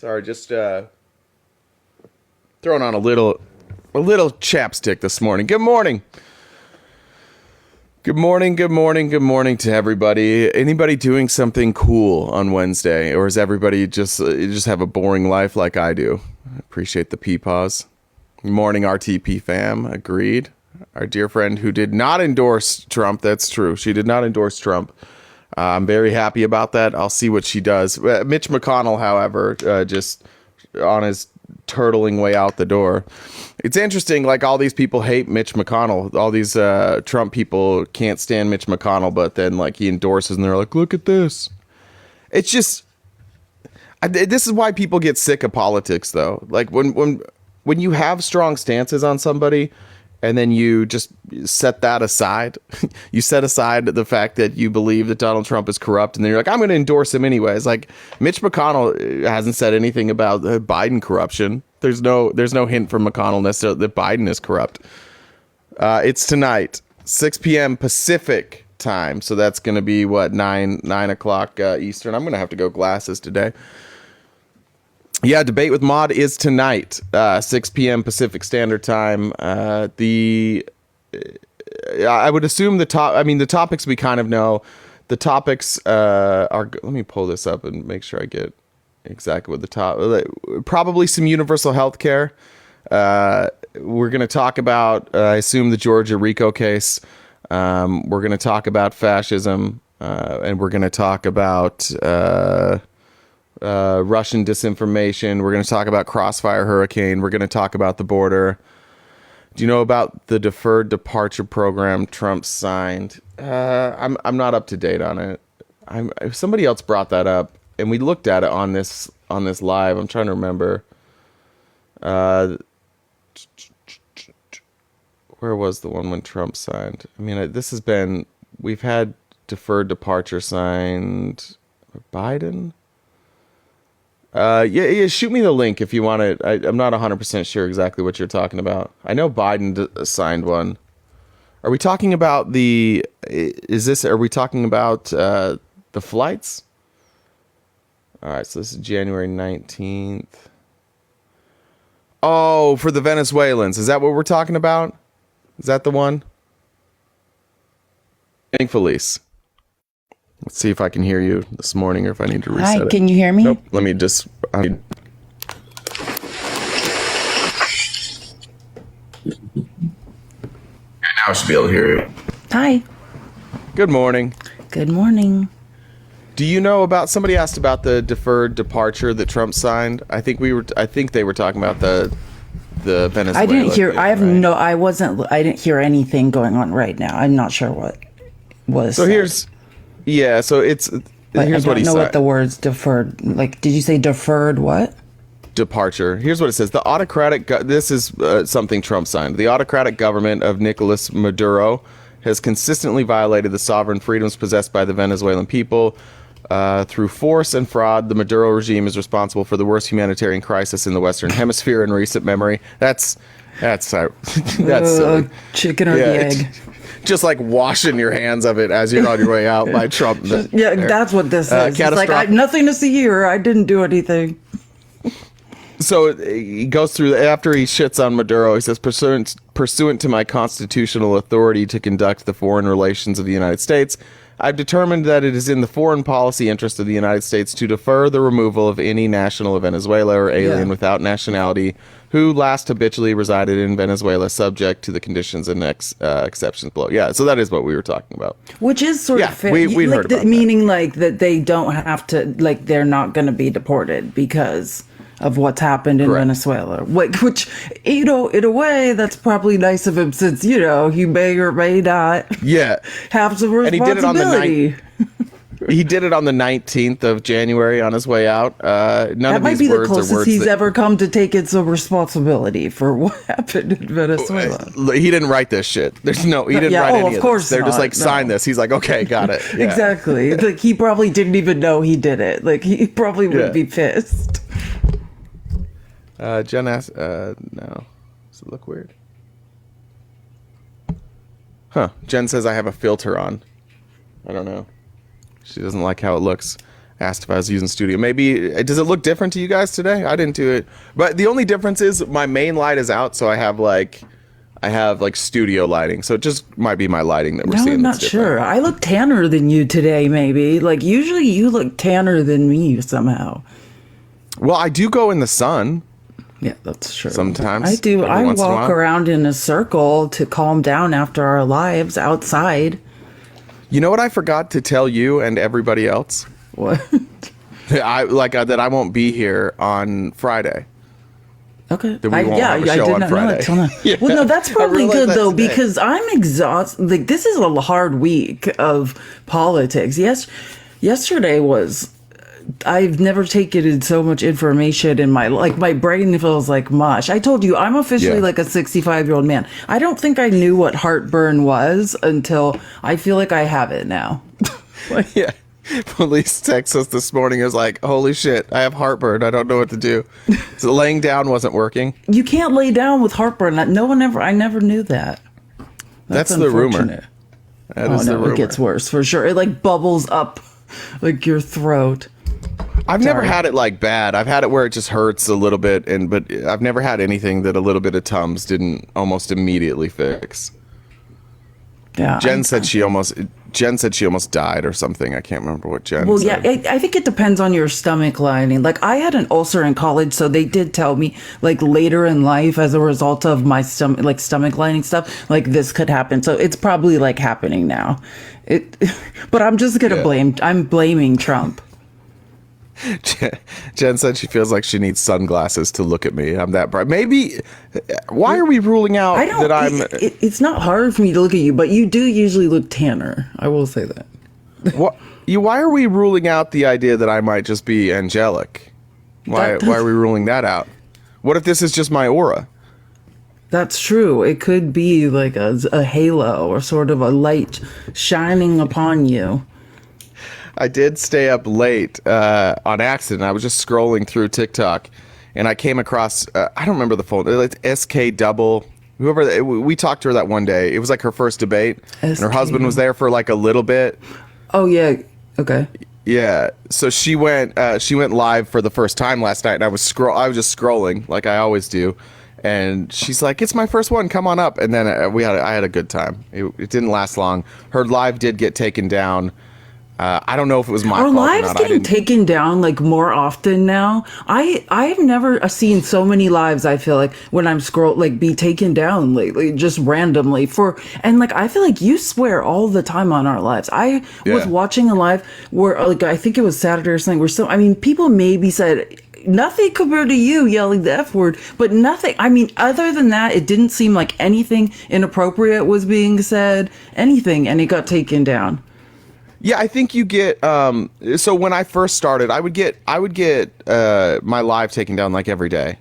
Sorry, just throwing on a little chapstick this morning. Good morning. Good morning to everybody. Anybody doing something cool on Wednesday, or is everybody just have a boring life like I do? I appreciate the peepaws. Good morning, RTP fam. Agreed. Our dear friend who did not endorse Trump. That's true. She did not endorse Trump. I'm very happy about that. I'll see what she does. Mitch McConnell, however, just on his turtling way out the door. It's interesting, like all these people hate Mitch McConnell. All these Trump people can't stand Mitch McConnell, but then like he endorses and they're like, look at this. It's just, this is why people get sick of politics though. Like when you have strong stances on somebody, and then you just set that aside. You set aside the fact that you believe that Donald Trump is corrupt, and then you're like, I'm going to endorse him anyways. Like Mitch McConnell hasn't said anything about Biden corruption. There's no hint from McConnell necessarily that Biden is corrupt. It's tonight, 6 p.m. Pacific time. So that's going to be what, 9 o'clock Eastern. I'm going to have to go glasses today. Yeah, Debate with Maude is tonight, 6 p.m. Pacific Standard Time. I would assume the topics we kind of know. The topics are, let me pull this up and make sure I get exactly what the top, probably some universal health care. We're going to talk about, I assume, the Georgia RICO case. We're going to talk about fascism, and we're going to talk about Russian disinformation. We're going to talk about Crossfire Hurricane. We're going to talk about the border. Do you know about the deferred departure program Trump signed? I'm not up to date on it. Somebody else brought that up, and we looked at it on this live. I'm trying to remember. Where was the one when Trump signed? I mean, we've had deferred departure signed. Biden? Yeah, shoot me the link if you want it. I'm not 100% sure exactly what you're talking about. I know Biden signed one. Are we talking about are we talking about the flights? All right, so this is January 19th. Oh, for the Venezuelans. Is that what we're talking about? Is that the one? Felice. Let's see if I can hear you this morning or if I need to reset it. Hi, can you hear me? Nope. Let me just... And now I should be able to hear you. Hi. Good morning. Good morning. Do you know about... Somebody asked about the deferred departure that Trump signed. I think they were talking about the Venezuela. I didn't hear... thing, I have right? no... I didn't hear anything going on right now. I'm not sure what was So said. here's... Yeah, so here's what he said. I don't know what the words deferred, like, did you say deferred what? Departure. Here's what it says. The autocratic, this is something Trump signed. The autocratic government of Nicolas Maduro has consistently violated the sovereign freedoms possessed by the Venezuelan people. Through force and fraud, the Maduro regime is responsible for the worst humanitarian crisis in the Western Hemisphere in recent memory. That's silly. Chicken or the egg. Just like washing your hands of it as you're on your way out by Trump. Yeah, that's what this is. It's like, I have nothing to see here. I didn't do anything. So he goes through, after he shits on Maduro, he says, pursuant to my constitutional authority to conduct the foreign relations of the United States, I've determined that it is in the foreign policy interest of the United States to defer the removal of any national of Venezuela or alien without nationality who last habitually resided in Venezuela, subject to the conditions and exceptions below. Yeah, so that is what we were talking about. Which is sort of fair. We heard about that. Meaning like that they don't have to, like they're not going to be deported because of what's happened in Venezuela. Which, in a way, that's probably nice of him since, he may or may not have some responsibility. And he did it on the 19th of January on his way out. None of these words are words that might be the closest he's ever come to taking some responsibility for what happened in Venezuela. He didn't write this shit. He didn't write any of this. They're just like, sign this. He's like, okay, got it. Yeah. Exactly. Like, he probably didn't even know he did it. Like, he probably would be pissed. Jen asked, no. Does it look weird? Huh. Jen says I have a filter on. I don't know. She doesn't like how it looks. Asked if I was using studio. Maybe, does it look different to you guys today? I didn't do it. But the only difference is my main light is out, so I have like studio lighting. So it just might be my lighting that we're seeing. I'm not sure. I look tanner than you today, maybe. Like, usually you look tanner than me somehow. Well, I do go in the sun. Yeah, that's true. Sometimes. I do. I walk around in a circle to calm down after our lives outside. You know what I forgot to tell you and everybody else? What? that I won't be here on Friday. Okay. That we won't have a show on Friday. Yeah. Well, no, that's probably good though, today. because I'm exhausted. Like, this is a hard week of politics. Yesterday was. I've never taken in so much information in my brain feels like mush. I told you I'm officially like a 65-year-old man. I don't think I knew what heartburn was until I feel like I have it now. Yeah. Police text us this morning. It was like, holy shit, I have heartburn. I don't know what to do. So laying down wasn't working. You can't lay down with heartburn. I never knew that. That's the rumor. That is the rumor. It gets worse for sure. It like bubbles up like your throat. I've never had it like bad. I've had it where it just hurts a little bit, but I've never had anything that a little bit of Tums didn't almost immediately fix. Yeah. Jen said she almost died or something. I can't remember what Jen said. I think it depends on your stomach lining. Like, I had an ulcer in college, so they did tell me like later in life as a result of my stomach lining stuff, like this could happen. So it's probably like happening now. But I'm just gonna I'm blaming Trump. Jen said she feels like she needs sunglasses to look at me. I'm that bright. Maybe. Why are we ruling out that I'm? It's not hard for me to look at you, but you do usually look tanner. I will say that. Why are we ruling out the idea that I might just be angelic? Why are we ruling that out? What if this is just my aura? That's true. It could be like a halo or sort of a light shining upon you. I did stay up late on accident. I was just scrolling through TikTok, and I came across, I don't remember the full, like SK Double, whoever, we talked to her that one day. It was like her first debate, and her husband was there for like a little bit. Oh, yeah. Okay. Yeah. So she went live for the first time last night, and I was just scrolling like I always do. And she's like, "It's my first one. Come on up." And then I had a good time. It didn't last long. Her live did get taken down. I don't know if it was my fault or not. Are lives getting taken down like more often now? I've never seen so many lives. I feel like when I'm be taken down lately, just randomly and like I feel like you swear all the time on our lives. I was watching a live where like I think it was Saturday or something. People maybe said nothing compared to you yelling the F word, but nothing. Other than that, it didn't seem like anything inappropriate was being said, anything, and it got taken down. Yeah, I think you get. So when I first started, I would get my live taken down like every day,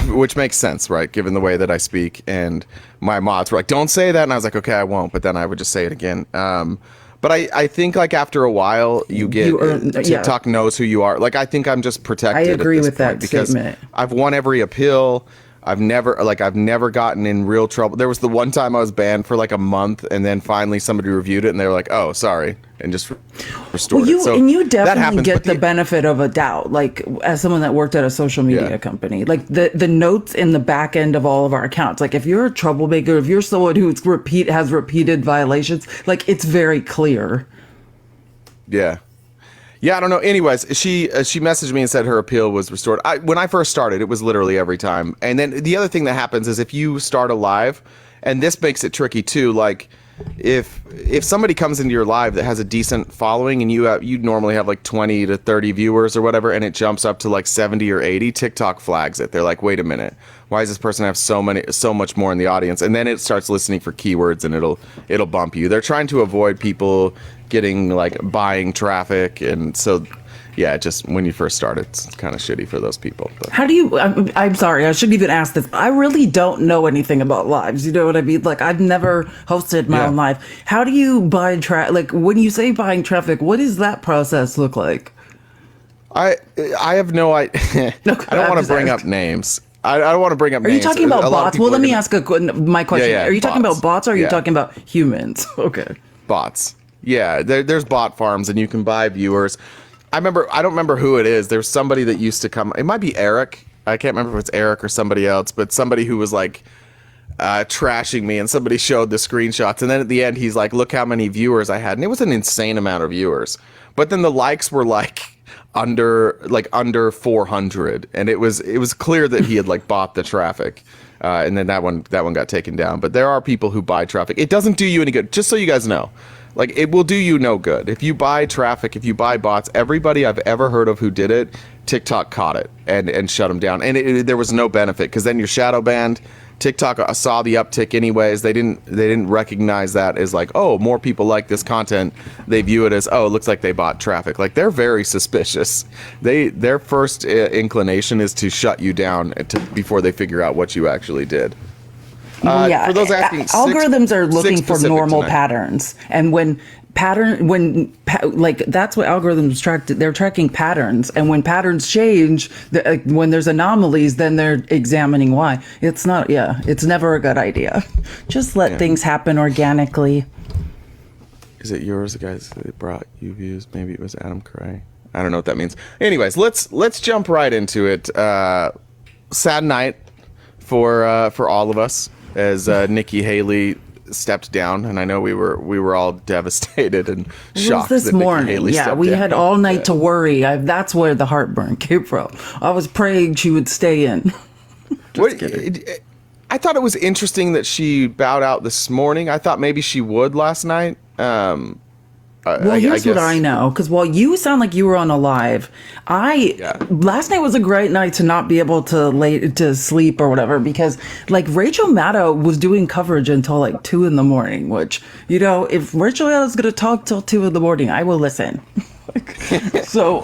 which makes sense, right? Given the way that I speak, and my mods were like, "Don't say that," and I was like, "Okay, I won't," but then I would just say it again. But I think like after a while, you get TikTok knows who you are. Like I think I'm just protected. I agree with that statement. I've won every appeal. I've never gotten in real trouble. There was the one time I was banned for like a month, and then finally somebody reviewed it, and they were like, "Oh, sorry," and just restored it. So you definitely get the benefit of a doubt, like as someone that worked at a social media company, like the notes in the back end of all of our accounts. Like if you're a troublemaker, if you're someone who has repeated violations, like it's very clear. Yeah. Yeah, I don't know. Anyways, she messaged me and said her appeal was restored. When I first started, it was literally every time. And then the other thing that happens is if you start a live, and this makes it tricky too, like if somebody comes into your live that has a decent following and you normally have like 20 to 30 viewers or whatever, and it jumps up to like 70 or 80, TikTok flags it. They're like, "Wait a minute. Why does this person have so much more in the audience?" And then it starts listening for keywords, and it'll bump you. They're trying to avoid people getting like buying traffic, and so just when you first start, it's kind of shitty for those people. But. How do you? I'm sorry, I shouldn't even ask this. I really don't know anything about lives. You know what I mean? Like I've never hosted my own live. How do you buy traffic? Like when you say buying traffic, what does that process look like? I have no idea. I don't want to bring up names. I don't want to bring up names. Are you talking about bots? Well, let me ask my question. Yeah, are you talking about bots or are you talking about humans? Okay. Bots. Yeah, there's bot farms, and you can buy viewers. I don't remember who it is. There's somebody that used to come. It might be Eric. I can't remember if it's Eric or somebody else, but somebody who was like trashing me, and somebody showed the screenshots, and then at the end he's like, look how many viewers I had, and it was an insane amount of viewers, but then the likes were like under 400, and it was clear that he had like bought the traffic, and then that one got taken down. But there are people who buy traffic. It doesn't do you any good, just so you guys know. Like, it will do you no good if you buy traffic, if you buy bots. Everybody I've ever heard of who did it, TikTok caught it and shut them down, and there was no benefit, because then you're shadow banned. TikTok saw the uptick anyways. They didn't recognize that as like, oh, more people like this content. They view it as, oh, it looks like they bought traffic. Like, they're very suspicious. Their first inclination is to shut you down before they figure out what you actually did. For those asking, algorithms are looking for normal tonight. Patterns, and that's what algorithms track. They're tracking patterns, and when patterns change, when there's anomalies, then they're examining why. It's never a good idea. Just let things happen organically. Is it yours, the guys that brought you views? Maybe it was Adam Cray. I don't know what that means. Anyways, let's jump right into it. Sad night for all of us, as Nikki Haley stepped down, and I know we were all devastated and shocked. This that morning, Nikki Haley stepped we down. had all night to worry. That's where the heartburn came from. I was praying she would stay in. I thought it was interesting that she bowed out this morning. I thought maybe she would last night. Here's what I know, because while you sound like you were on a live, last night was a great night to not be able to sleep or whatever, because like Rachel Maddow was doing coverage until like 2 a.m, which, if Rachel Maddow's going to talk till 2 a.m, I will listen. So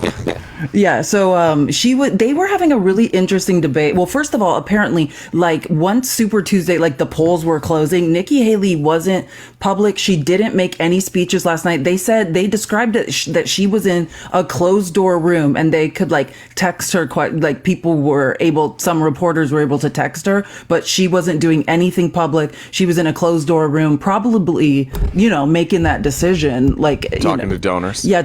they were having a really interesting debate. Well, first of all, apparently, like, once Super Tuesday, like, the polls were closing, Nikki Haley wasn't public. She didn't make any speeches last night. They said, they described it that she was in a closed door room, and they could like text her, some reporters were able to text her, but she wasn't doing anything public. She was in a closed door room, probably, making that decision, like talking to donors. Yeah,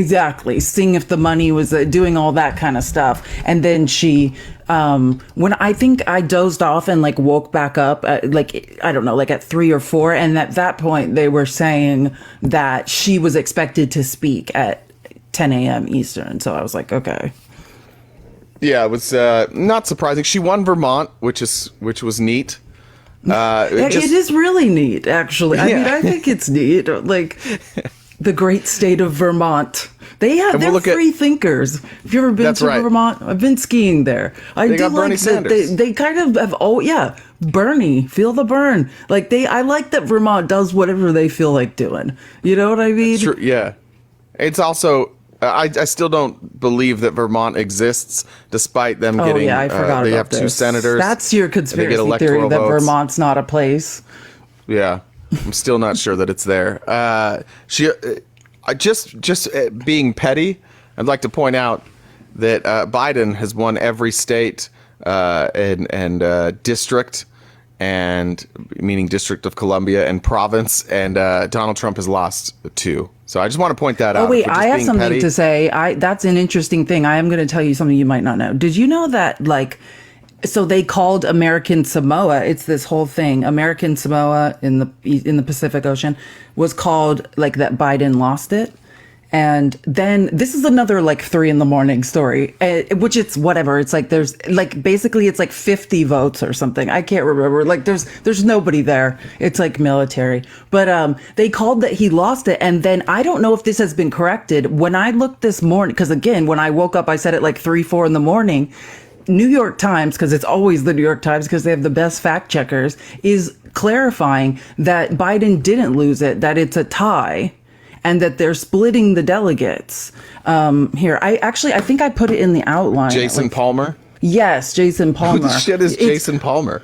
exactly, seeing if the money was doing all that kind of stuff. And then she, when I think I dozed off and like woke back up at, I don't know, like at 3 or 4. And at that point they were saying that she was expected to speak at 10 a.m. Eastern. So I was like, okay. Yeah, it was not surprising. She won Vermont, which was neat. It is really neat, actually. I mean, I think it's neat. Like, the great state of Vermont. They're free thinkers. Have you ever been to Vermont? I've been skiing there. They got Bernie Sanders. They kind of have, Bernie, feel the burn. Like, I like that Vermont does whatever they feel like doing. You know what I mean? True, yeah. It's also, I still don't believe that Vermont exists, despite them getting, I forgot they about have this. 2 senators. That's your conspiracy theory, that votes. Vermont's not a place. Yeah. I'm still not sure that it's there. Just being petty, I'd like to point out that Biden has won every state and district, and meaning District of Columbia, and province, and Donald Trump has lost 2. So I just want to point that out. Oh wait, I have something to say. That's an interesting thing. I am going to tell you something you might not know. Did you know that, like, so they called American Samoa, it's this whole thing, American Samoa in the Pacific Ocean, was called, like, that Biden lost it. And then this is another like 3 a.m. story, which it's whatever. It's like there's like basically it's like 50 votes or something. I can't remember. Like there's nobody there. It's like military. But they called that he lost it. And then I don't know if this has been corrected. When I looked this morning, because again, when I woke up, I said it like 3, 4 in the morning. New York Times, because it's always the New York Times because they have the best fact checkers, is clarifying that Biden didn't lose it, that it's a tie, and that they're splitting the delegates. Here, I think I put it in the outline. Jason Palmer? Yes, Jason Palmer. Who the shit is Jason Palmer?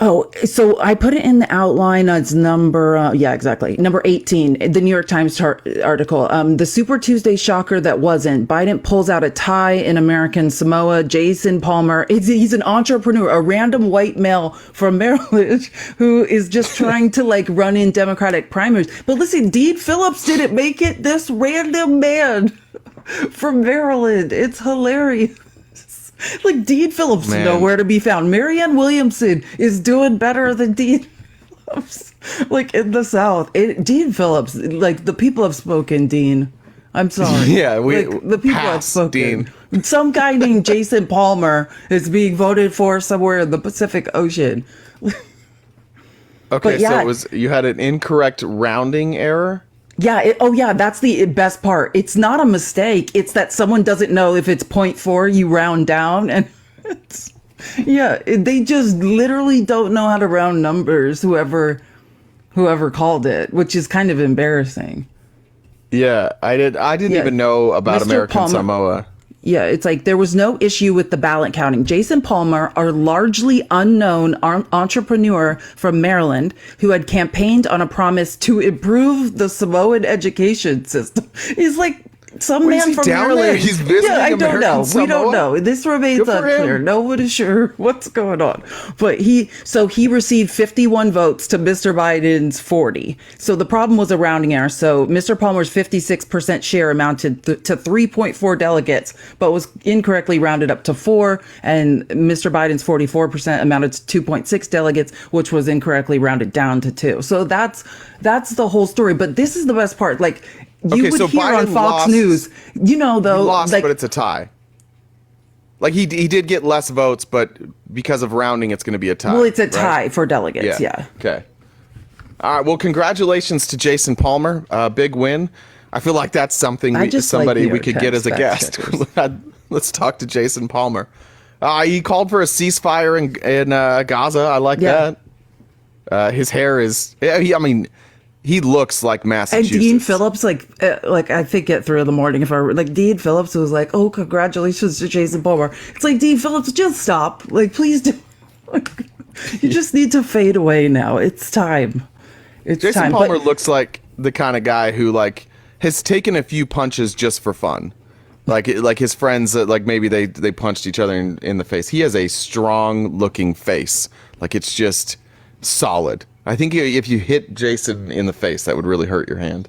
Oh, so I put it in the outline as number, yeah, exactly. Number 18, the New York Times article. The Super Tuesday shocker that wasn't. Biden pulls out a tie in American Samoa. Jason Palmer, he's an entrepreneur, a random white male from Maryland who is just trying to like run in Democratic primaries. But listen, Dean Phillips didn't make it. This random man from Maryland. It's hilarious. Like Dean Phillips, nowhere to be found. Marianne Williamson is doing better than Dean Phillips. Like in the South, Dean Phillips. Like the people have spoken. Dean, I'm sorry. Yeah, the people have spoken. Dean. Some guy named Jason Palmer is being voted for somewhere in the Pacific Ocean. Okay, so you had an incorrect rounding error. Yeah. That's the best part. It's not a mistake. It's that someone doesn't know if it's 0.4, you round down. And they just literally don't know how to round numbers, whoever called it, which is kind of embarrassing. Yeah, I didn't even know about Mr. American Palmer, Samoa. Yeah, it's like there was no issue with the ballot counting. Jason Palmer, our largely unknown entrepreneur from Maryland, who had campaigned on a promise to improve the Samoan education system. He's like some man from down Maryland. There? He's visiting I don't American know. Samoa? We don't know. This remains unclear. No one is sure what's going on. But he received 51 votes to Mr. Biden's 40. So the problem was a rounding error. So Mr. Palmer's 56% share amounted to 3.4 delegates, but was incorrectly rounded up to 4. And Mr. Biden's 44% amounted to 2.6 delegates, which was incorrectly rounded down to 2. So that's the whole story. But this is the best part. Like, you would hear Biden on Fox News, though. He lost, but it's a tie. Like, he did get less votes, but because of rounding, it's going to be a tie. Well, it's a tie for delegates, yeah. Okay. All right, well, congratulations to Jason Palmer. Big win. I feel like that's something somebody we could get as a guest. Let's talk to Jason Palmer. He called for a ceasefire in Gaza. I like that. His hair is... He looks like Massachusetts. And Dean Phillips, like I think at 3 a.m, Dean Phillips was like, "Oh, congratulations to Jason Palmer." It's like, Dean Phillips, just stop. Like, please do. You just need to fade away now. It's time. Jason Palmer looks like the kind of guy who has taken a few punches just for fun. Like his friends, maybe they punched each other in the face. He has a strong looking face. Like, it's just solid. I think if you hit Jason in the face, that would really hurt your hand.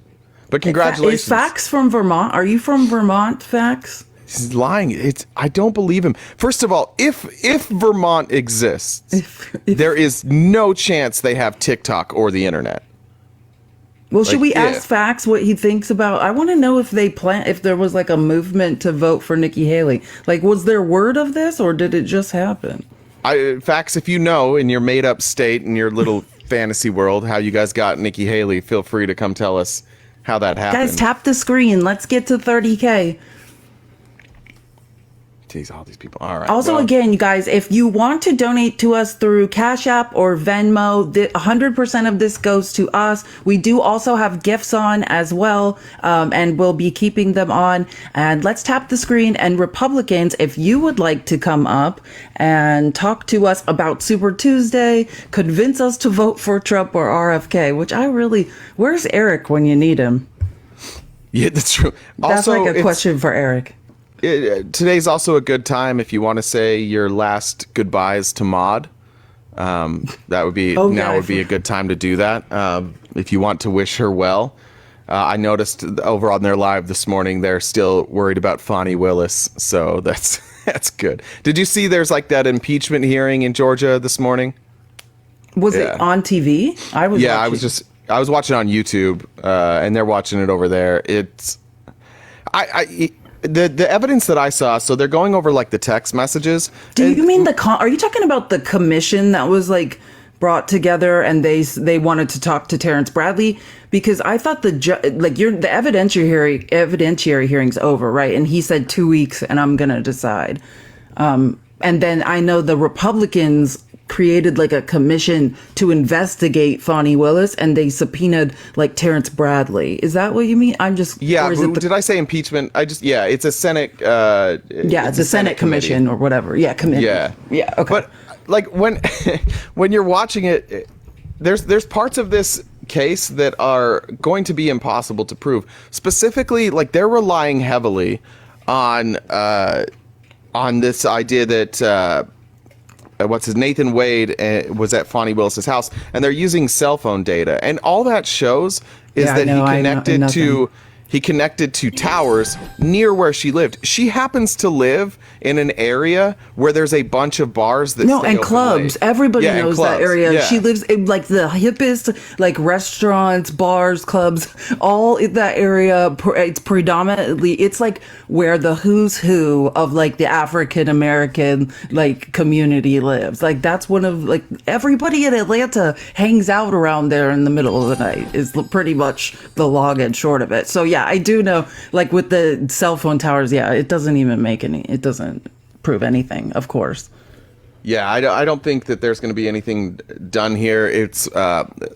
But congratulations. Is Fax from Vermont? Are you from Vermont, Fax? He's lying. I don't believe him. First of all, if Vermont exists, there is no chance they have TikTok or the internet. Well, should we ask Fax what he thinks about? I want to know if there was like a movement to vote for Nikki Haley. Like, was there word of this, or did it just happen? Fax, if you know in your made up state, in your little fantasy world, how you guys got Nikki Haley, feel free to come tell us how that happened. Guys, tap the screen. Let's get to 30K. Jeez, all these people. All right. Also, again, you guys, if you want to donate to us through Cash App or Venmo, 100% of this goes to us. We do also have gifts on as well, and we'll be keeping them on. And let's tap the screen. And Republicans, if you would like to come up and talk to us about Super Tuesday, convince us to vote for Trump or RFK, which where's Eric when you need him? Yeah, that's true. That's also, like a question for Eric. Today's also a good time if you want to say your last goodbyes to Maud. That would be would be a good time to do that. If you want to wish her well. I noticed over on their live this morning they're still worried about Fani Willis, so that's good. Did you see there's like that impeachment hearing in Georgia this morning? Was it on TV? I was watching on YouTube, and they're watching it over there. The evidence that I saw, so they're going over like the text messages. Do you mean are you talking about the commission that was like brought together and they wanted to talk to Terrence Bradley? Because I thought the evidentiary hearing's over, right? And he said 2 weeks and I'm going to decide. And then I know the Republicans created like a commission to investigate Fani Willis, and they subpoenaed like Terrence Bradley. Is that what you mean? Did I say impeachment? It's a Senate. It's a Senate commission or whatever. Yeah, committee. Yeah. Okay. But like when when you're watching it, there's parts of this case that are going to be impossible to prove. Specifically, like they're relying heavily on this idea that Nathan Wade was at Fonnie Willis's house, and they're using cell phone data, and all that shows is that he connected to towers near where she lived. She happens to live in an area where there's a bunch of bars that and clubs. Late. Everybody knows that area. Yeah. She lives in like the hippest, like restaurants, bars, clubs, all in that area. It's predominantly, it's like where the who's who of like the African American like community lives. Like that's one of like everybody in Atlanta hangs out around there in the middle of the night is pretty much the long and short of it. So yeah, I do know, like with the cell phone towers, yeah, it doesn't prove anything, of course. Yeah, I don't think that there's going to be anything done here. It's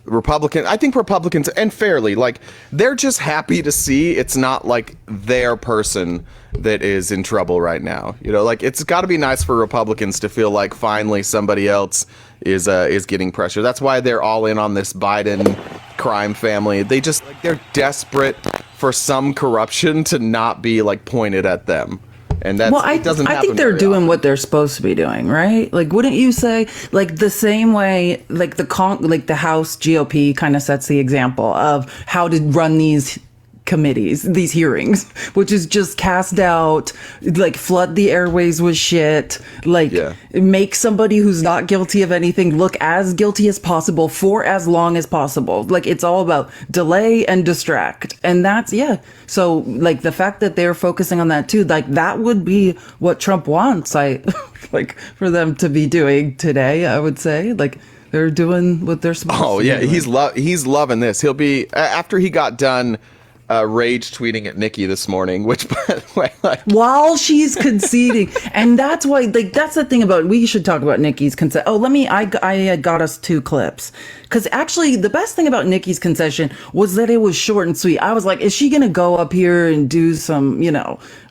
Republican. I think Republicans, and fairly, like they're just happy to see it's not like their person that is in trouble right now. You know, like it's got to be nice for Republicans to feel like finally somebody else is getting pressure. That's why they're all in on this Biden crime family. They're desperate for some corruption to not be like pointed at them. And that's, I think they're doing what they're supposed to be doing, right? Like, wouldn't you say, like the same way, like the House GOP kind of sets the example of how to run these committees, these hearings, which is just cast out, like flood the airways with shit, like make somebody who's not guilty of anything look as guilty as possible for as long as possible. Like it's all about delay and distract. And that's, so like the fact that they're focusing on that too, like that would be what Trump wants, like for them to be doing today, I would say. Like they're doing what they're supposed to be doing. He's loving this. He'll be, after he got done rage tweeting at Nikki this morning, which by the way, like, while she's conceding, and that's why, like, that's the thing about, we should talk about Nikki's concession. I got us 2 clips, because actually the best thing about Nikki's concession was that it was short and sweet. I was like, is she gonna go up here and do some,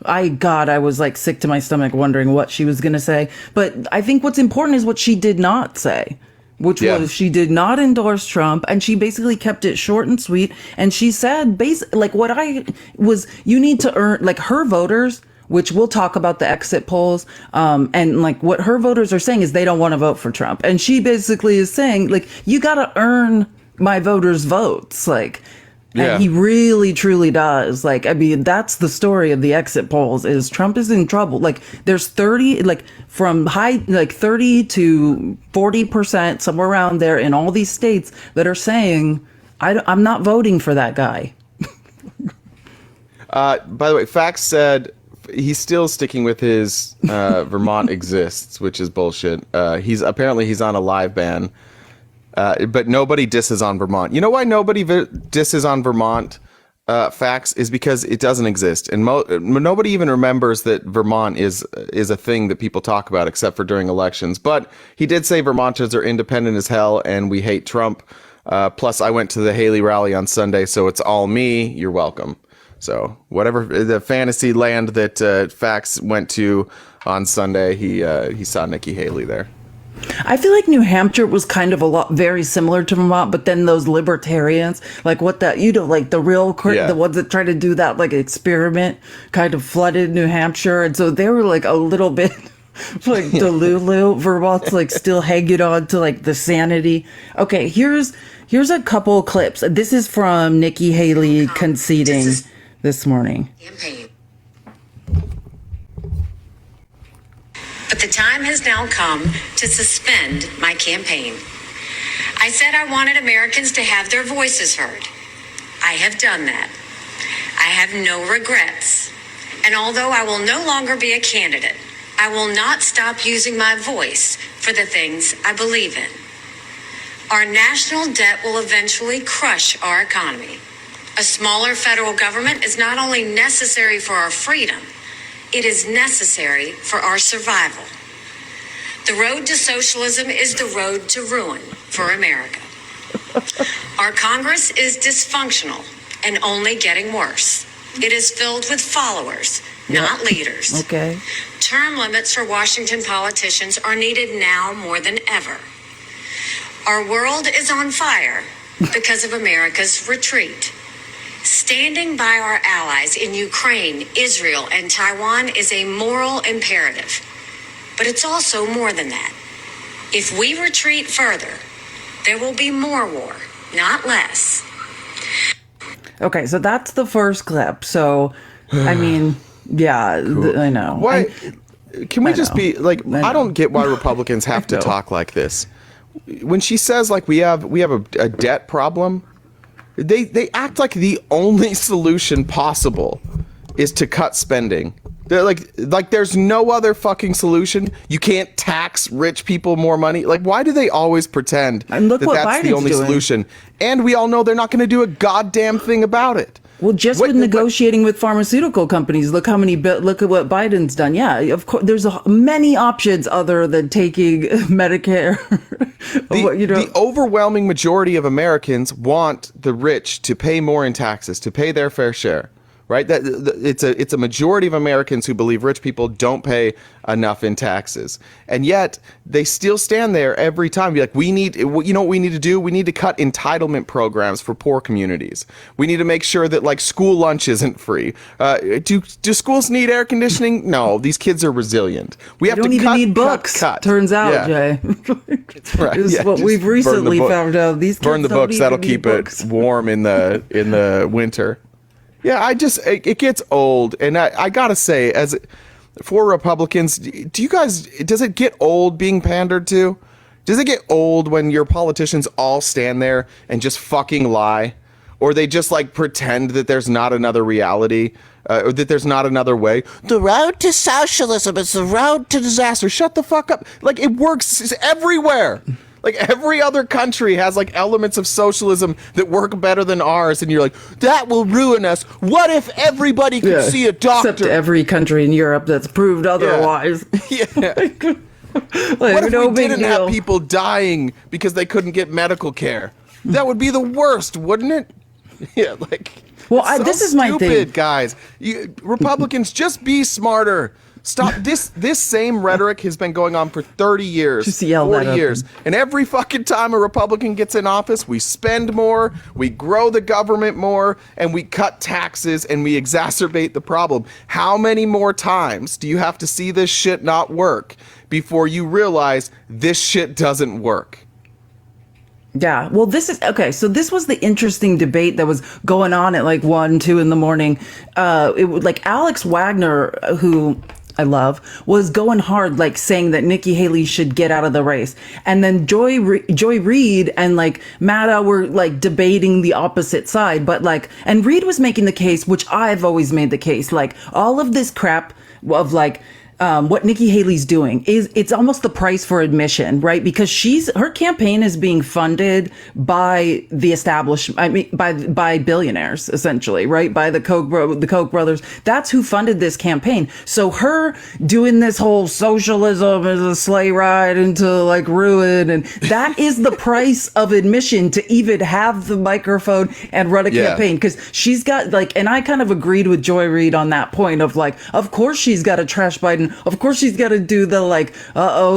I was like sick to my stomach wondering what she was gonna say. But I think what's important is what she did not say, which was she did not endorse Trump, and she basically kept it short and sweet. And she said, you need to earn, like, her voters, which we'll talk about the exit polls, and like what her voters are saying is they don't want to vote for Trump. And she basically is saying, like, you got to earn my voters' votes, like. And he really, truly does. Like, I mean, that's the story of the exit polls is Trump is in trouble. Like, there's 30, like from 30 to 40%, somewhere around there in all these states that are saying, I'm not voting for that guy. By the way, Fax said he's still sticking with his Vermont exists, which is bullshit. He's on a live ban. But nobody disses on Vermont. You know why nobody disses on Vermont, Facts, is because it doesn't exist. And nobody even remembers that Vermont is a thing that people talk about, except for during elections. But he did say Vermonters are independent as hell and we hate Trump. Plus, I went to the Haley rally on Sunday, so it's all me. You're welcome. So whatever the fantasy land that Facts went to on Sunday, he saw Nikki Haley there. I feel like New Hampshire was kind of very similar to Vermont, but then those libertarians, like like the real, the ones that try to do that like experiment, kind of flooded New Hampshire, and so they were like a little bit like Delulu. Vermont's like still hanging on to like the sanity. Okay, here's a couple clips. This is from Nikki Haley conceding this morning. Campaign. But the time has now come to suspend my campaign. I said I wanted Americans to have their voices heard. I have done that. I have no regrets. And although I will no longer be a candidate, I will not stop using my voice for the things I believe in. Our national debt will eventually crush our economy. A smaller federal government is not only necessary for our freedom, it is necessary for our survival. The road to socialism is the road to ruin for America. Our Congress is dysfunctional and only getting worse. It is filled with followers, not leaders. Okay. Term limits for Washington politicians are needed now more than ever. Our world is on fire because of America's retreat. Standing by our allies in Ukraine, Israel, and Taiwan is a moral imperative. But it's also more than that. If we retreat further, there will be more war, not less. Okay, so that's the first clip. So, I mean, yeah, I know. Why? Can we just be like? I don't get why Republicans have to talk like this. When she says like we have a debt problem, they act like the only solution possible is to cut spending. They're like there's no other fucking solution. You can't tax rich people more money. Like, why do they always pretend And look that what that's the Biden's only doing. solution? And we all know they're not going to do a goddamn thing about it. Well, just with negotiating with pharmaceutical companies, look at what Biden's done. Yeah, of course, there's many options other than taking Medicare. The overwhelming majority of Americans want the rich to pay more in taxes, to pay their fair share. Right? It's a majority of Americans who believe rich people don't pay enough in taxes. And yet they still stand there every time. Be like, you know what we need to do? We need to cut entitlement programs for poor communities. We need to make sure that like school lunch isn't free. Do schools need air conditioning? No, these kids are resilient. We have don't to even cut, need books. cut. Turns out, Yeah. Jay. Right. Is Yeah, what just we've burn the recently book. found out. These kids Burn the don't books. even That'll need keep books. it warm in the winter. Yeah, it gets old, and I gotta say, for Republicans, does it get old being pandered to? Does it get old when your politicians all stand there and just fucking lie? Or they just like pretend that there's not another reality, or that there's not another way? The road to socialism is the road to disaster. Shut the fuck up. Like, it works everywhere. Like, every other country has like elements of socialism that work better than ours, and you're like, that will ruin us. What if everybody could see a doctor? Except every country in Europe that's proved otherwise. Yeah. Like, What if no we big didn't deal. have people dying because they couldn't get medical care? That would be the worst, wouldn't it? Yeah, like. Well, it's so this is my thing. stupid, guys. Republicans, just be smarter. Stop. This same rhetoric has been going on for 30 years, Just yell that 40 up. years. And every fucking time a Republican gets in office, we spend more, we grow the government more, and we cut taxes, and we exacerbate the problem. How many more times do you have to see this shit not work before you realize this shit doesn't work? Yeah, well, this is okay. So this was the interesting debate that was going on at like 1, 2 in the morning. It was like Alex Wagner, who I love, was going hard, like saying that Nikki Haley should get out of the race. And then Joy Reid and like Matta were like debating the opposite side. But like, and Reid was making the case, which I've always made the case, like all of this crap of like, what Nikki Haley's doing is it's almost the price for admission, right? Because her campaign is being funded by the establishment. I mean, by billionaires, essentially, right? By the Koch brothers. That's who funded this campaign. So her doing this whole socialism is a sleigh ride into like ruin, and that is the price of admission to even have the microphone and run a campaign. Because she's got like, and I kind of agreed with Joy Reid on that point of like, of course she's got to trash Biden. Of course she's got to do the like,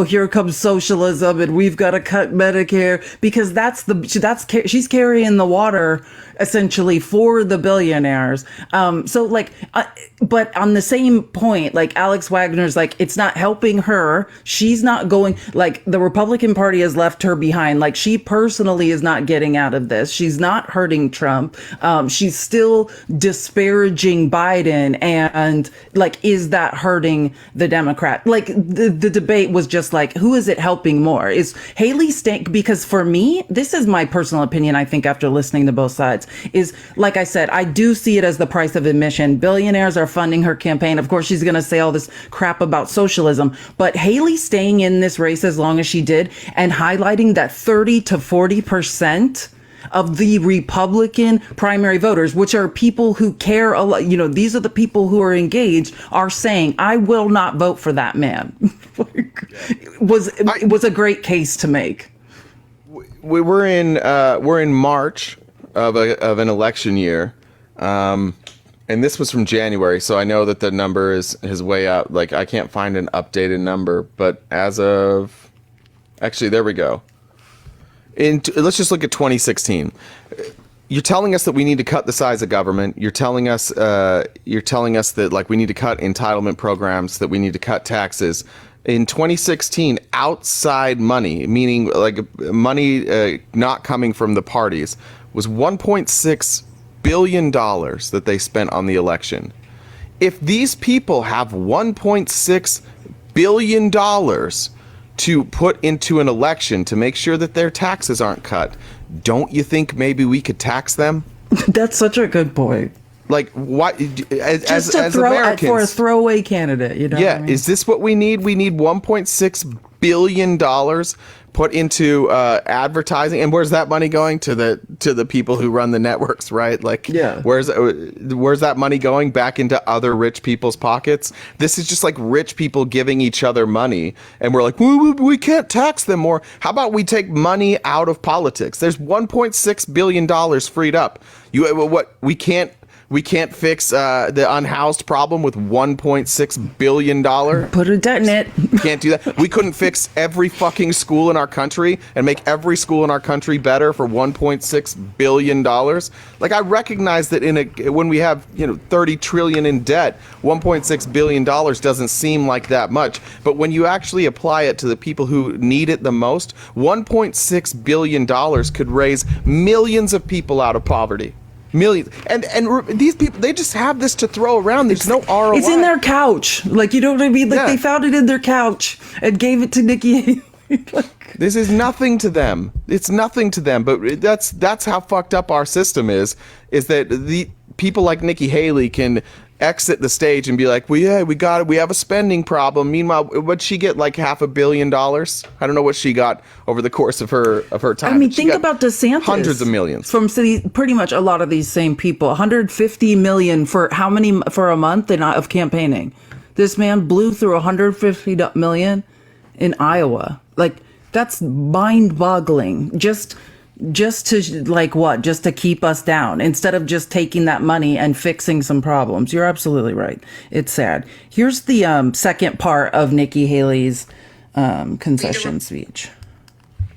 here comes socialism and we've got to cut Medicare, because she's carrying the water essentially for the billionaires. So like, but on the same point, like Alex Wagner's like, it's not helping her. She's not going, like the Republican Party has left her behind. Like she personally is not getting out of this. She's not hurting Trump. She's still disparaging Biden, and like, is that hurting the Democrat? Like the debate was just like, who is it helping more? Is Haley because for me, this is my personal opinion, I think after listening to both sides, is like I said, I do see it as the price of admission. Billionaires are funding her campaign. Of course, she's going to say all this crap about socialism, but Haley staying in this race as long as she did and highlighting that 30 to 40% of the Republican primary voters, which are people who care a lot, these are the people who are engaged, are saying, I will not vote for that man. It was a great case to make. We're in March of an election year, And this was from January, so I know that the number is way up. Like, I can't find an updated number, but as of... Actually, there we go. Let's just look at 2016. You're telling us that we need to cut the size of government. You're telling us that, like, we need to cut entitlement programs, that we need to cut taxes. In 2016, outside money, meaning like money not coming from the parties, was $1.6 billion that they spent on the election. If these people have $1.6 billion to put into an election to make sure that their taxes aren't cut, don't you think maybe we could tax them? That's such a good point. Like, what, as Americans, for a throwaway candidate, you know? Yeah, what I mean? Is this what we need? We need $1.6 billion put into advertising, and where's that money going? To the people who run the networks, right? Like, yeah. Where's that money going? Back into other rich people's pockets? This is just like rich people giving each other money, and we're like, we can't tax them more. How about we take money out of politics? There's $1.6 billion freed up. We can't fix the unhoused problem with $1.6 billion. Put a dent in it. Can't do that. We couldn't fix every fucking school in our country and make every school in our country better for $1.6 billion. Like, I recognize that when we have 30 trillion in debt, $1.6 billion doesn't seem like that much. But when you actually apply it to the people who need it the most, $1.6 billion could raise millions of people out of poverty. Millions. And these people, they just have this to throw around. There's no ROI. It's in their couch. Like, you know what I mean? Like, They found it in their couch and gave it to Nikki. Like, this is nothing to them. It's nothing to them. But that's how fucked up our system is that the people like Nikki Haley can exit the stage and be like, we got it. We have a spending problem. Meanwhile, what'd she get? Like $500 million? I don't know what she got over the course of her time. I mean, think about DeSantis. Hundreds of millions. From pretty much a lot of these same people. $150 million for how many, for a month of campaigning? This man blew through $150 million in Iowa. Like, that's mind-boggling. Just to, like, what? Just to keep us down instead of just taking that money and fixing some problems. You're absolutely right. It's sad. Here's the second part of Nikki Haley's concession speech. In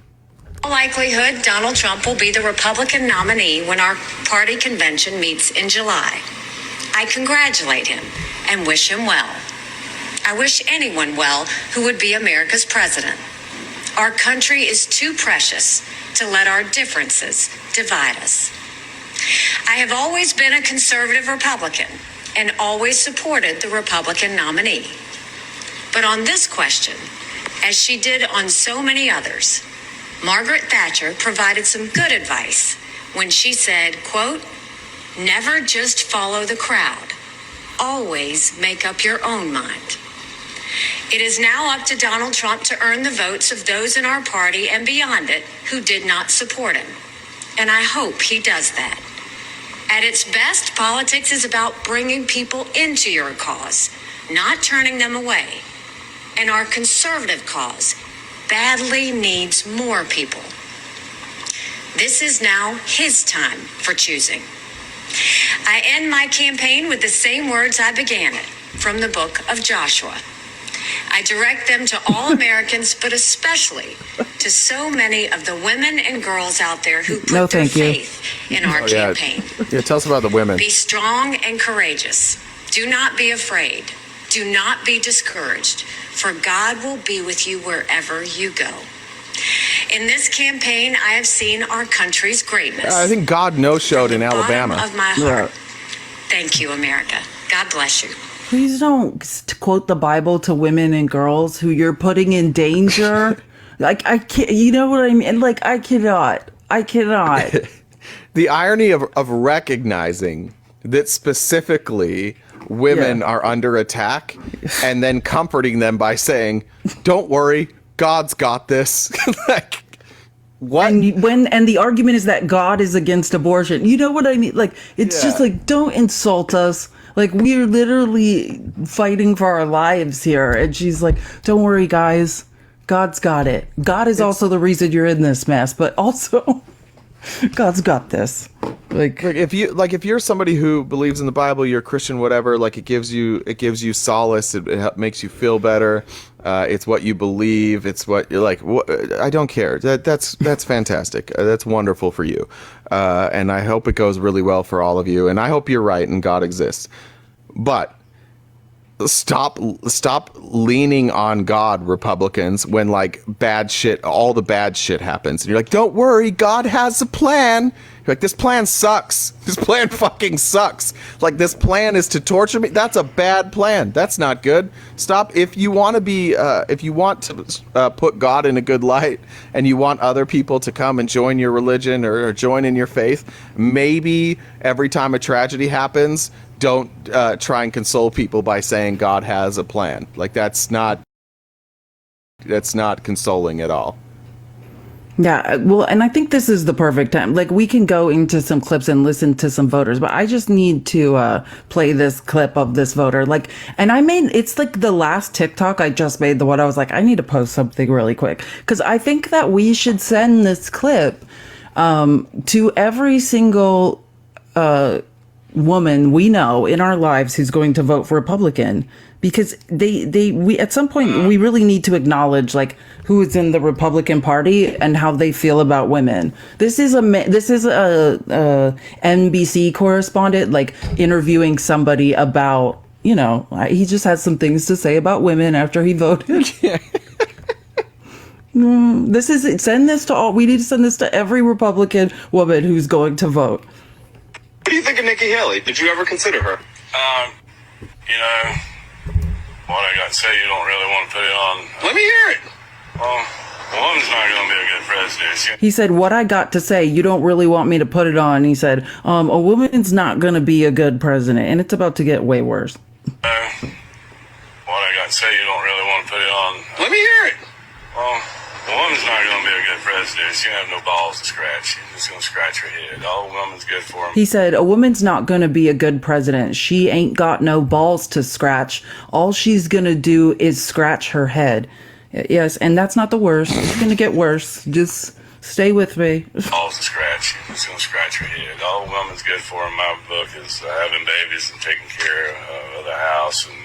all likelihood, Donald Trump will be the Republican nominee when our party convention meets in July. I congratulate him and wish him well. I wish anyone well who would be America's president. Our country is too precious to let our differences divide us. I have always been a conservative Republican and always supported the Republican nominee. But on this question, as she did on so many others, Margaret Thatcher provided some good advice when she said, quote, "Never just follow the crowd. Always make up your own mind." It is now up to Donald Trump to earn the votes of those in our party and beyond it who did not support him. And I hope he does that. At its best, politics is about bringing people into your cause, not turning them away. And our conservative cause badly needs more people. This is now his time for choosing. I end my campaign with the same words I began it, from the book of Joshua. I direct them to all Americans, but especially to so many of the women and girls out there who put their faith in our campaign. Yeah, tell us about the women. Be strong and courageous. Do not be afraid. Do not be discouraged, for God will be with you wherever you go. In this campaign, I have seen our country's greatness. I think God no-showed in Alabama. Of my heart. Thank you, America. God bless you. Please don't quote the Bible to women and girls who you're putting in danger. Like, I can't, you know what I mean? Like, I cannot. The irony of recognizing that specifically women are under attack and then comforting them by saying, don't worry, God's got this. Like, what? And the argument is that God is against abortion. You know what I mean? Like, it's just like, don't insult us. Like, we're literally fighting for our lives here. And she's like, don't worry, guys. God's got it. God is also the reason you're in this mess. But also, God's got this. Like if you're somebody who believes in the Bible, you're a Christian, whatever, like it gives you solace. It makes you feel better. It's what you believe. It's what you're like. I don't care. That's fantastic. That's wonderful for you. And I hope it goes really well for all of you. And I hope you're right and God exists. But stop leaning on God, Republicans, when like all the bad shit happens. And you're like, don't worry, God has a plan. You're like, this plan sucks. This plan fucking sucks. Like, this plan is to torture me. That's a bad plan. That's not good. Stop. If you want to put God in a good light and you want other people to come and join your religion or join in your faith, maybe every time a tragedy happens, don't try and console people by saying God has a plan. Like, that's not consoling at all. Yeah, well, and I think this is the perfect time. Like, we can go into some clips and listen to some voters, but I just need to play this clip of this voter. Like, and it's like the last TikTok I just made, the one I was like, I need to post something really quick. Because I think that we should send this clip to every single woman we know in our lives who's going to vote for Republican, because we at some point we really need to acknowledge like who is in the Republican Party and how they feel about women. This is a NBC correspondent like interviewing somebody about, you know, he just has some things to say about women after he voted. Send this to all. We need to send this to every Republican woman who's going to vote. What do you think of Nikki Haley? Did you ever consider her? You know, what I got to say, you don't really want to put it on. Let me hear it. Well, a woman's not going to be a good president. He said, what I got to say, you don't really want me to put it on. He said, a woman's not going to be a good president. And it's about to get way worse. What I got to say, you don't really want to put it on. Let me hear it. Well, a woman's not going to be a good president. She don't have no balls to scratch. She's just going to scratch her head. All a woman's good for him. He said, a woman's not going to be a good president. She ain't got no balls to scratch. All she's going to do is scratch her head. Yes, and that's not the worst. It's going to get worse. Just stay with me. Balls to scratch. She's just going to scratch her head. All a woman's good for in my book is having babies and taking care of the house and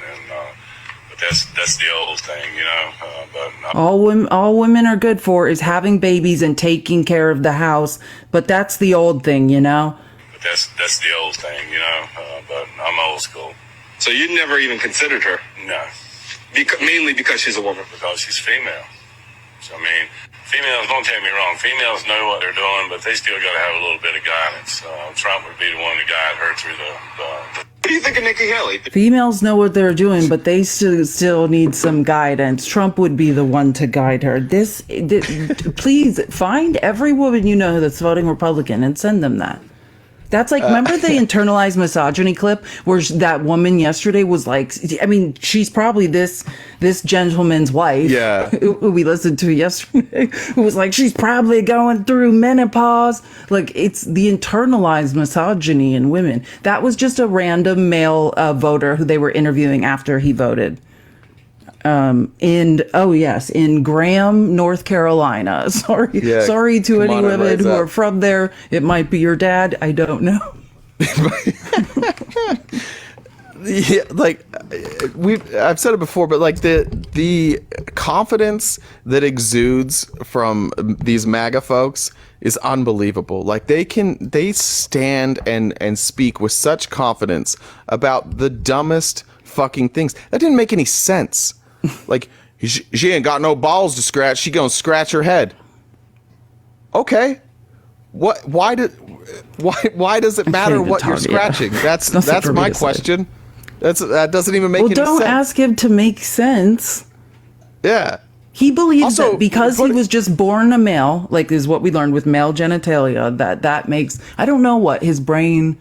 that's the old thing, you know. But all women are good for is having babies and taking care of the house. But that's the old thing, you know. But that's the old thing, you know. But I'm old school. So you never even considered her? No. Mainly because she's a woman. Because she's female. So I mean, females, don't take me wrong. Females know what they're doing, but they still got to have a little bit of guidance. Trump would be the one to guide her through the What do you think of Nikki Haley? Females know what they're doing, but they still need some guidance. Trump would be the one to guide her. Please find every woman you know that's voting Republican and send them that. That's like, remember the internalized misogyny clip where that woman yesterday was like, I mean, she's probably this gentleman's wife. Yeah. Who we listened to yesterday, who was like, she's probably going through menopause. Like, it's the internalized misogyny in women. That was just a random male voter who they were interviewing after he voted. In Graham, North Carolina. Sorry to any women who are from there. It might be your dad. I don't know. Yeah, like I've said it before, but like the confidence that exudes from these MAGA folks is unbelievable. Like they stand and speak with such confidence about the dumbest fucking things. That didn't make any sense. Like, she ain't got no balls to scratch. She gonna scratch her head. Okay. Why does it matter what you're scratching? That's my question. That doesn't even make any sense. Well, don't ask him to make sense. Yeah. He believes that because he was just born a male, like is what we learned with male genitalia, that makes, I don't know what his brain.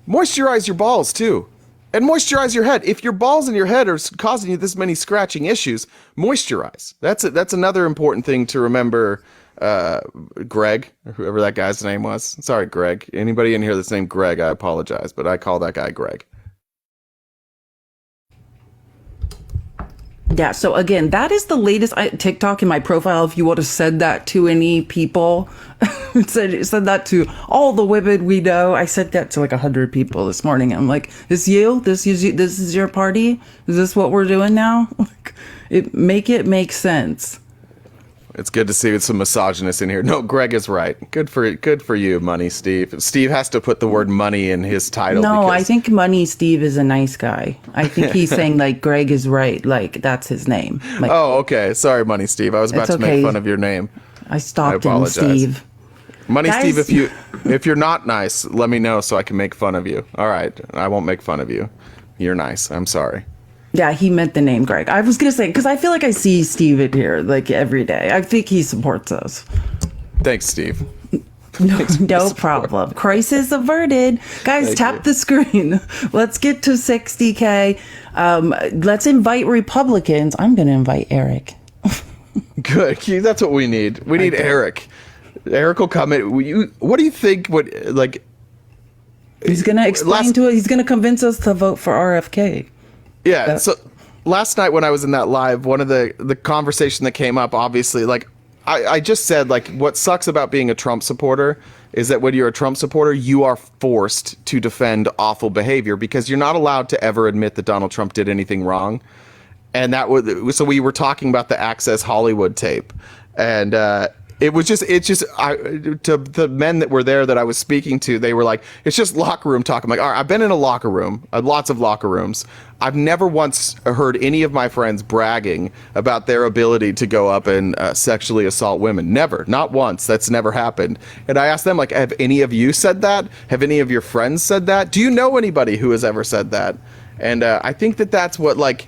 Moisturize your balls too. And moisturize your head. If your balls in your head are causing you this many scratching issues, moisturize. That's another important thing to remember. Greg, or whoever that guy's name was. Sorry, Greg. Anybody in here that's named Greg, I apologize, but I call that guy Greg. Yeah, so again, that is the latest TikTok in my profile. If you would have said that to any people, said that to all the women we know. I said that to like 100 people this morning. I'm like, "This you? This is you? This is your party? Is this what we're doing now?" It make sense. It's good to see some misogynists in here. No, Greg is right. Good for you, Money Steve. Steve has to put the word money in his title. No, I think Money Steve is a nice guy. I think he's saying like Greg is right. Like that's his name. Like, oh, okay. Sorry, Money Steve. I was about to make fun of your name. I stopped him, Steve. Money Guys. Steve, if you're not nice, let me know so I can make fun of you. All right. I won't make fun of you. You're nice. I'm sorry. Yeah, he meant the name Greg. I was going to say, because I feel like I see Steve in here like every day. I think he supports us. Thanks, Steve. No problem. Crisis averted. Guys, tap the screen. Let's get to 60K. Let's invite Republicans. I'm going to invite Eric. Good. That's what we need. We need Eric. Eric will come in. What do you think He's going to explain to us. He's going to convince us to vote for RFK. Yeah, so last night when I was in that live, one of the conversation that came up, obviously, like, I just said, like, what sucks about being a Trump supporter is that when you're a Trump supporter, you are forced to defend awful behavior because you're not allowed to ever admit that Donald Trump did anything wrong. And so we were talking about the Access Hollywood tape. And to the men that were there that I was speaking to, they were like, it's just locker room talk. I'm like, all right, I've been in a locker room, lots of locker rooms. I've never once heard any of my friends bragging about their ability to go up and sexually assault women. Never, not once. That's never happened. And I asked them, like, have any of you said that? Have any of your friends said that? Do you know anybody who has ever said that? And I think that's what, like,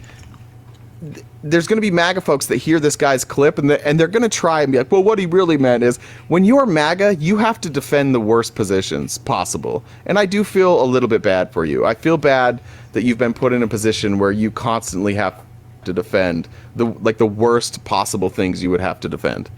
there's going to be MAGA folks that hear this guy's clip and they're going to try and be like, well, what he really meant is when you're MAGA, you have to defend the worst positions possible. And I do feel a little bit bad for you. I feel bad that you've been put in a position where you constantly have to defend the worst possible things you would have to defend.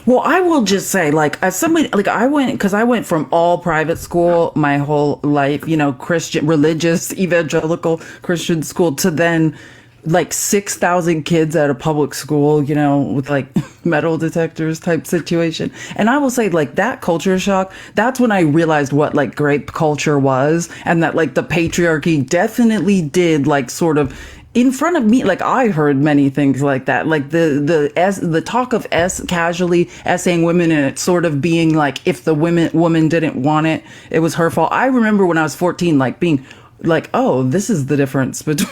Well, I will just say, like, as somebody, like, I went from all private school my whole life, Christian, religious, evangelical Christian school to then like 6,000 kids at a public school, with like metal detectors type situation. And I will say, like, that culture shock, that's when I realized what like grape culture was, and that like the patriarchy definitely did like sort of in front of me. Like I heard many things like that, like the talk of casually essaying women and it sort of being like, if the woman didn't want it, it was her fault. I remember when I was 14, like being like, oh, this is the difference between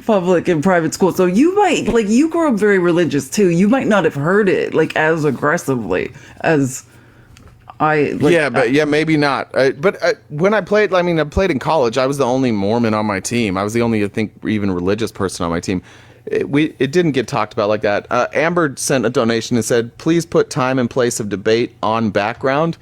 public and private school. So you might, like, you grew up very religious too. You might not have heard it like as aggressively as I. Like, maybe not. When I played, I played in college. I was the only Mormon on my team. I was the only, I think, even religious person on my team. It didn't get talked about like that. Amber sent a donation and said, please put time and place of debate on background.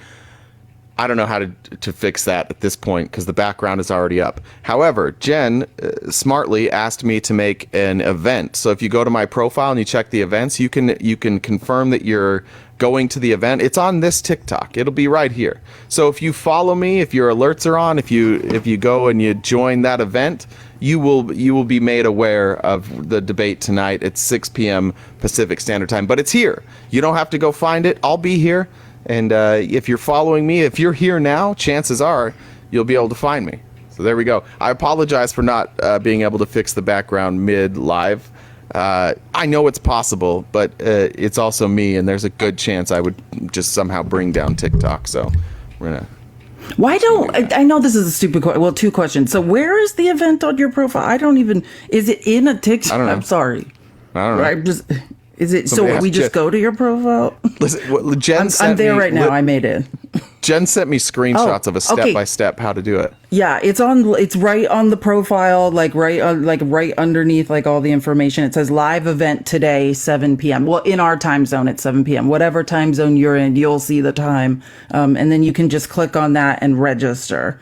I don't know how to fix that at this point because the background is already up. However, Jen smartly asked me to make an event. So if you go to my profile and you check the events, you can confirm that you're going to the event. It's on this TikTok. It'll be right here. So if you follow me, if your alerts are on, if you go and you join that event, you will be made aware of the debate tonight at 6 p.m. Pacific Standard Time. But it's here. You don't have to go find it. I'll be here. And if you're following me, if you're here now, chances are you'll be able to find me. So there we go. I apologize for not being able to fix the background mid-live. I know it's possible, but it's also me, and there's a good chance I would just somehow bring down TikTok. So we're going to... Why don't... I know this is a stupid question. Well, two questions. So where is the event on your profile? I don't even... Is it in a TikTok? I don't know. I'm sorry. I don't know. Is it so we just go to your profile? Listen, Jen I'm there right now. I made it. Jen sent me screenshots of a step-by-step how to do it. Yeah, it's right on the profile, like right underneath like all the information. It says live event today, 7 p.m. Well, in our time zone, it's 7 p.m. Whatever time zone you're in, you'll see the time. And then you can just click on that and register.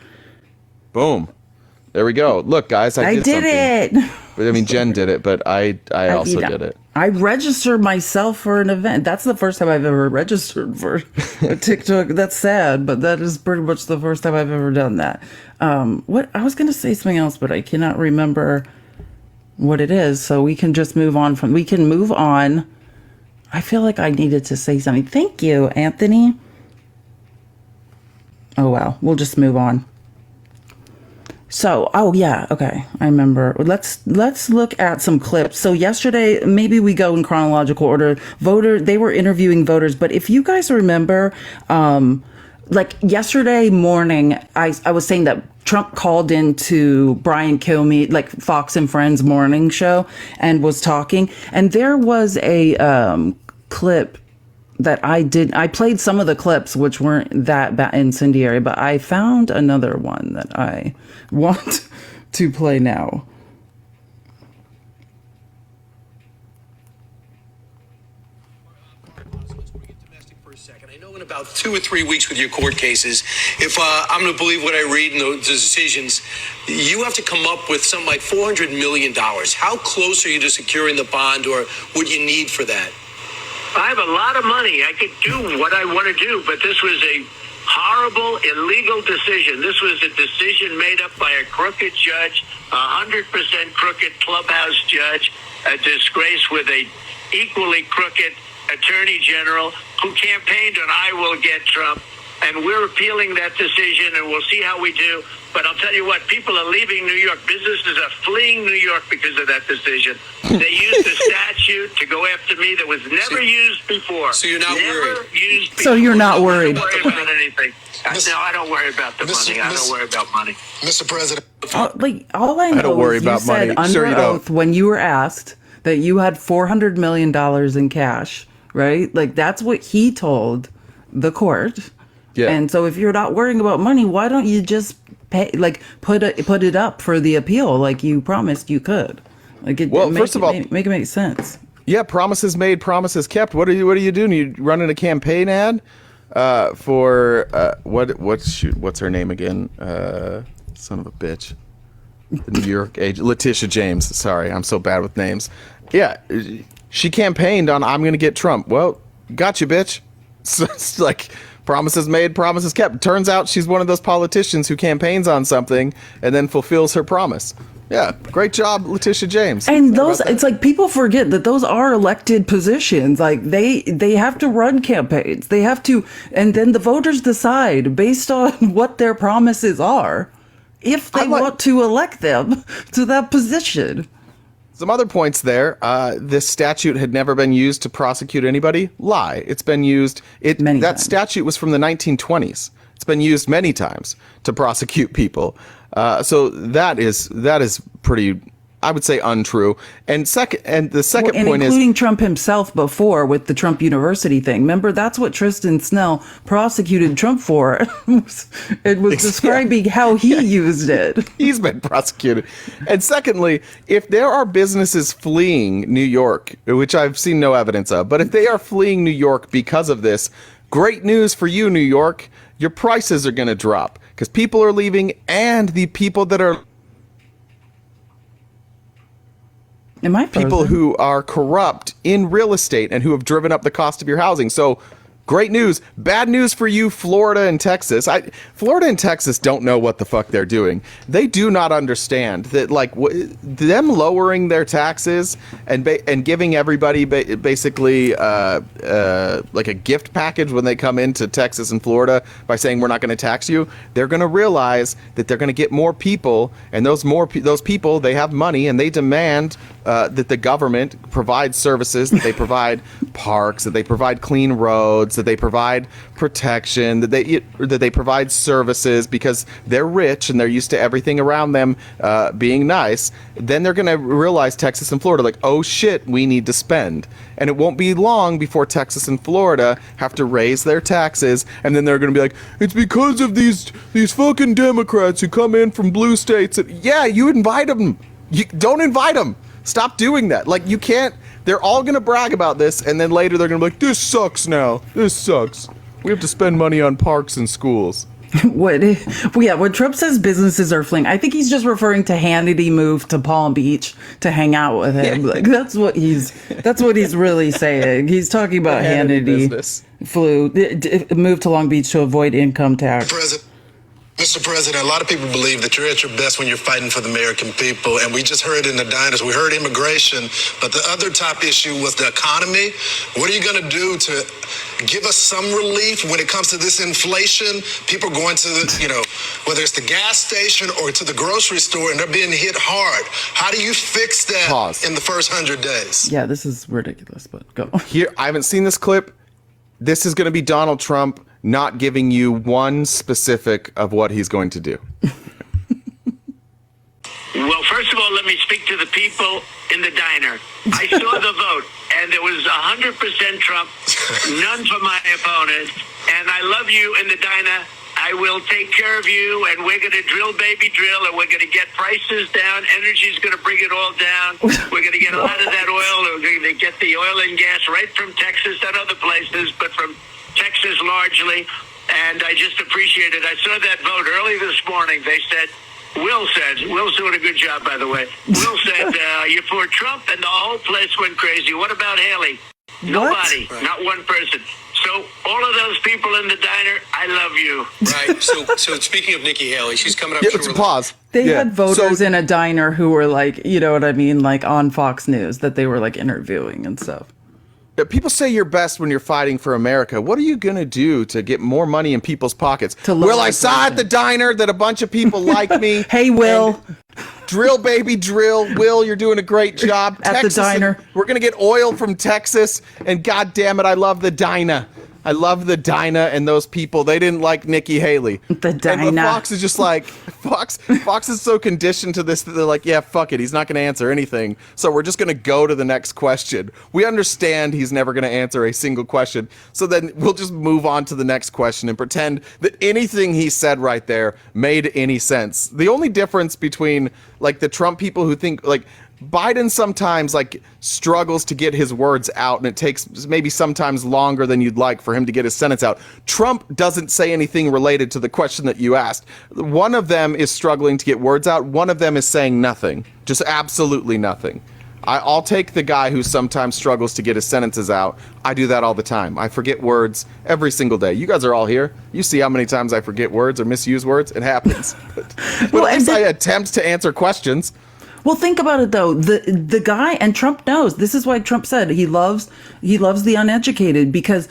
Boom. There we go. Look, guys, I did it. I mean, Jen did it, but I also did it. I registered myself for an event. That's the first time I've ever registered for a TikTok. That's sad, but that is pretty much the first time I've ever done that. What I was going to say something else, but I cannot remember what it is, so we can just move on. I feel like I needed to say something. Thank you, Anthony. Oh, well, we'll just move on. So, oh yeah, okay, I remember. Let's look at some clips. So yesterday, maybe we go in chronological order. They were interviewing voters, but if you guys remember, like yesterday morning, I was saying that Trump called into Brian Kilmeade, like Fox and Friends morning show, and was talking, and there was a clip that I played some of the clips, which weren't that incendiary, but I found another one that I want to play now. I know in about 2 or 3 weeks with your court cases, if I'm going to believe what I read in the decisions, you have to come up with something like $400 million. How close are you to securing the bond, or what you need for that? I have a lot of money. I could do what I want to do, but this was a horrible, illegal decision. This was a decision made up by a crooked judge, 100% crooked clubhouse judge, a disgrace with a equally crooked attorney general who campaigned on "I will get Trump." And we're appealing that decision, and we'll see how we do. But I'll tell you what, people are leaving New York. Businesses are fleeing New York because of that decision. They used a statute to go after me that was never used before. So you're not worried? Used before. So you're not worried? I don't worry about anything. No, I don't worry about the money. I don't worry about money. Mr. President. All I know don't worry is you about said money. under Sure you don't. oath when you were asked that you had $400 million in cash, right? Like that's what he told the court. Yeah. And so if you're not worrying about money, why don't you just pay, like put it up for the appeal like you promised you could? Like First of all, make it make sense. Yeah, promises made, promises kept. What are you doing? You running a campaign ad for what's her name again? Son of a bitch. The New York agent, Letitia James. Sorry, I'm so bad with names. Yeah, she campaigned on "I'm going to get Trump." Well, got you, bitch. So it's like promises made, promises kept. Turns out she's one of those politicians who campaigns on something and then fulfills her promise. Yeah, great job, Letitia James. And those, it's like people forget that those are elected positions. Like they have to run campaigns. They have to, and then the voters decide based on what their promises are, if they want to elect them to that position. Some other points there. This statute had never been used to prosecute anybody. Lie. It's been used. Many that times. statute was from the 1920s. It's been used many times to prosecute people. So that is pretty, I would say, untrue. And the second point is, including Trump himself before with the Trump University thing. Remember, that's what Tristan Snell prosecuted Trump for. It was describing how he used it. he's been prosecuted. And secondly, if there are businesses fleeing New York, which I've seen no evidence of, but if they are fleeing New York because of this, great news for you, New York. Your prices are going to drop because people are leaving, and the people that are people who are corrupt in real estate and who have driven up the cost of your housing. So great news. Bad news for you, Florida and Texas. Florida and Texas don't know what the fuck they're doing. They do not understand that, like, them lowering their taxes and giving everybody basically like a gift package when they come into Texas and Florida by saying we're not going to tax you. They're going to realize that they're going to get more people, and those people, they have money, and they demand that the government provides services, that they provide parks, that they provide clean roads, that they provide protection, that they provide services because they're rich and they're used to everything around them being nice. Then they're going to realize, Texas and Florida, like, oh shit, we need to spend. And it won't be long before Texas and Florida have to raise their taxes, and then they're going to be like, it's because of these fucking Democrats who come in from blue states. Yeah, you invite them. You don't invite them. Stop doing that. Like, you can't. They're all going to brag about this, and then later they're going to be like, this sucks now. This sucks. We have to spend money on parks and schools. When Trump says businesses are fleeing, I think he's just referring to Hannity moved to Palm Beach to hang out with him. Yeah. Like, that's what he's really saying. He's talking about Hannity moved to Long Beach to avoid income tax. Mr. President, a lot of people believe that you're at your best when you're fighting for the American people, and we just heard in the diners, we heard immigration, but the other top issue was the economy. What are you going to do to give us some relief when it comes to this inflation? People going to the, whether it's the gas station or to the grocery store, and they're being hit hard. How do you fix that in the first 100 days? Yeah, this is ridiculous, but go. Here, I haven't seen this clip. This is going to be Donald Trump not giving you one specific of what he's going to do. Well, first of all, let me speak to the people in the diner. I saw the vote, and it was 100% Trump, none for my opponent. And I love you in the diner. I will take care of you, and we're going to drill, baby, drill, and we're going to get prices down. Energy's going to bring it all down. We're going to get a lot of that oil. We're going to get the oil and gas right from Texas and other places, but from Texas largely. And I just appreciate it. I saw that vote early this morning. They said, Will's doing a good job, by the way. Will said, you're for Trump, and the whole place went crazy. What about Haley? Nobody, not one person. So all of those people in the diner, I love you. Right. So speaking of Nikki Haley, she's coming up. Let's pause. They had voters in a diner who were like, you know what I mean, like on Fox News that they were like interviewing and stuff. People say you're best when you're fighting for America. What are you going to do to get more money in people's pockets? Well, I saw at the diner that a bunch of people like me. Hey, Will. Drill, baby, drill. Will, you're doing a great job. At the diner. We're going to get oil from Texas. And God damn it, I love the diner. I love the Dinah and those people. They didn't like Nikki Haley. The Dinah. And Fox is just like, Fox is so conditioned to this that they're like, yeah, fuck it. He's not going to answer anything. So we're just going to go to the next question. We understand he's never going to answer a single question. So then we'll just move on to the next question and pretend that anything he said right there made any sense. The only difference between like the Trump people who think like, Biden sometimes like struggles to get his words out, and it takes maybe sometimes longer than you'd like for him to get his sentence out. Trump doesn't say anything related to the question that you asked. One of them is struggling to get words out. One of them is saying nothing, just absolutely nothing. I'll take the guy who sometimes struggles to get his sentences out. I do that all the time. I forget words every single day. You guys are all here. You see how many times I forget words or misuse words. It happens. But at least I attempt to answer questions. Well, think about it though. The guy, and Trump knows, this is why Trump said he loves the uneducated, because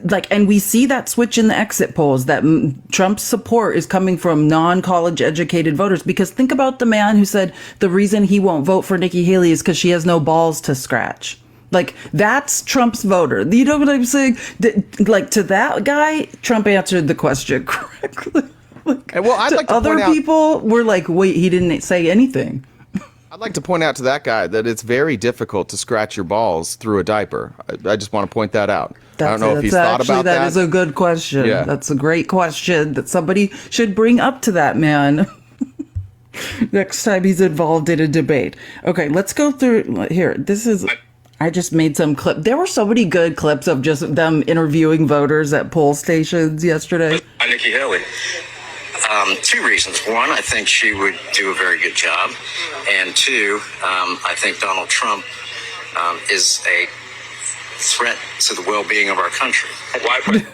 like, and we see that switch in the exit polls that Trump's support is coming from non-college educated voters. Because think about the man who said the reason he won't vote for Nikki Haley is because she has no balls to scratch. Like, that's Trump's voter. You know what I'm saying? Like, to that guy, Trump answered the question correctly. Well, I'd like to other people were like, wait, he didn't say anything. I'd like to point out to that guy that it's very difficult to scratch your balls through a diaper. I just want to point that out. I don't know if he's thought about that. That is a good question. Yeah. That's a great question that somebody should bring up to that man next time he's involved in a debate. Okay, let's go through here. I just made some clip. There were so many good clips of just them interviewing voters at poll stations yesterday. Nikki Haley. Two reasons. One, I think she would do a very good job. And two, I think Donald Trump is a threat to the well-being of our country. Why?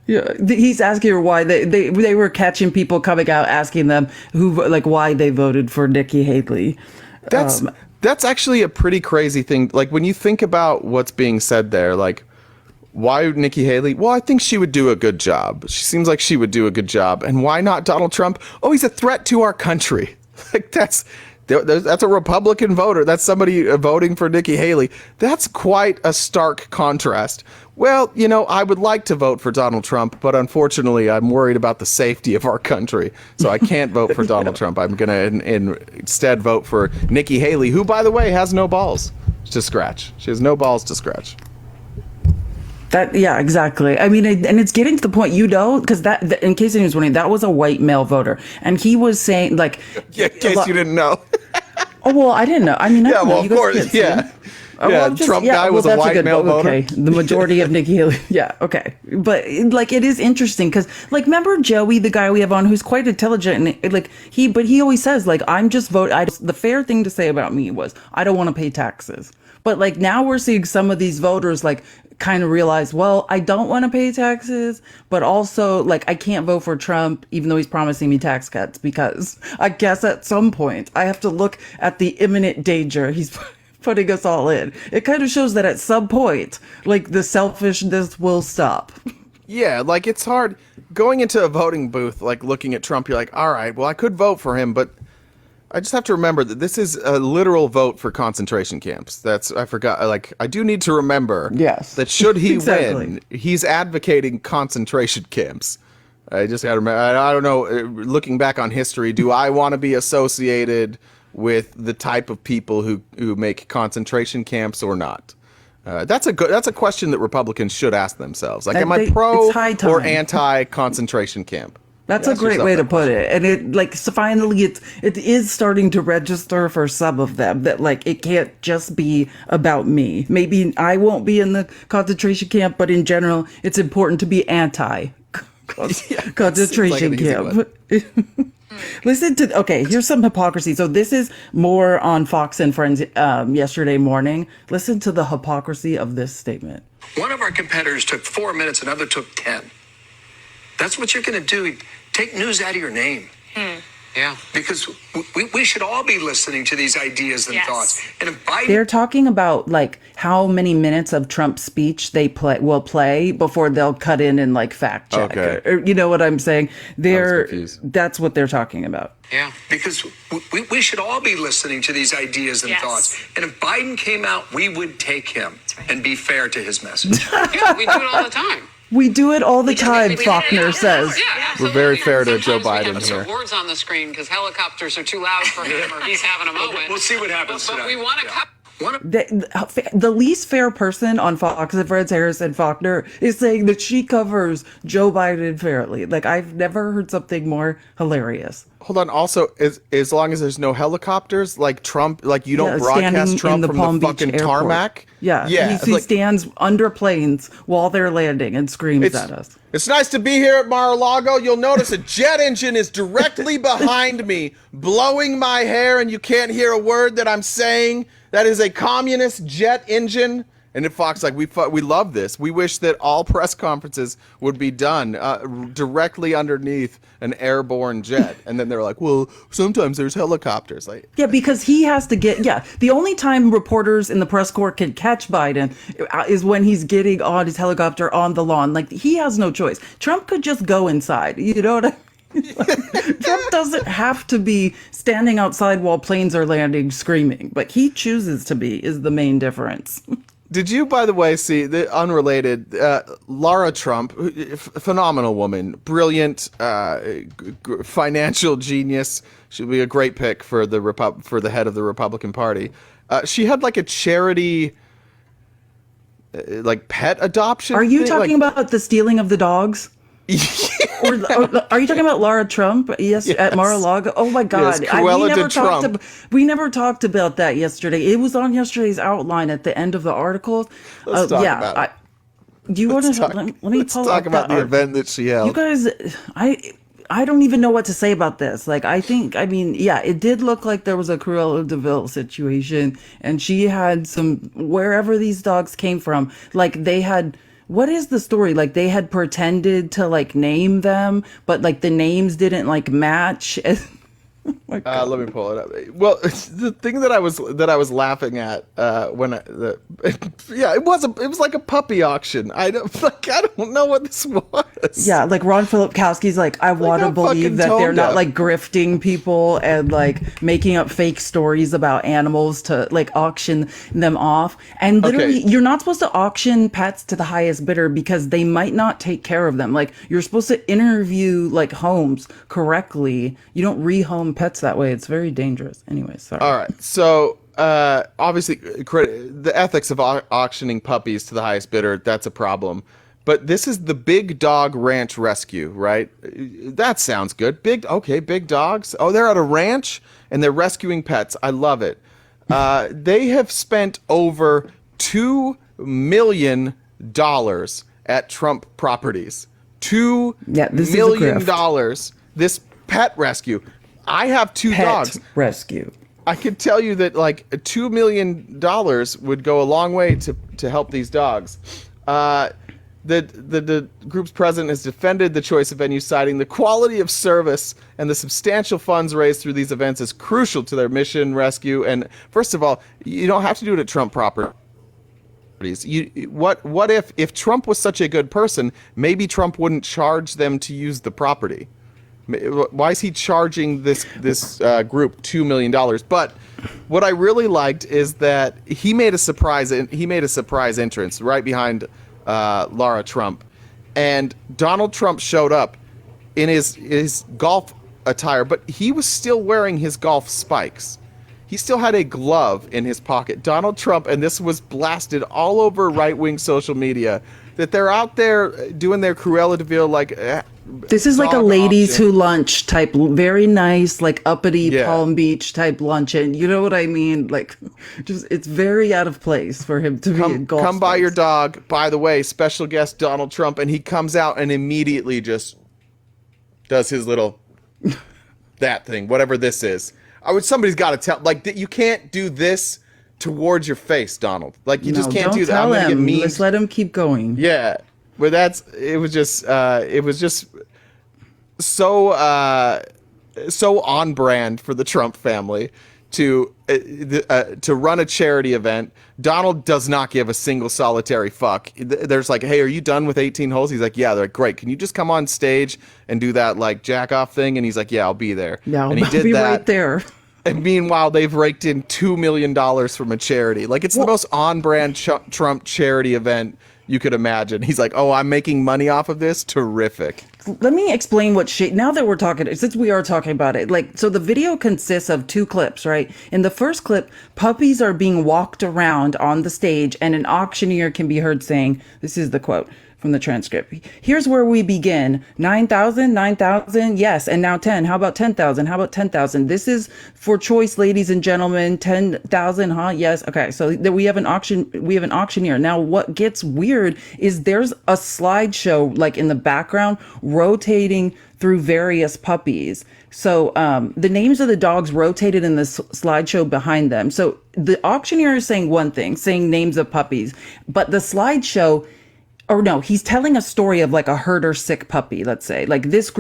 Yeah, he's asking her why they were catching people coming out asking them why they voted for Nikki Haley. That's actually a pretty crazy thing. Like when you think about what's being said there, like, why Nikki Haley? Well, I think she would do a good job. She seems like she would do a good job. And why not Donald Trump? Oh, he's a threat to our country. Like that's a Republican voter. That's somebody voting for Nikki Haley. That's quite a stark contrast. Well, I would like to vote for Donald Trump, but unfortunately, I'm worried about the safety of our country. So I can't vote for Donald Trump. I'm going to instead vote for Nikki Haley, who, by the way, has no balls to scratch. She has no balls to scratch. Yeah, exactly. I mean, and it's getting to the point, because that, in case anyone's wondering, that was a white male voter. And he was saying, like... Yeah, in case you didn't know. Oh, well, I didn't know. I mean, yeah, well, of course, yeah. Trump guy was a white male voter. Okay, the majority of Nikki Haley. Yeah, okay. But, like, it is interesting, because, like, remember Joey, the guy we have on, who's quite intelligent, and, like, he always says, like, I'm just voting... The fair thing to say about me was, I don't want to pay taxes. But like now we're seeing some of these voters like kind of realize, well, I don't want to pay taxes, but also like I can't vote for Trump even though he's promising me tax cuts, because I guess at some point I have to look at the imminent danger he's putting us all in. It kind of shows that at some point, like the selfishness will stop. Yeah, like it's hard going into a voting booth, like looking at Trump, you're like, all right, well, I could vote for him, but I just have to remember that this is a literal vote for concentration camps. I forgot, like, I do need to remember that should he win, he's advocating concentration camps. I just got to remember, I don't know, looking back on history, do I want to be associated with the type of people who make concentration camps or not? That's a question that Republicans should ask themselves. Like, am I pro or anti concentration camp? That's a great way to put it. And it like so finally it is starting to register for some of them that like it can't just be about me. Maybe I won't be in the concentration camp, but in general it's important to be anti concentration camp. Listen to, okay, here's some hypocrisy. So this is more on Fox and Friends yesterday morning. Listen to the hypocrisy of this statement. One of our competitors took 4 minutes, another took 10. That's what you're going to do. Take news out of your name. Yeah. Because we should all be listening to these ideas and thoughts. And if Biden... They're talking about like how many minutes of Trump's speech they will play before they'll cut in and like fact check. Okay. Or, you know what I'm saying? That's what they're talking about. Yeah. Because we should all be listening to these ideas and thoughts. And if Biden came out, we would take him and be fair to his message. Yeah, we do it all the time. We do it all the time, Faulkner says. Yeah, we're very fair to Joe Biden we have here. Some words on the screen because helicopters are too loud for him, or he's having a moment. We'll see what happens But today. we want to cut. The least fair person on Fox and Friends, Harrison Faulkner, is saying that she covers Joe Biden fairly. Like, I've never heard something more hilarious. Hold on. Also, as long as there's no helicopters, like Trump, like you don't broadcast Trump from Palm the Beach fucking airport. tarmac. Yeah. Yeah. He stands under planes while they're landing and screams at us. It's nice to be here at Mar-a-Lago. You'll notice a jet engine is directly behind me, blowing my hair, and you can't hear a word that I'm saying. That is a communist jet engine. And at Fox, like, we love this. We wish that all press conferences would be done directly underneath an airborne jet. And then they're like, well, sometimes there's helicopters. Like, yeah, because he has to the only time reporters in the press corps can catch Biden is when he's getting on his helicopter on the lawn. Like, he has no choice. Trump could just go inside. You know what I mean? Trump doesn't have to be standing outside while planes are landing screaming, but he chooses to be, is the main difference. Did you, by the way, see the unrelated Lara Trump, phenomenal woman, brilliant, financial genius. She'll be a great pick for the head of the Republican Party. She had like a charity, like pet adoption. Are you thing? talking about the stealing of the dogs? Or are you talking about Lara Trump? Yes, at Mar-a-Lago. Oh my God! Yes, Cruella we never talked about that yesterday. It was on yesterday's outline at the end of the article. Let's talk about it. Do you want to? Let me talk about the event that she held. You guys, I don't even know what to say about this. Like, it did look like there was a Cruella de Vil situation, and she had wherever these dogs came from. Like, they had. What is the story? Like, they had pretended to like name them, but like the names didn't like match. Let me pull it up. Well, the thing that I was laughing at it was like a puppy auction. I don't know what this was. Yeah, like Ron Filipkowski's like, I want to believe that they're not like grifting people and like making up fake stories about animals to like auction them off. And literally, you're not supposed to auction pets to the highest bidder because they might not take care of them. Like, you're supposed to interview like homes correctly. You don't rehome pets that way. It's very dangerous. Anyway, sorry. All right. So obviously, the ethics of auctioning puppies to the highest bidder, that's a problem. But this is the Big Dog Ranch Rescue, right? That sounds good. Big dogs. Oh, they're at a ranch and they're rescuing pets. I love it. They have spent over $2 million at Trump properties. $2 million. This pet rescue. I have two dogs. Rescue. I could tell you that like $2 million would go a long way to help these dogs. The group's president has defended the choice of venue, citing the quality of service and the substantial funds raised through these events is crucial to their mission rescue. And first of all, you don't have to do it at Trump properties. What if Trump was such a good person, maybe Trump wouldn't charge them to use the property? Why is he charging this group $2 million? But what I really liked is that he made a surprise entrance right behind Lara Trump, and Donald Trump showed up in his golf attire, but he was still wearing his golf spikes. He still had a glove in his pocket. Donald Trump, and this was blasted all over right-wing social media, that they're out there doing their Cruella de Vil like. This is like a ladies who lunch type, very nice, like uppity Palm Beach type luncheon. You know what I mean? Like, just it's very out of place for him to be a golf. Come buy your dog. By the way, special guest Donald Trump, and he comes out and immediately just does his little that thing, whatever this is. Somebody's got to tell. Like, you can't do this towards your face, Donald. Like, you just can't do that. I'm gonna get mean. Let's let him keep going. Yeah. But it was just so on brand for the Trump family to run a charity event. Donald does not give a single solitary fuck. There's like, hey, are you done with 18 holes? He's like, yeah. They're like, great. Can you just come on stage and do that like jack off thing? And he's like, yeah, I'll be there. Yeah, and he did be that right there. And meanwhile, they've raked in $2 million from a charity. Like, it's the most on brand Trump charity event you could imagine. He's like, oh, I'm making money off of this. Terrific. Let me explain now that we're talking, since we are talking about it, like, so the video consists of 2 clips, right? In the first clip, puppies are being walked around on the stage and an auctioneer can be heard saying, this is the quote from the transcript. Here's where we begin. 9,000, 9,000. Yes. And now 10. How about 10,000? How about 10,000? This is for choice, ladies and gentlemen. 10,000. Huh? Yes. Okay. So we have an auctioneer. Now what gets weird is there's a slideshow like in the background rotating through various puppies. So the names of the dogs rotated in the slideshow behind them. So the auctioneer is saying one thing, saying names of puppies, but the slideshow, or no, he's telling a story of like a herder sick puppy, let's say. Like this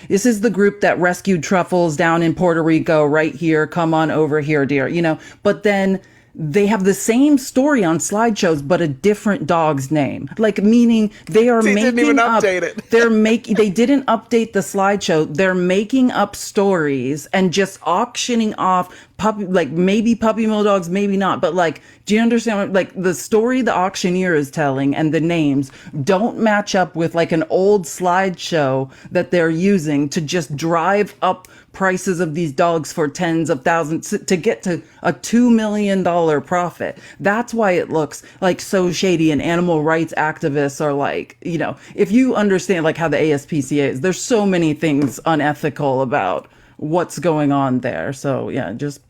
is the group that rescued Truffles down in Puerto Rico right here. Come on over here, dear. You know, but then they have the same story on slideshows, but a different dog's name. Like, meaning they are making didn't even up. Update it. They didn't update the slideshow. They're making up stories and just auctioning off puppy, like maybe puppy mill dogs, maybe not. But like, do you understand what, like the story the auctioneer is telling and the names don't match up with like an old slideshow that they're using to just drive up prices of these dogs for tens of thousands to get to a $2 million profit. That's why it looks like so shady, and animal rights activists are like, you know, if you understand like how the ASPCA is, there's so many things unethical about what's going on there. So yeah, just.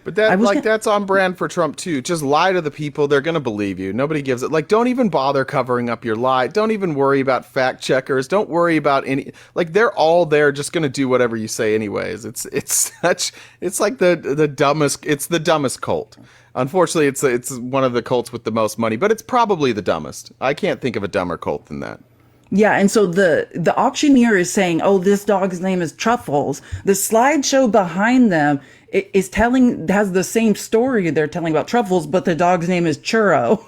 But that's on brand for Trump too. Just lie to the people. They're going to believe you. Nobody gives it. Like, don't even bother covering up your lie. Don't even worry about fact checkers. Don't worry about any, like, they're all there just going to do whatever you say anyways. It's like the dumbest cult. Unfortunately, it's one of the cults with the most money, but it's probably the dumbest. I can't think of a dumber cult than that. Yeah, and so the auctioneer is saying, oh, this dog's name is Truffles. The slideshow behind them has the same story they're telling about Truffles, but the dog's name is Churro.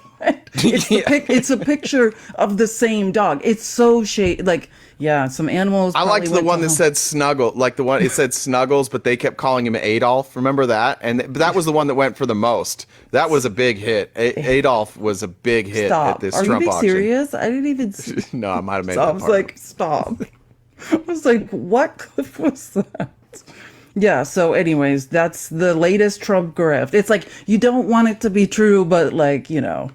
It's a picture of the same dog. It's so shady. Like, yeah, some animals. I liked the one that said Snuggle, like the one it said Snuggles, but they kept calling him Adolf. Remember that? And that was the one that went for the most. That was a big hit. Adolf was a big hit at this Trump auction. Are you being serious? I didn't even. No, I might have made that. I was like, stop. I was like, what clip was that? Yeah, so anyways, that's the latest Trump grift. It's like, you don't want it to be true, but like, you know.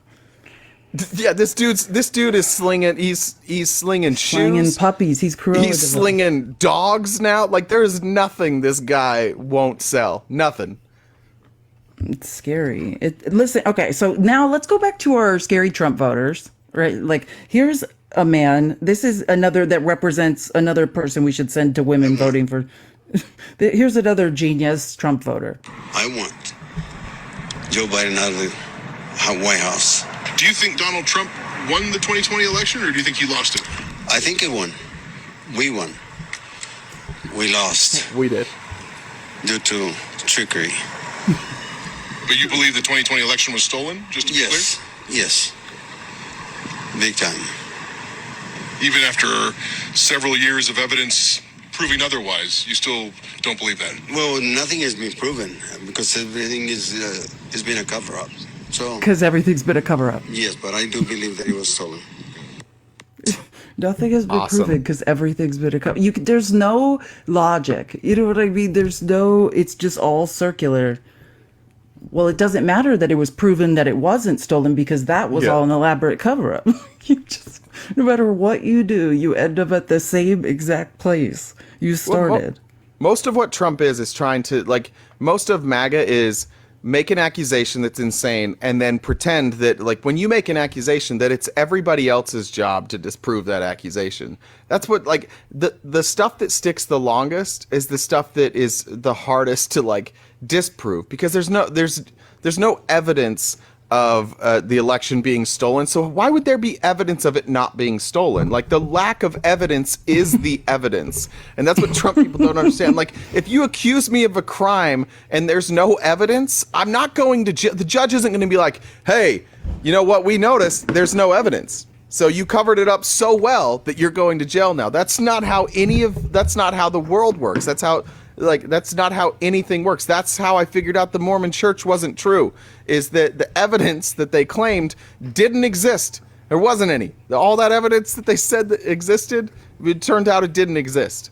Yeah, this dude is slinging. He's slinging shoes, slinging puppies. He's cruel. He's slinging dogs now. Like, there's nothing this guy won't sell. Nothing. It's scary. Listen, okay, so now let's go back to our scary Trump voters, right? Like, here's a man. This is another that represents another person we should send to women voting for Here's another genius Trump voter. I want Joe Biden out of the White House. Do you think Donald Trump won the 2020 election, or do you think he lost it? I think it won. We won. We lost. We did. Due to trickery. But you believe the 2020 election was stolen, just to be Yes. Yes. Big time. clear? Even after several years of evidence proving otherwise, you still don't believe that? Well, nothing has been proven because everything is been a cover-up. So, Because everything's been a cover-up. yes, but I do believe that it was stolen. Nothing has been Awesome. proven because everything's been a cover. There's no logic. You know what I mean? It's just all circular. Well, it doesn't matter that it was proven that it wasn't stolen because that was Yeah. all an elaborate cover-up. No matter what you do, you end up at the same exact place you started. Most of what Trump is trying to, like, most of MAGA is make an accusation that's insane and then pretend that, like, when you make an accusation, that it's everybody else's job to disprove that accusation. That's what, like, the stuff that sticks the longest is the stuff that is the hardest to, like, disprove, because there's no evidence of the election being stolen. So why would there be evidence of it not being stolen? Like, the lack of evidence is the evidence. And that's what Trump people don't understand. Like, if you accuse me of a crime and there's no evidence, I'm not going to jail. The judge isn't going to be like, hey, you know what? We noticed there's no evidence. So you covered it up so well that you're going to jail now. That's not how the world works. That's not how anything works. That's how I figured out the Mormon church wasn't true, is that the evidence that they claimed didn't exist. There wasn't any. All that evidence that they said that existed, it turned out it didn't exist.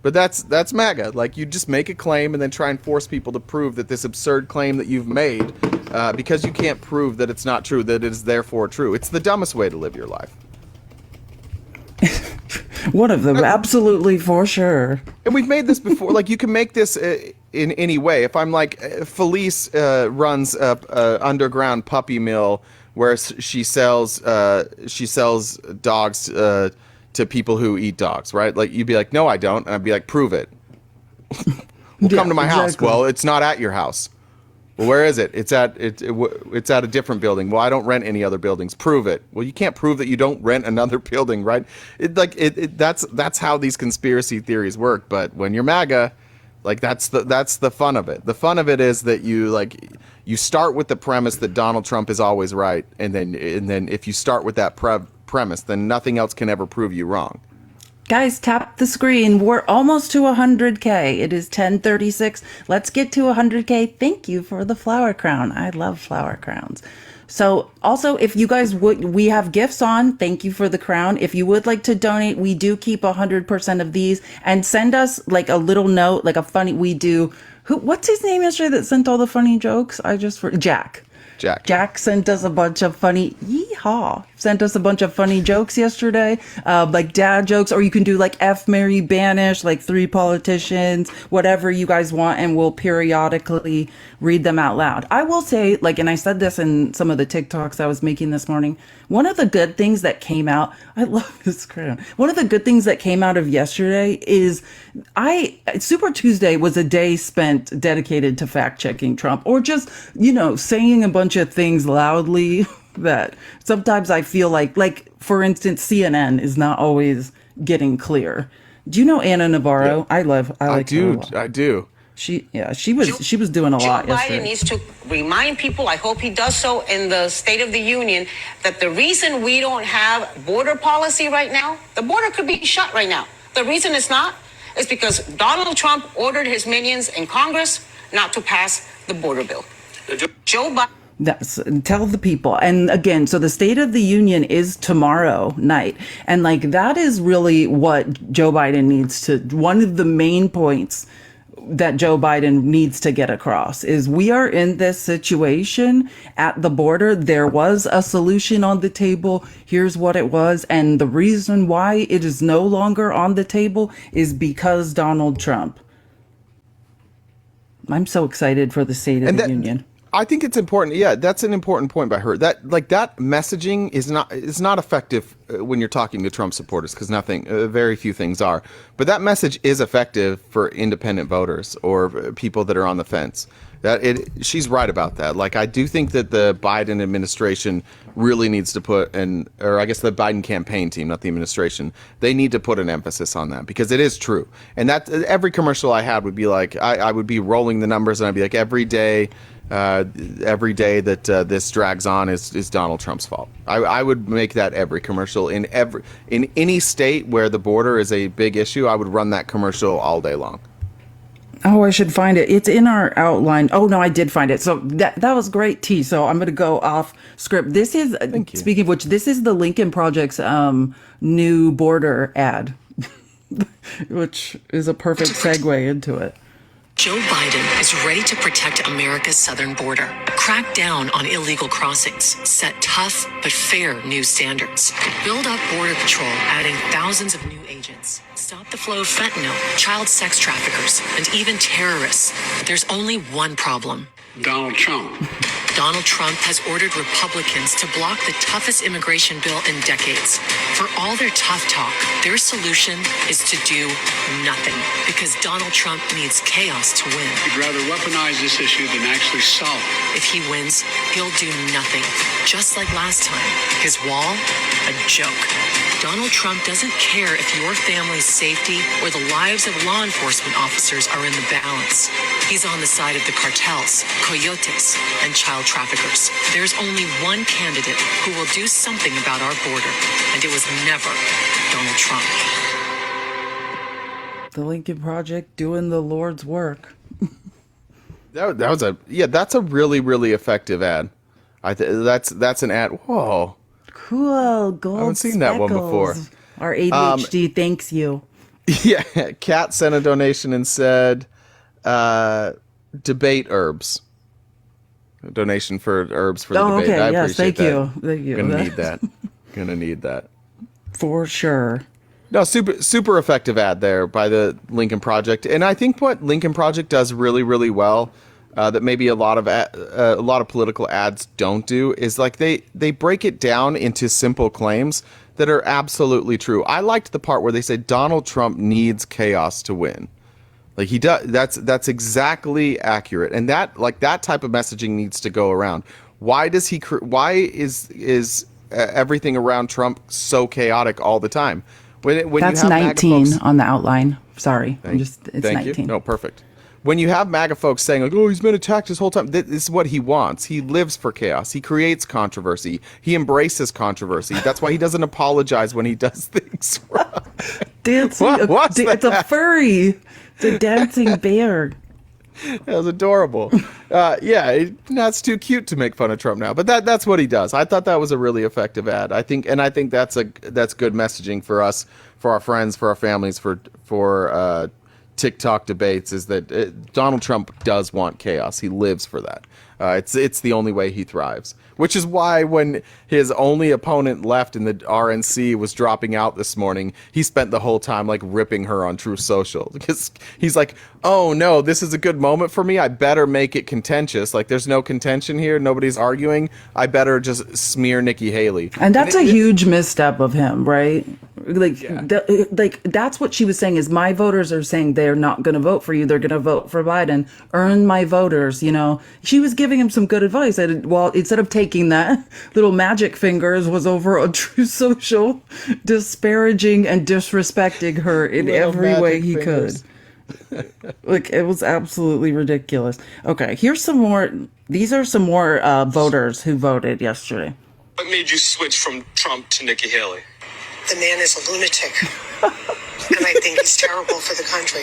But that's MAGA. Like, you just make a claim and then try and force people to prove that this absurd claim that you've made, because you can't prove that it's not true, that it is therefore true. It's the dumbest way to live your life. One of them, absolutely, for sure. And we've made this before. Like, you can make this in any way. If I'm like, Felice runs a underground puppy mill where she sells dogs to people who eat dogs, right? Like, you'd be like, no, I don't. And I'd be like, prove it. Come to my house. Well, it's not at your house. Well, where is it? It's at a different building. Well, I don't rent any other buildings. Prove it. Well, you can't prove that you don't rent another building, right? That's how these conspiracy theories work. But when you're MAGA, like, that's the fun of it. The fun of it is that you start with the premise that Donald Trump is always right, and then if you start with that premise, then nothing else can ever prove you wrong. Guys, tap the screen. We're almost to 100K. It is 10:36. Let's get to 100K. Thank you for the flower crown. I love flower crowns. So also, if you guys we have gifts on. Thank you for the crown. If you would like to donate, we do keep 100% of these, and send us like a little note, like a funny, what's his name yesterday that sent all the funny jokes? Jack sent us a bunch of funny, sent us a bunch of funny jokes yesterday, like dad jokes, or you can do like F, Mary, Banish, like 3 politicians, whatever you guys want, and we'll periodically read them out loud. I will say, like, and I said this in some of the TikToks I was making this morning, one of the good things that came out, I love this crown. One of the good things that came out of yesterday is Super Tuesday was a day spent dedicated to fact checking Trump, or just, saying a bunch of things loudly that sometimes I feel like for instance, CNN is not always getting clear. Do you know Anna Navarro? Yeah. I do. She was doing a lot Joe yesterday. Biden needs to remind people, I hope he does so in the State of the Union, that the reason we don't have border policy right now, the border could be shut right now. The reason it's not is because Donald Trump ordered his minions in Congress not to pass the border bill. Joe Biden. Tell the people. And again, so the State of the Union is tomorrow night. And like, that is really what Joe Biden needs to, one of the main points that Joe Biden needs to get across is we are in this situation at the border. There was a solution on the table. Here's what it was. And the reason why it is no longer on the table is because Donald Trump. I'm so excited for the State of the Union. I think it's important. Yeah, that's an important point by her. That messaging is not effective when you're talking to Trump supporters, because very few things are. But that message is effective for independent voters or people that are on the fence. She's right about that. Like, I do think that the Biden administration really needs to or I guess the Biden campaign team, not the administration, they need to put an emphasis on that, because it is true. And that every commercial I had would be like, I would be rolling the numbers and I'd be like, every day that this drags on is Donald Trump's fault. I would make that every commercial in any state where the border is a big issue. I would run that commercial all day long. Oh, I should find it. It's in our outline. Oh no, I did find it. So that was great, T. So I'm going to go off script. This is, speaking of which, this is the Lincoln Project's new border ad, which is a perfect segue into it. Joe Biden is ready to protect America's southern border, crack down on illegal crossings, set tough but fair new standards, build up Border Patrol, adding thousands of new agents, stop the flow of fentanyl, child sex traffickers, and even terrorists. There's only one problem. Donald Trump. Donald Trump has ordered Republicans to block the toughest immigration bill in decades. For all their tough talk, their solution is to do nothing, because Donald Trump needs chaos to win. He'd rather weaponize this issue than actually solve it. If he wins, he'll do nothing, just like last time. His wall, a joke. Donald Trump doesn't care if your family's safety or the lives of law enforcement officers are in the balance. He's on the side of the cartels, coyotes, and child traffickers. There's only one candidate who will do something about our border, and it was never Donald Trump. The Lincoln Project doing the Lord's work. That's a really, really effective ad. That's an ad. Whoa. Cool. Gold I haven't seen that one before. Our ADHD thanks you. Yeah. Kat sent a donation and said, debate herbs. A donation for herbs for the debate. Okay. I yes, appreciate that. Thank you. Gonna need that. For sure. No, super effective ad there by the Lincoln Project. And I think what Lincoln Project does really, really well, that maybe a lot of political ads don't do, is like they break it down into simple claims that are absolutely true. I liked the part where they say Donald Trump needs chaos to win. Like he does. That's exactly accurate. And that type of messaging needs to go around. Why is everything around Trump so chaotic all the time? When that's you have 19 folks, on the outline. Sorry. It's thank 19. you. No, perfect. When you have MAGA folks saying, like, oh, he's been attacked this whole time, this is what he wants. He lives for chaos. He creates controversy. He embraces controversy. That's why he doesn't apologize when he does things wrong. Dancing. It's a furry. It's a dancing bear. That was adorable. That's too cute to make fun of Trump now, but that's what he does. I thought that was a really effective ad. I think that's good messaging for us, for our friends, for our families, for TikTok debates, is that Donald Trump does want chaos. He lives for that. It's the only way he thrives. Which is why when his only opponent left in the RNC was dropping out this morning, he spent the whole time like ripping her on Truth Social, because he's like, oh no, this is a good moment for me. I better make it contentious. Like there's no contention here. Nobody's arguing. I better just smear Nikki Haley. And that's a huge misstep of him, right? That's what she was saying, is my voters are saying they're not going to vote for you. They're going to vote for Biden. Earn my voters. You know, she was giving him some good advice. Well, instead of taking that little magic fingers was over on True Social, disparaging and disrespecting her in every way he could. Like, it was absolutely ridiculous. Okay, here's some more. These are some more voters who voted yesterday. What made you switch from Trump to Nikki Haley? The man is a lunatic, and I think he's terrible for the country.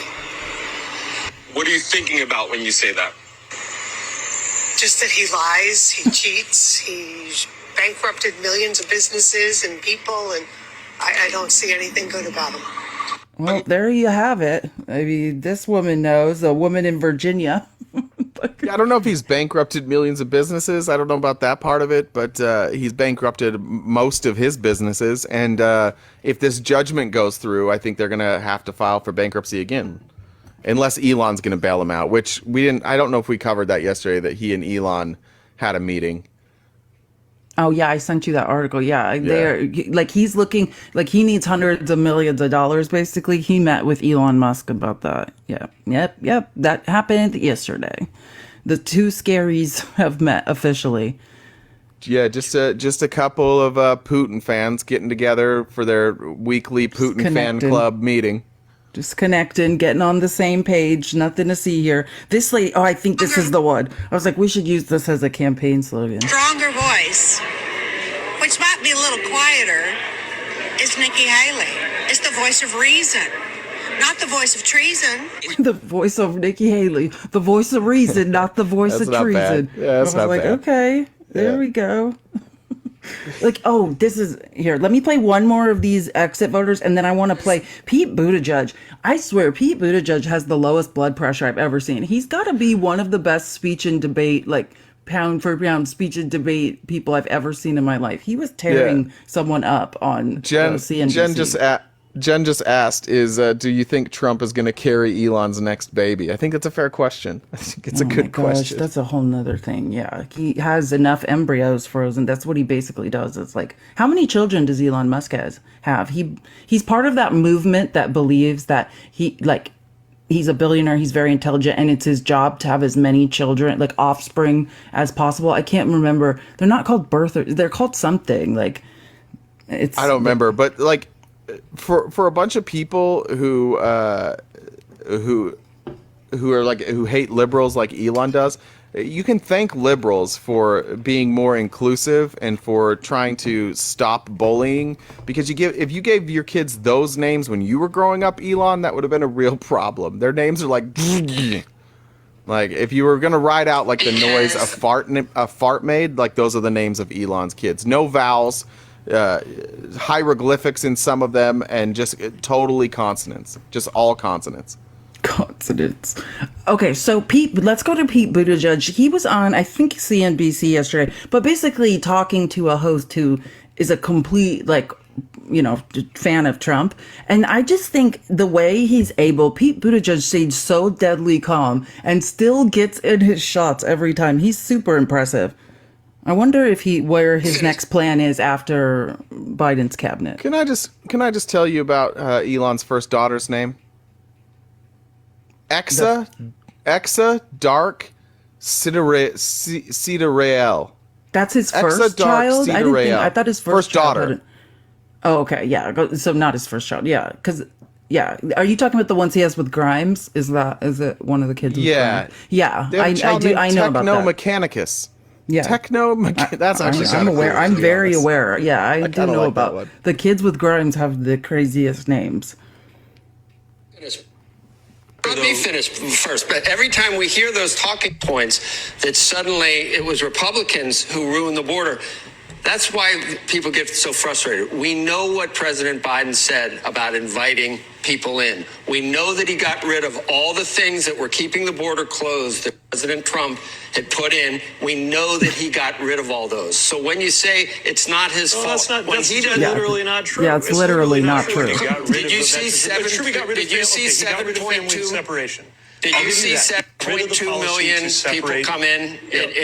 What are you thinking about when you say that? Just that he lies, he cheats, he's bankrupted millions of businesses and people, and I don't see anything good about him. Well, there you have it. I mean, this woman knows, a woman in Virginia. I don't know if he's bankrupted millions of businesses. I don't know about that part of it, but he's bankrupted most of his businesses. And if this judgment goes through, I think they're going to have to file for bankruptcy again. unless Elon's going to bail him out, which we didn't. I don't know if we covered that yesterday, that he and Elon had a meeting. Oh yeah, I sent you that article. Yeah, they're like, he's looking like he needs hundreds of millions of dollars. Basically, he met with Elon Musk about that. Yeah, yep. That happened yesterday. The two scaries have met officially. Yeah, just a couple of Putin fans getting together for their weekly Putin fan club meeting. Just connecting, getting on the same page. Nothing to see here. This lady, I think this is the one. I was like, we should use this as a campaign slogan. Stronger voice, which might be a little quieter, is Nikki Haley. It's the voice of reason, not the voice of treason. The voice of Nikki Haley. The voice of reason, not the voice of treason. Bad. Yeah, that's not bad. Okay, there we go. Like, oh, this is here. Let me play one more of these exit voters, and then I want to play Pete Buttigieg. I swear, Pete Buttigieg has the lowest blood pressure I've ever seen. He's got to be one of the best speech and debate, like pound for pound speech and debate people I've ever seen in my life. He was tearing someone up on CNBC. Jen just asked, do you think Trump is going to carry Elon's next baby? I think it's a fair question. I think it's a good question. That's a whole nother thing. Yeah. He has enough embryos frozen. That's what he basically does. It's like, how many children does Elon Musk have? He's part of that movement that believes that he's a billionaire, he's very intelligent, and it's his job to have as many children, like offspring, as possible. I can't remember. They're not called birthers. They're called something. Like, it's. I don't remember, but like, for a bunch of people who hate liberals like Elon does, you can thank liberals for being more inclusive and for trying to stop bullying, because if you gave your kids those names when you were growing up, Elon, that would have been a real problem. Their names are like if you were gonna write out like the noise a fart made, like those are the names of Elon's kids. No vowels. Hieroglyphics in some of them, and just totally consonants, just all consonants. Okay, so let's go to Pete Buttigieg. He was on, I think, CNBC yesterday, but basically talking to a host who is a complete, fan of Trump. And I just think the way Pete Buttigieg stayed so deadly calm and still gets in his shots every time. He's super impressive. I wonder where his next plan is after Biden's cabinet. Can I just tell you about Elon's first daughter's name? Exa Dark Sidareal. That's his first child? I thought his first daughter. Oh, okay, yeah. So not his first child, yeah. Because, yeah. Are you talking about the ones he has with Grimes? Is it one of the kids with Grimes? Yeah. I know about that. Technomechanicus. Yeah. That's actually I'm aware. I'm very aware. Yeah, I do know about the kids with Grimes have the craziest names. Let me finish first. But every time we hear those talking points that suddenly it was Republicans who ruined the border, that's why people get so frustrated. We know what President Biden said about inviting people in. We know that he got rid of all the things that were keeping the border closed that President Trump had put in. We know that he got rid of all those. So when you say it's not his fault, that's literally not true. Yeah, it's literally not true. Did you see 7.2 separation? Did you see 7.2 million people come in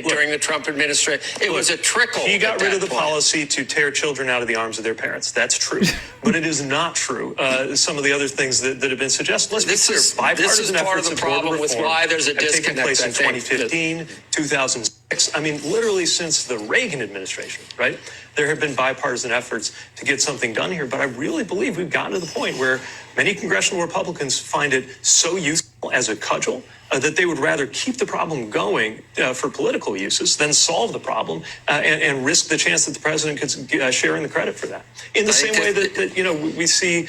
during the Trump administration? It was a trickle. He got rid of the policy to tear children out of the arms of their parents. That's true. But it is not true. Some of the other things that have been suggested. Let's be clear. Bipartisan part of the problem with why there's a disconnect. Taken place in 2015, 2006. I mean, literally since the Reagan administration, right? There have been bipartisan efforts to get something done here. But I really believe we've gotten to the point where many congressional Republicans find it so useful as a cudgel that they would rather keep the problem going for political uses than solve the problem and risk the chance that the president could share in the credit for that. In the same way that we see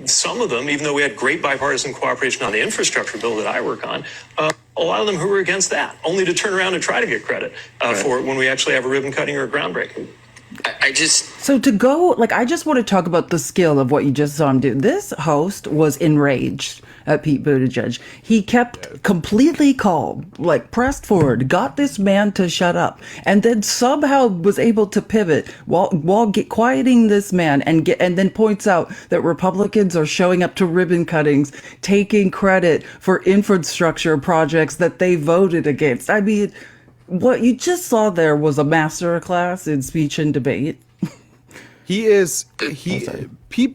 some of them, even though we had great bipartisan cooperation on the infrastructure bill that I work on, a lot of them who were against that, only to turn around and try to get credit for it when we actually have a ribbon cutting or a groundbreaking. I just So to go, like, I just want to talk about the skill of what you just saw him do. This host was enraged at Pete Buttigieg. He kept completely calm, like pressed forward, got this man to shut up, and then somehow was able to pivot while quieting this man and then points out that Republicans are showing up to ribbon cuttings, taking credit for infrastructure projects that they voted against. I mean, what you just saw there was a masterclass in speech and debate. Pete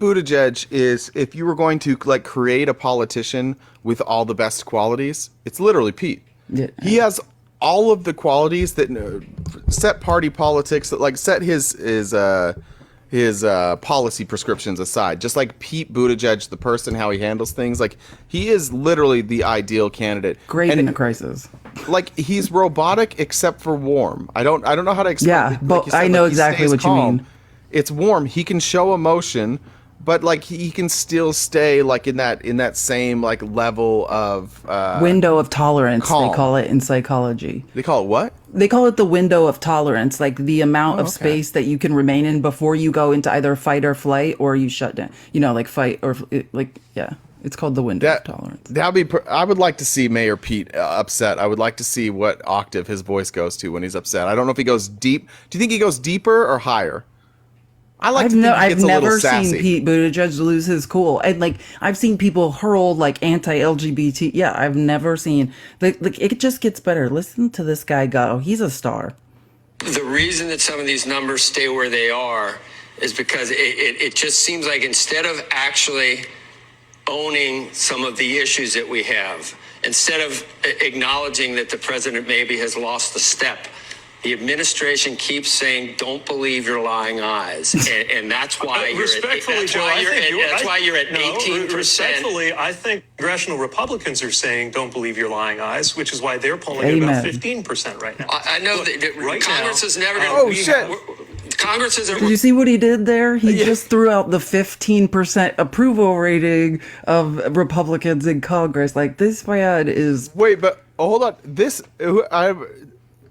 Buttigieg is, if you were going to like create a politician with all the best qualities, it's literally Pete. Yeah. He has all of the qualities that set party politics, that like set his policy prescriptions aside. Just like Pete Buttigieg, the person, how he handles things, like he is literally the ideal candidate. Great in a crisis. Like he's robotic except for warm. I don't know how to explain. Yeah, it. but I know exactly what you mean. It's warm. He can show emotion, but like he can still stay like in that same like level of window of tolerance. Calm. They call it in psychology. They call it what? They call it the window of tolerance, like the amount of space that you can remain in before you go into either fight or flight, or you shut down. You know, like fight or like yeah. It's called the window of tolerance. I would like to see Mayor Pete upset. I would like to see what octave his voice goes to when he's upset. I don't know if he goes deep. Do you think he goes deeper or higher? I've never seen Pete Buttigieg lose his cool, and like I've seen people hurl like anti-LGBT. Yeah, I've never seen like it just gets better. Listen to this guy go. He's a star. the reason that some of these numbers stay where they are is because it just seems like instead of actually owning some of the issues that we have, instead of acknowledging that the president maybe has lost a step, the administration keeps saying, "Don't believe your lying eyes," and that's why you're that's why you're at 18%. Respectfully, I think congressional Republicans are saying, "Don't believe your lying eyes," which is why they're polling at about 15% right now. I know that right Congress now, is never going to. Oh shit! Congress is. Did you see what he did there? He just threw out the 15% approval rating of Republicans in Congress. Like, this man is. Wait, but hold on.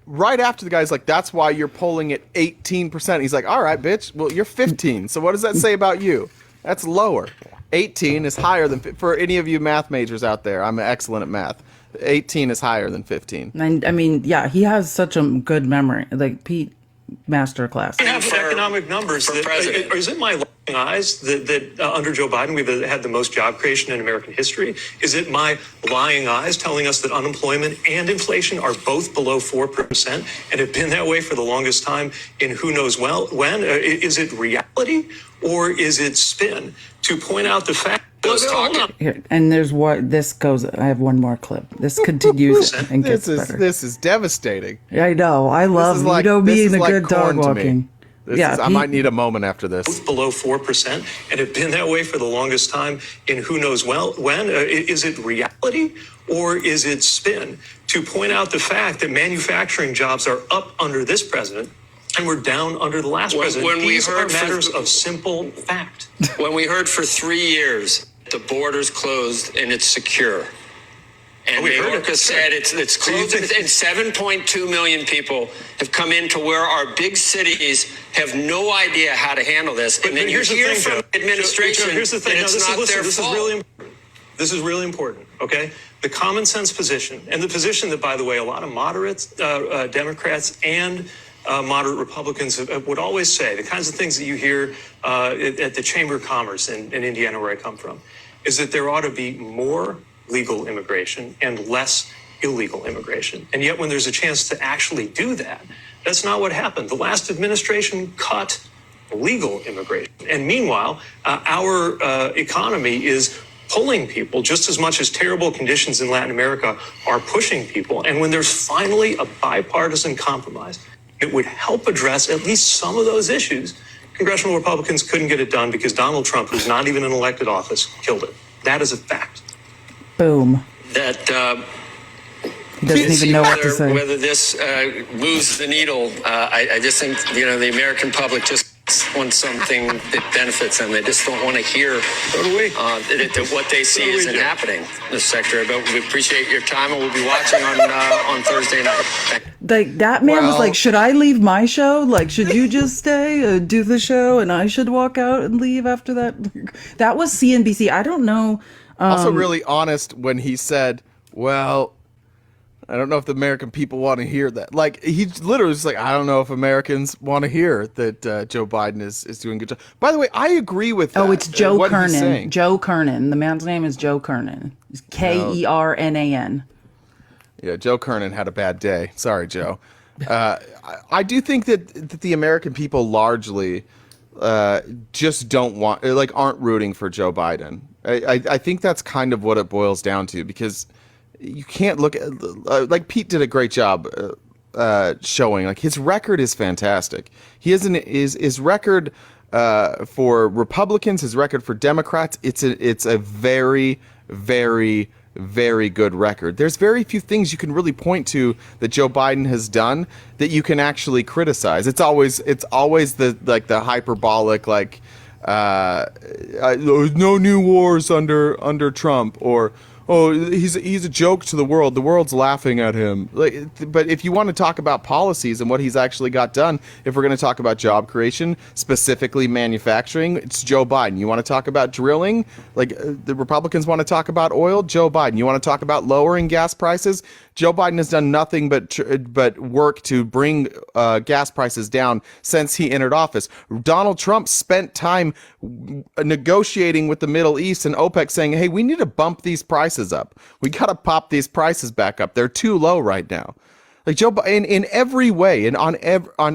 Right after the guy's like, that's why you're polling at 18%. He's like, all right, bitch. Well, you're 15. So what does that say about you? That's lower. 18 is higher than, for any of you math majors out there, I'm excellent at math. 18 is higher than 15. And I mean, yeah, he has such a good memory. Like, Pete, masterclass. We have economic numbers. Is it my lying eyes that under Joe Biden we've had the most job creation in American history? Is it my lying eyes telling us that unemployment and inflation are both below 4% and have been that way for the longest time in who knows when? Is it reality or is it spin? To point out the fact. Here, and there's what this goes. I have one more clip. This continues and gets better. This is devastating. I know. I love being a good dog walking. I might need a moment after this. Both below 4% and have been that way for the longest time in who knows when. Is it reality or is it spin? To point out the fact that manufacturing jobs are up under this president and we're down under the last president. These are matters of simple fact. When we heard for 3 years the border's closed and it's secure. And Mayorkas said it's closed, and 7.2 million people have come into where our big cities have no idea how to handle this. And then you hear from the administration here's the thing. that it's not their fault. This is really important, okay? The common sense position, and the position that, by the way, a lot of moderates, Democrats and moderate Republicans would always say, the kinds of things that you hear at the Chamber of Commerce in Indiana, where I come from, is that there ought to be more legal immigration and less illegal immigration. And yet when there's a chance to actually do that, that's not what happened. The last administration cut legal immigration. And meanwhile, our economy is pulling people just as much as terrible conditions in Latin America are pushing people. And when there's finally a bipartisan compromise, it would help address at least some of those issues. Congressional Republicans couldn't get it done because Donald Trump, who's not even in elected office, killed it. That is a fact. Boom. That he doesn't even know what to say. Whether this moves the needle, I just think the American public just want something that benefits them. They just don't want to hear that what they see isn't happening in the sector. But we appreciate your time, and we'll be watching on Thursday night. Like, that man was like, should I leave my show? Like, should you just stay, do the show, and I should walk out and leave after that? That was CNBC. I don't know. Also really honest when he said, well, I don't know if the American people want to hear that. Like, he literally was like, I don't know if Americans want to hear that Joe Biden is doing a good job. By the way, I agree with that. Oh, it's Joe Kernan. Joe Kernan. The man's name is Joe Kernan. It's Kernan. Yeah, Joe Kernan had a bad day. Sorry, Joe. I do think that the American people largely just don't want, like, aren't rooting for Joe Biden. I think that's kind of what it boils down to, because you can't look at, like, Pete did a great job showing, like, his record is fantastic. He has his record for Republicans, his record for Democrats. It's a very, very, very good record. There's very few things you can really point to that Joe Biden has done that you can actually criticize. It's always the hyperbolic, like, no new wars under Trump, or he's a joke to the world. The world's laughing at him. Like, but if you want to talk about policies and what he's actually got done, if we're going to talk about job creation, specifically manufacturing, it's Joe Biden. You want to talk about drilling, like the Republicans want to talk about oil, Joe Biden. You want to talk about lowering gas prices, Joe Biden has done nothing but work to bring gas prices down since he entered office. Donald Trump spent time negotiating with the Middle East and OPEC, saying, hey, we need to bump these prices up. We got to pop these prices back up. They're too low right now. Like Joe Biden, in every way and on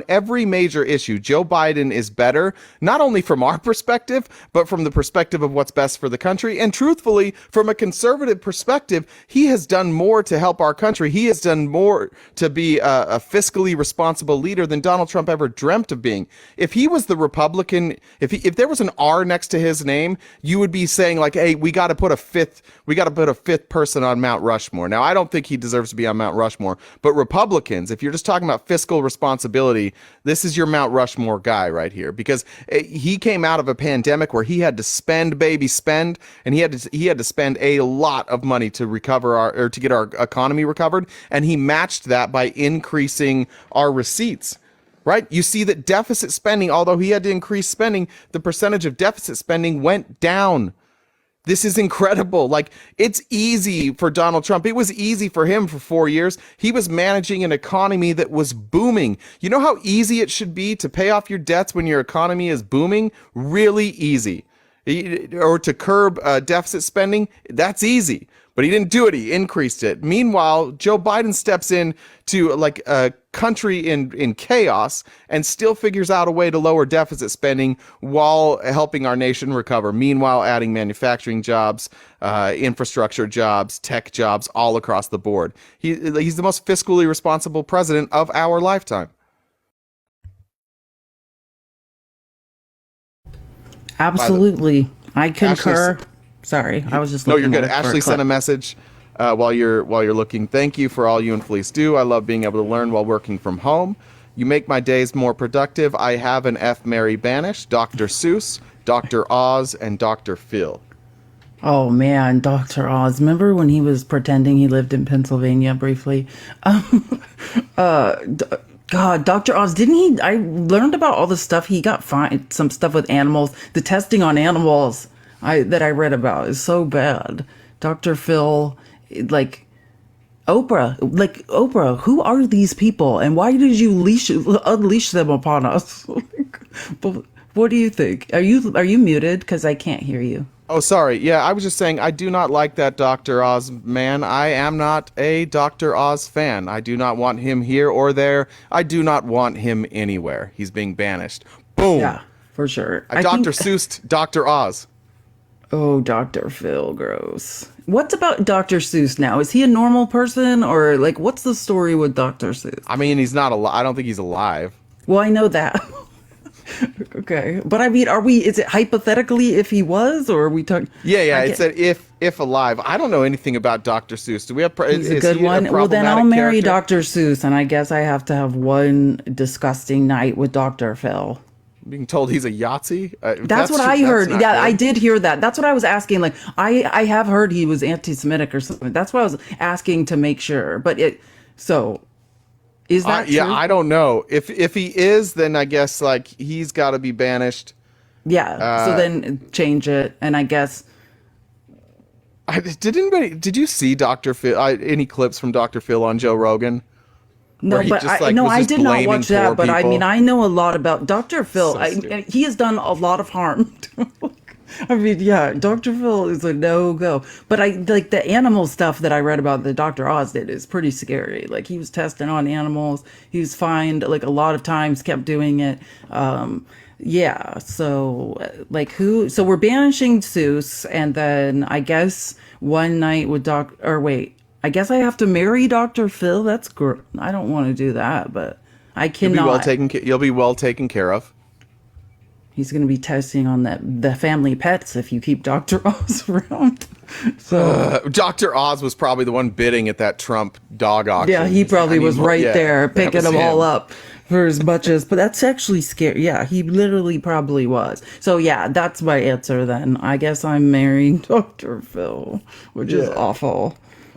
every major issue, Joe Biden is better, not only from our perspective, but from the perspective of what's best for the country. And truthfully, from a conservative perspective, he has done more to help our country. He has done more to be a fiscally responsible leader than Donald Trump ever dreamt of being. If he was the Republican, if there was an R next to his name, you would be saying, like, hey, we got to put a fifth person on Mount Rushmore. Now, I don't think he deserves to be on Mount Rushmore, but Republicans, if you're just talking about fiscal responsibility, this is your Mount Rushmore guy right here, because he came out of a pandemic where he had to spend, and he had to spend a lot of money to recover to get our economy recovered, and he matched that by increasing our receipts. Right? You see that deficit spending, although he had to increase spending, the percentage of deficit spending went down. This is incredible. Like, it's easy for Donald Trump. It was easy for him for 4 years. He was managing an economy that was booming. You know how easy it should be to pay off your debts when your economy is booming? Really easy. Or to curb deficit spending? That's easy. But he didn't do it. He increased it. Meanwhile, Joe Biden steps in to, like, a country in chaos and still figures out a way to lower deficit spending while helping our nation recover. Meanwhile, adding manufacturing jobs, infrastructure jobs, tech jobs all across the board. He's the most fiscally responsible president of our lifetime. Absolutely. I concur. Sorry, I was just looking. No, you're good. Ashley sent a message while you're looking. Thank you for all you and Felice do. I love being able to learn while working from home. You make my days more productive. I have an F. Mary Banish, Dr. Seuss, Dr. Oz, and Dr. Phil. Oh man, Dr. Oz. Remember when he was pretending he lived in Pennsylvania briefly? God, Dr. Oz, didn't he? I learned about all the stuff. He got fined, some stuff with animals. The testing on animals that I read about is so bad. Dr. Phil, like Oprah, who are these people and why did you unleash them upon us? But what do you think? Are you muted? Because I can't hear you. Oh, sorry. Yeah, I was just saying I do not like that Dr. Oz man. I am not a Dr. Oz fan. I do not want him here or there. I do not want him anywhere. He's being banished. Boom. Yeah, for sure. Dr. Seuss, Dr. Oz. Oh, Dr. Phil, gross. What's about Dr. Seuss now? Is he a normal person, or like what's the story with Dr. Seuss? I mean, he's not alive. I don't think he's alive. Well, I know that. Okay, but I mean, is it hypothetically if he was, or are we talking? Yeah, it said if alive. I don't know anything about Dr. Seuss. Do we have? He's a good one. Well, then I'll marry Dr. Seuss, and I guess I have to have one disgusting night with Dr. Phil. Being told he's a Yahtzee? That's what true, I heard. that's not Yeah, good. I did hear that. That's what I was asking. Like, I have heard he was anti-Semitic or something. That's what I was asking to make sure. But is that yeah, true? I don't know. If he is, then I guess like he's got to be banished. Yeah. So then change it, and I guess. Did you see Dr. Phil? Any clips from Dr. Phil on Joe Rogan? No, Where he but just, like, no, was I just did not blaming watch that. poor But I people? mean, I know a lot about Dr. Phil. So stupid. He has done a lot of harm. I mean, yeah, Dr. Phil is a no-go. But I like the animal stuff that I read about that Dr. Oz did is pretty scary. Like he was testing on animals. He was fined like a lot of times, kept doing it. Yeah, so like so we're banishing Seuss, and then I guess one night with I guess I have to marry Dr. Phil. That's I don't want to do that, but I cannot. You'll be well taken care of. He's going to be testing on the family pets if you keep Dr. Oz around. So Dr. Oz was probably the one bidding at that Trump dog auction. yeah, he probably was right there that picking was them all him. up for as much as. But that's actually scary. Yeah, he literally probably was. So yeah, that's my answer then. I guess I'm marrying Dr. Phil, which is awful.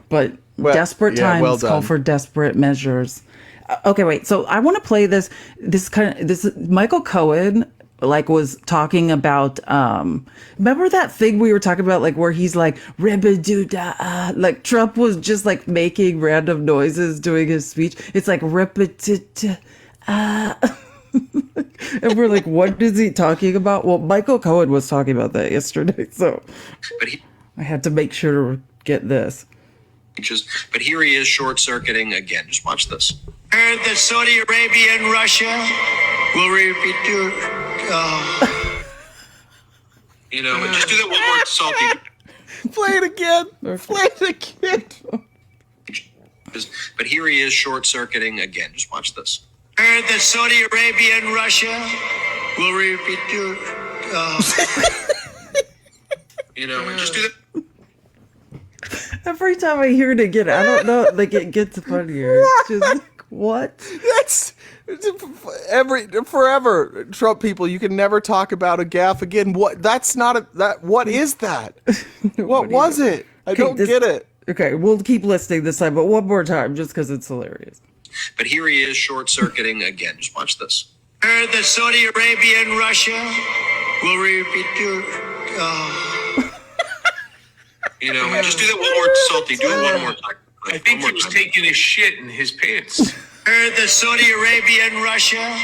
But desperate times call for desperate measures. Okay, wait. So I want to play this. This Michael Cohen was talking about. Remember that thing we were talking about, like where he's like ribba-doo-da, like Trump was just like making random noises doing his speech. It's like ribba-doo-da. And we're like, what is he talking about? Well, Michael Cohen was talking about that yesterday, so I had to make sure to get this. But here he is short-circuiting again. Just watch this. Heard that Saudi Arabia and Russia will repeat Just do that one more salty. Play it again. Play it again. But here he is short-circuiting again. Just watch this. Heard that Saudi Arabia and Russia will repeat Just do that. Every time I hear it again, I don't know, like it gets funnier. It's just like, what? That's forever Trump people. You can never talk about a gaffe again. What? That's not that. What is that? What was it? I don't get it. Okay, we'll keep listening this time, but one more time, just because it's hilarious. But here he is short-circuiting again. Just watch this. Heard that Saudi Arabia and Russia will repeat Just do that one more salty. Do it one more time. I think he was taking a shit in his pants. Heard that Saudi Arabia and Russia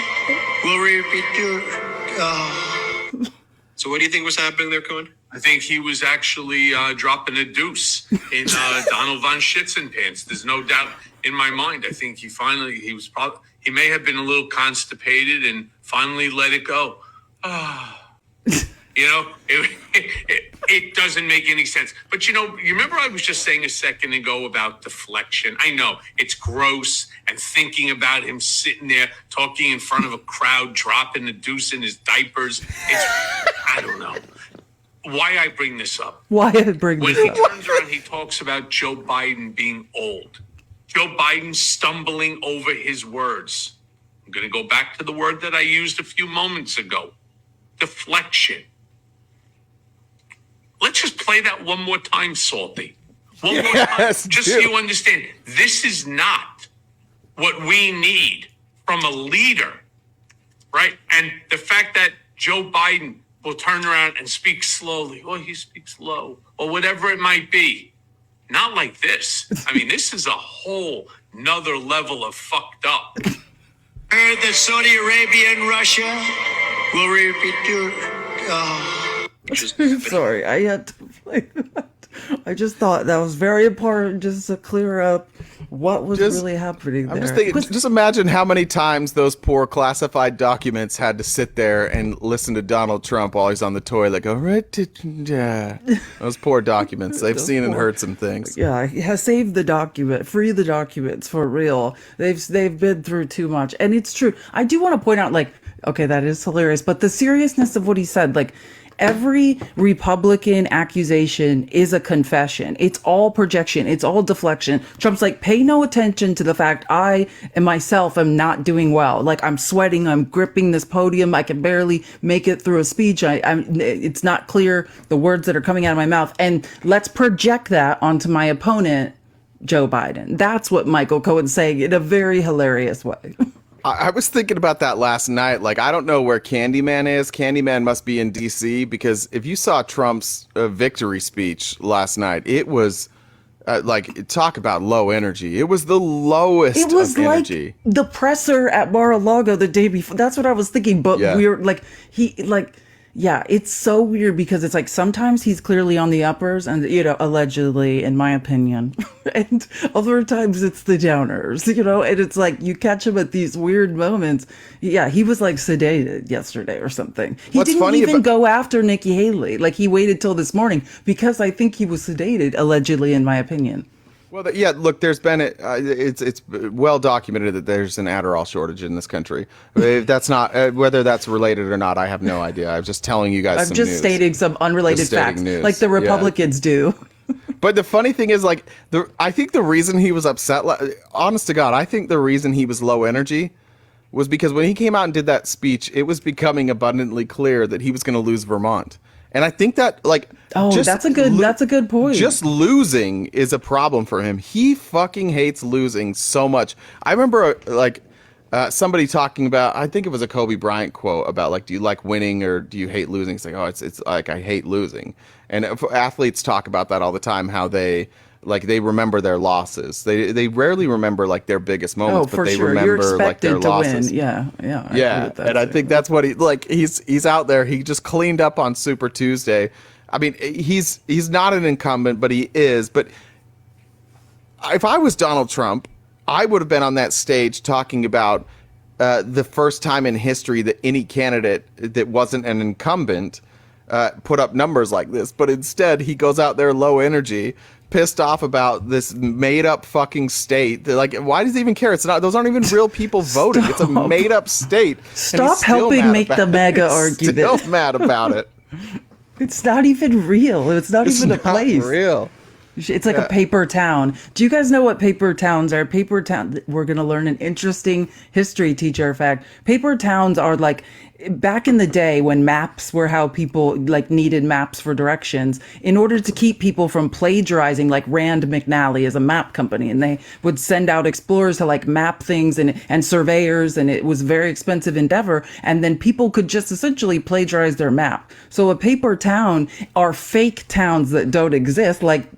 will repeat So what do you think was happening there, Cohen? I think he was actually dropping a deuce in Donald von Schitzen pants. There's no doubt in my mind. I think he may have been a little constipated and finally let it go. It doesn't make any sense. But you remember I was just saying a second ago about deflection. I know it's gross, and thinking about him sitting there talking in front of a crowd, dropping the deuce in his diapers. I don't know why I bring this up. Why I bring When this he up? turns around, he talks about Joe Biden being old. Joe Biden stumbling over his words. I'm going to go back to the word that I used a few moments ago. Deflection. Let's just play that one more time, Salty. One more time. Just so you understand, this is not what we need from a leader, right? And the fact that Joe Biden will turn around and speak slowly, or he speaks low, or whatever it might be. Not like this. I mean, this is a whole nother level of fucked up. Heard that Saudi Arabia and Russia will repeat Sorry, I had to play that. I just thought that was very important just to clear up what was really happening there. I'm just thinking, just imagine how many times those poor classified documents had to sit there and listen to Donald Trump while he's on the toilet go, those poor documents. They've seen and heard some things. Yeah, he has saved the document, free the documents for real. They've been through too much. And it's true. I do want to point out, like, okay, that is hilarious, but the seriousness of what he said, like, every Republican accusation is a confession. It's all projection. It's all deflection. Trump's like, pay no attention to the fact I and myself am not doing well. Like, I'm sweating. I'm gripping this podium. I can barely make it through a speech. It's not clear the words that are coming out of my mouth. And let's project that onto my opponent, Joe Biden. That's what Michael Cohen's saying in a very hilarious way. I was thinking about that last night. Like, I don't know where Candyman is. Candyman must be in D.C. because if you saw Trump's victory speech last night, it was like, talk about low energy. It was the lowest It was of like energy. the presser at Mar-a-Lago the day before. That's what I was thinking. But we're like, yeah, it's so weird because it's like sometimes he's clearly on the uppers and, allegedly, in my opinion. And other times it's the downers, and it's like you catch him at these weird moments. Yeah, he was like sedated yesterday or something. He didn't even go after Nikki Haley. Like, he waited till this morning because I think he was sedated, allegedly, in my opinion. Well, look, there's been it's well documented that there's an Adderall shortage in this country. If that's not whether that's related or not, I have no idea. I'm just telling you guys. I'm just stating some unrelated facts, like the Republicans do. But the funny thing is, like, I think the reason he was upset, honest to God, I think the reason he was low energy was because when he came out and did that speech, it was becoming abundantly clear that he was going to lose Vermont. And I think that, like, that's a good point. Just losing is a problem for him. He fucking hates losing so much. I remember, somebody talking about, I think it was a Kobe Bryant quote about, like, do you like winning or do you hate losing? It's like, oh, it's like, I hate losing. And athletes talk about that all the time, how they remember their losses. They rarely remember, like, their biggest moments, but they remember, like, their losses. Win. Yeah. And I think that's what he's out there. He just cleaned up on Super Tuesday. I mean, he's not an incumbent, but he is. But if I was Donald Trump, I would have been on that stage talking about the first time in history that any candidate that wasn't an incumbent put up numbers like this. But instead, he goes out there low energy, pissed off about this made up fucking state. They're like, why does he even care? It's not, those aren't even real people voting. It's a made up state. Stop helping make the mega argument. Still mad about it. It's not even real. It's not even a place. Real. It's like a paper town. Do you guys know what paper towns are? Paper town. We're going to learn an interesting history teacher fact. Paper towns are like, back in the day when maps were how people like needed maps for directions, in order to keep people from plagiarizing, like Rand McNally is a map company, and they would send out explorers to like map things and surveyors, and it was a very expensive endeavor. And then people could just essentially plagiarize their map. So a paper town are fake towns that don't exist, like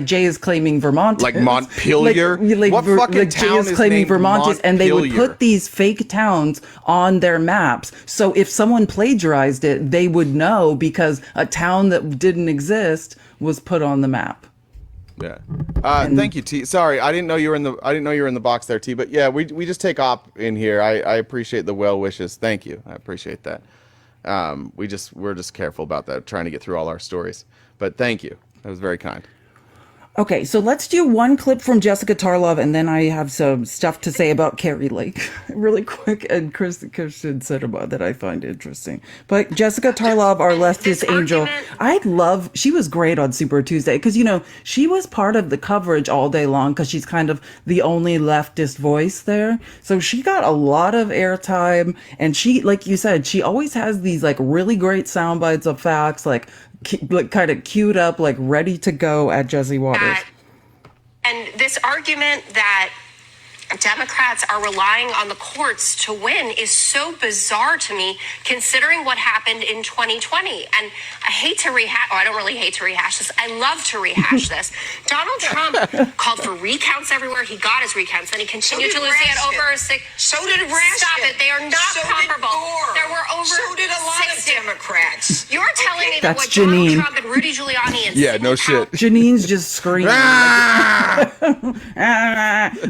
Jay is claiming Vermont, like Montpelier. What fucking town Jay is claiming Vermont is, and they would put these fake towns on their maps. So if someone plagiarized it, they would know because a town that didn't exist was put on the map. Yeah. Thank you, T. Sorry, I didn't know you were in the box there, T. But yeah, we just take op in here. I appreciate the well wishes. Thank you. I appreciate that. We're just careful about that, trying to get through all our stories. But thank you. That was very kind. Okay, so let's do one clip from Jessica Tarlov, and then I have some stuff to say about Carrie Lake really quick, and Christian Cinema that I find interesting. But Jessica Tarlov, our leftist angel, she was great on Super Tuesday because, she was part of the coverage all day long because she's kind of the only leftist voice there. So she got a lot of airtime, and she, like you said, she always has these like really great sound bites of facts, like kind of queued up, like ready to go at Jesse Waters. And this argument that Democrats are relying on the courts to win is so bizarre to me, considering what happened in 2020. And I hate to I don't really hate to rehash this. I love to rehash this. Donald Trump called for recounts everywhere. He got his recounts. Then he continued to lose. He had over six. So did Raskin. Stop it. They are not comparable. There were over So did a lot of Democrats. You're telling me that That's what Janine. Donald Trump and Rudy Giuliani and Yeah, no shit. Janine's just screaming.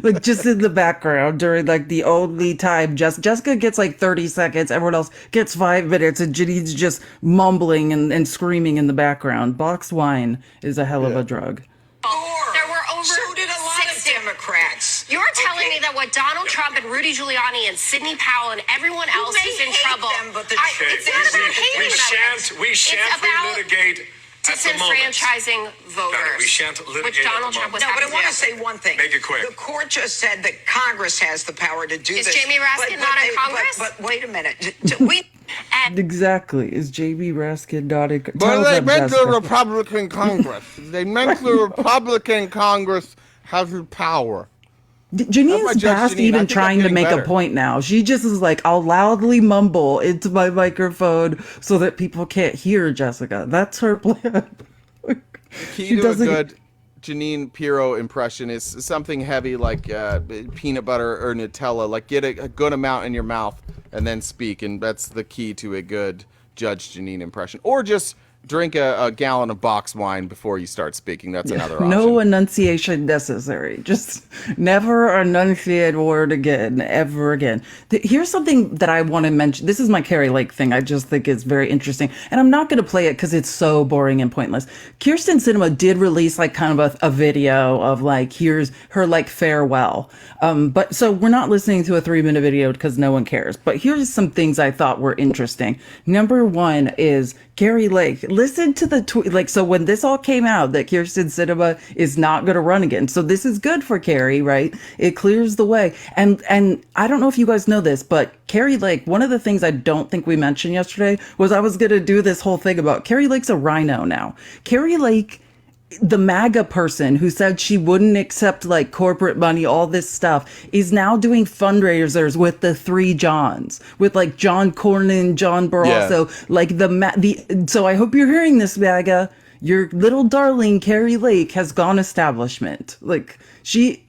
Like just in the background during like the only time Jessica gets like 30 seconds, everyone else gets 5 minutes, and Janine's just mumbling and screaming in the background. Box wine is a hell of a drug. There were over So did a lot of Democrats. You're telling telling me that what Donald Trump and Rudy Giuliani and Sidney Powell and everyone else is in trouble. It's not about hating them. We shan't relitigate at the moment. Disenfranchising voters. We shan't litigate which Donald Trump was No, but I happy want to to say one thing. Make it quick. The court just said that Congress has the power to do Is this. Jamie Raskin not in Congress? But wait a minute. We Exactly. Is J.B. Raskin not in? But they meant the Republican Congress. They meant the Republican Congress has the power. Janine's past even trying to make a point now. She just is like, I'll loudly mumble into my microphone so that people can't hear Jessica. That's her plan. Key to a good Janine Pirro impression is something heavy like peanut butter or Nutella. Like get a good amount in your mouth and then speak, and that's the key to a good Judge Janine impression. Or just drink a gallon of box wine before you start speaking. That's another option. No enunciation necessary. Just never enunciate a word again, ever again. Here's something that I want to mention. This is my Carrie Lake thing. I just think it's very interesting. And I'm not going to play it because it's so boring and pointless. Kirsten Sinema did release like kind of a video of like, here's her like farewell. But so we're not listening to a 3-minute video because no one cares. But here's some things I thought were interesting. Number one is Carrie Lake. Listen to the tweet. Like, so when this all came out that Kirsten Sinema is not going to run again. So this is good for Carrie, right? It clears the way. And I don't know if you guys know this, but Carrie Lake, one of the things I don't think we mentioned yesterday was I was going to do this whole thing about Carrie Lake's a rhino now. Carrie Lake, the MAGA person who said she wouldn't accept like corporate money, all this stuff, is now doing fundraisers with the 3 Johns, with like John Cornyn, John Barrasso, like so I hope you're hearing this, MAGA. Your little darling Carrie Lake has gone establishment. Like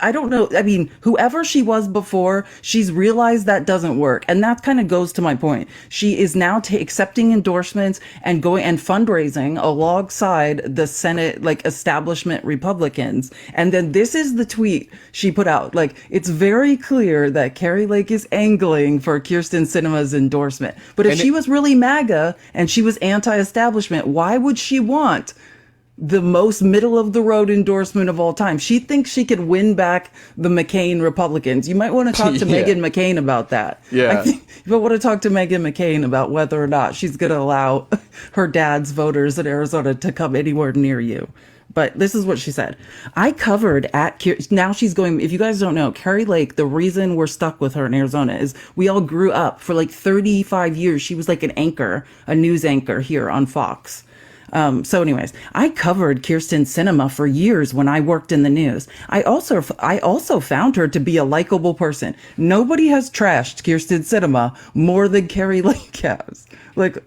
I don't know. I mean, whoever she was before, she's realized that doesn't work. And that kind of goes to my point. She is now accepting endorsements and going and fundraising alongside the Senate, like establishment Republicans. And then this is the tweet she put out. Like, it's very clear that Carrie Lake is angling for Kirsten Sinema's endorsement. But if she was really MAGA and she was anti-establishment, why would she want the most middle of the road endorsement of all time? She thinks she could win back the McCain Republicans. You might want to talk to Meghan McCain about that. Yeah. I think you might want to talk to Meghan McCain about whether or not she's going to allow her dad's voters in Arizona to come anywhere near you. But this is what she said. I covered now she's going, if you guys don't know, Carrie Lake, the reason we're stuck with her in Arizona is we all grew up for like 35 years. She was like an anchor, a news anchor here on Fox. So anyways, I covered Kirsten Sinema for years when I worked in the news. I also found her to be a likable person. Nobody has trashed Kirsten Sinema more than Carrie Lake has. Like,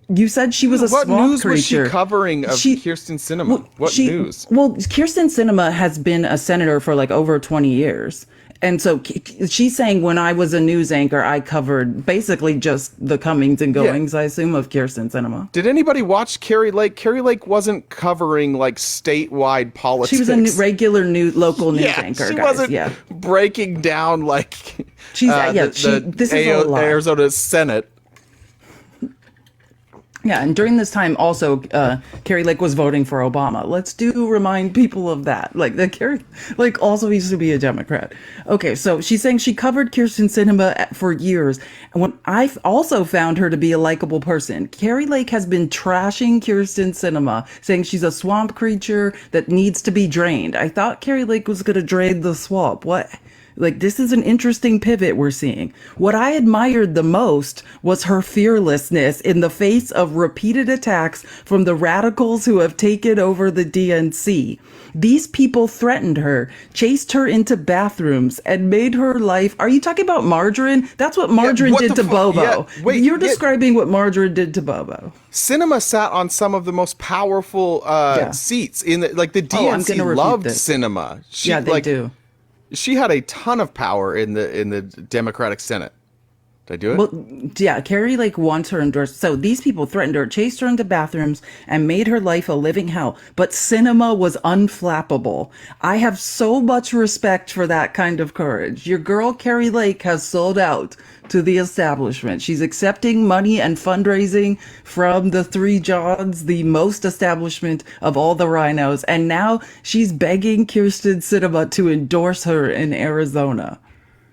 you said she was a swamp creature. What news was she covering of Kirsten Sinema? What news? Well, Kirsten Sinema has been a senator for like over 20 years. And so she's saying when I was a news anchor, I covered basically just the comings and goings, I assume, of Kirsten Sinema. Did anybody watch Carrie Lake? Carrie Lake wasn't covering like statewide politics. She was a regular local news anchor. She guys. wasn't breaking down like this is a lie. Arizona Senate. Yeah, and during this time also, Carrie Lake was voting for Obama. Let's remind people of that. Like, Carrie Lake also used to be a Democrat. Okay, so she's saying she covered Kirsten Sinema for years. And when I've also found her to be a likable person. Carrie Lake has been trashing Kirsten Sinema, saying she's a swamp creature that needs to be drained. I thought Carrie Lake was going to drain the swamp. What? Like, this is an interesting pivot we're seeing. What I admired the most was her fearlessness in the face of repeated attacks from the radicals who have taken over the DNC. These people threatened her, chased her into bathrooms, and made her life... Are you talking about Margarine? That's what Margarine did to Bobo. Yeah, wait, you're describing what Margarine did to Bobo. Sinema sat on some of the most powerful seats in the DNC loved Sinema. They do. She had a ton of power in the Democratic Senate. Did I do it? Well, yeah, Carrie Lake wants her endorsed. So these people threatened her, chased her into bathrooms, and made her life a living hell. But Sinema was unflappable. I have so much respect for that kind of courage. Your girl Carrie Lake has sold out to the establishment. She's accepting money and fundraising from the Three Johns, the most establishment of all the rhinos. And now she's begging Kyrsten Sinema to endorse her in Arizona.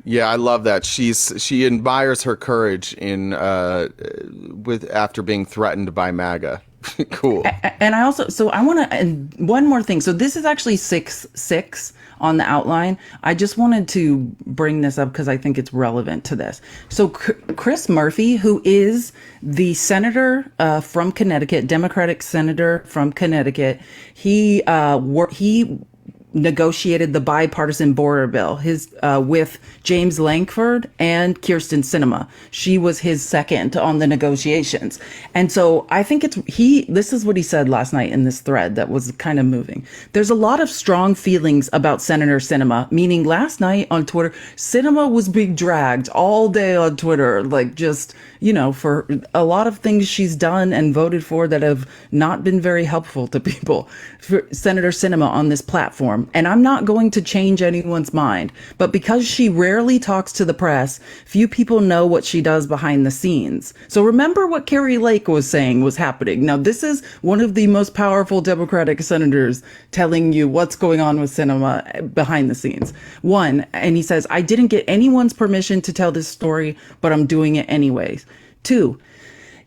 Yeah, I love that. She admires her courage in after being threatened by MAGA. Cool. And I also, so I want to, and one more thing. So this is actually 6-6 on the outline. I just wanted to bring this up because I think it's relevant to this. So Chris Murphy, who is the senator from Connecticut, Democratic senator from Connecticut, he negotiated the bipartisan border bill with James Lankford and Kyrsten Sinema. She was his second on the negotiations. And so I think this is what he said last night in this thread that was kind of moving. There's a lot of strong feelings about Senator Sinema, meaning last night on Twitter, Sinema was being dragged all day on Twitter, like just, for a lot of things she's done and voted for that have not been very helpful to people. For Senator Sinema on this platform. And I'm not going to change anyone's mind, but because she rarely talks to the press, few people know what she does behind the scenes. So remember what Carrie Lake was saying was happening. Now, this is one of the most powerful Democratic senators telling you what's going on with Sinema behind the scenes. One, and he says, I didn't get anyone's permission to tell this story, but I'm doing it anyways. Two,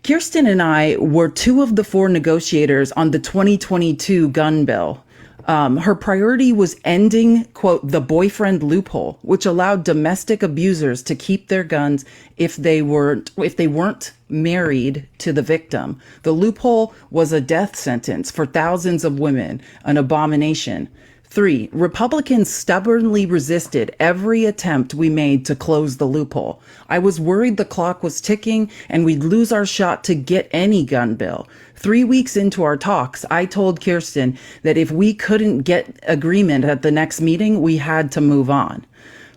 Kyrsten and I were two of the four negotiators on the 2022 gun bill. Her priority was ending, quote, the boyfriend loophole, which allowed domestic abusers to keep their guns if they weren't married to the victim. The loophole was a death sentence for thousands of women, an abomination. 3, Republicans stubbornly resisted every attempt we made to close the loophole. I was worried the clock was ticking and we'd lose our shot to get any gun bill. 3 weeks into our talks, I told Kyrsten that if we couldn't get agreement at the next meeting, we had to move on.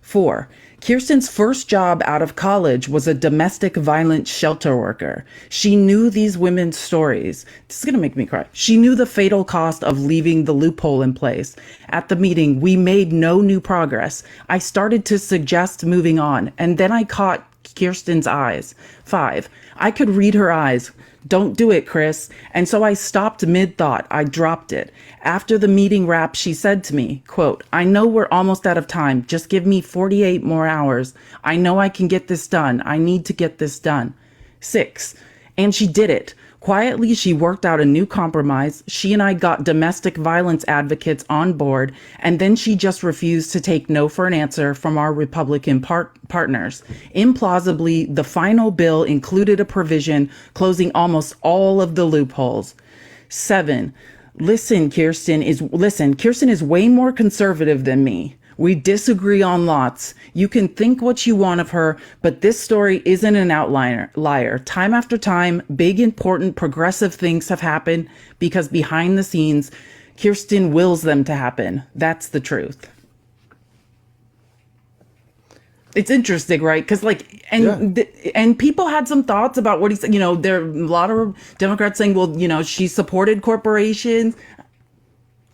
4, Kyrsten's first job out of college was a domestic violence shelter worker. She knew these women's stories. This is going to make me cry. She knew the fatal cost of leaving the loophole in place. At the meeting, we made no new progress. I started to suggest moving on, and then I caught Kyrsten's eyes. 5, I could read her eyes. Don't do it, Chris. And so I stopped mid-thought. I dropped it. After the meeting wrapped, she said to me, quote, I know we're almost out of time. Just give me 48 more hours. I know I can get this done. I need to get this done. 6, and she did it. Quietly, she worked out a new compromise. She and I got domestic violence advocates on board, and then she just refused to take no for an answer from our Republican partners. Implausibly, the final bill included a provision closing almost all of the loopholes. 7, Kyrsten is way more conservative than me. We disagree on lots. You can think what you want of her, but this story isn't an outlier. Time after time, big, important, progressive things have happened because behind the scenes, Kyrsten wills them to happen. That's the truth. It's interesting, right? Because and people had some thoughts about what he said. There are a lot of Democrats saying, well, she supported corporations.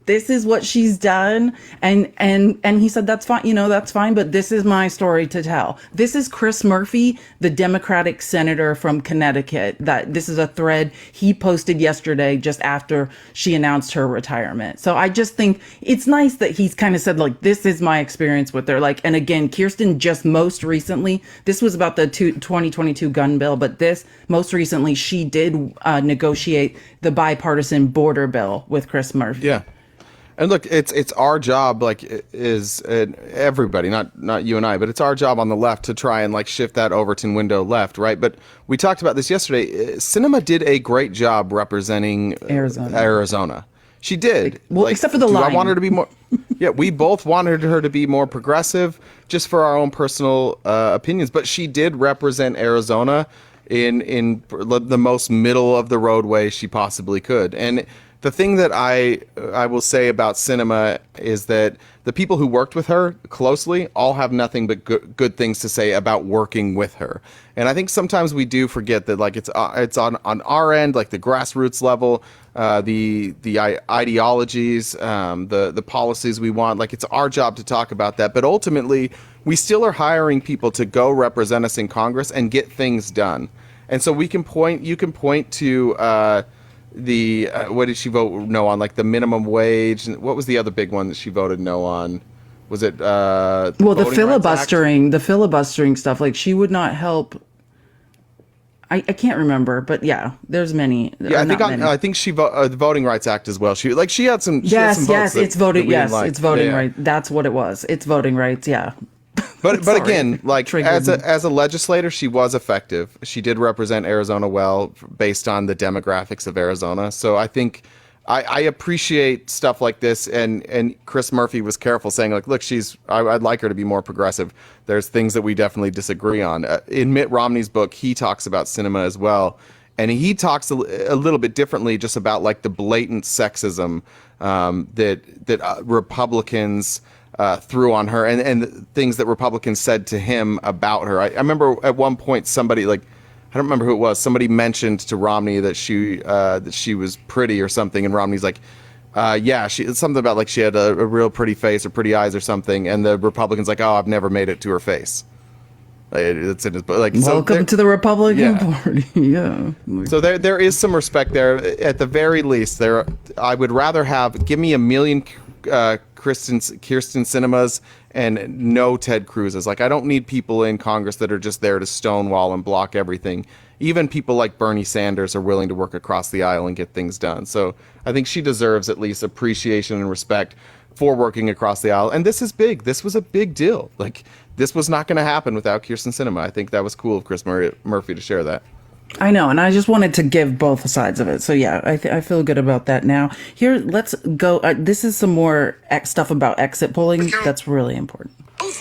This is what she's done. And he said, that's fine. That's fine. But this is my story to tell. This is Chris Murphy, the Democratic senator from Connecticut. This is a thread he posted yesterday just after she announced her retirement. So I just think it's nice that he's kind of said, this is my experience with her. And again, Kyrsten just most recently, this was about the 2022 gun bill, but most recently, she did negotiate the bipartisan border bill with Chris Murphy. Yeah. And look, it's our job, everybody, not you and I, but it's our job on the left to try and shift that Overton window left, right? But we talked about this yesterday. Sinema did a great job representing Arizona. She did. Except for the line. I want her to be more. Yeah, we both wanted her to be more progressive, just for our own personal opinions. But she did represent Arizona in the most middle of the road way she possibly could, and The thing that I will say about Sinema is that the people who worked with her closely all have nothing but good things to say about working with her. And I think sometimes we do forget that, like, it's on our end, like the grassroots level, the ideologies, the policies we want. Like, it's our job to talk about that. But ultimately, we still are hiring people to go represent us in Congress and get things done. And so you can point to what did she vote no on? Like the minimum wage. And what was the other big one that she voted no on? Was it the filibustering stuff? Like, she would not help. I can't remember, but yeah, there's many. Yeah, I think she the Voting Rights Act as well. She had some. Yes, it's voting. Yes, like. it's voting yeah. Right. That's what it was. It's voting rights. Yeah. But again, like, as a legislator, she was effective. She did represent Arizona well based on the demographics of Arizona. So I think I appreciate stuff like this. And Chris Murphy was careful saying, like, look, I'd like her to be more progressive. There's things that we definitely disagree on. In Mitt Romney's book, he talks about Sinema as well. And he talks a little bit differently just about, like, the blatant sexism that Republicans threw on her and things that Republicans said to him about her. I remember at one point somebody, like, I don't remember who it was, somebody mentioned to Romney that she was pretty or something, and Romney's like, something about, like, she had a real pretty face or pretty eyes or something, and the Republican's like, oh, I've never made it to her face. It's in his book. Like, welcome to the Republican Party. Yeah. So there is some respect there. At the very least, I would rather give me a million Kirsten Sinemas and no Ted Cruz's. Like, I don't need people in Congress that are just there to stonewall and block everything. Even people like Bernie Sanders are willing to work across the aisle and get things done. So I think she deserves at least appreciation and respect for working across the aisle. And this is big. This was a big deal. Like, this was not going to happen without Kirsten Sinema. I think that was cool of Chris Murphy to share that. I know, and I just wanted to give both sides of it. So yeah, I feel good about that now. Here, let's go. This is some more stuff about exit polling. That's really important.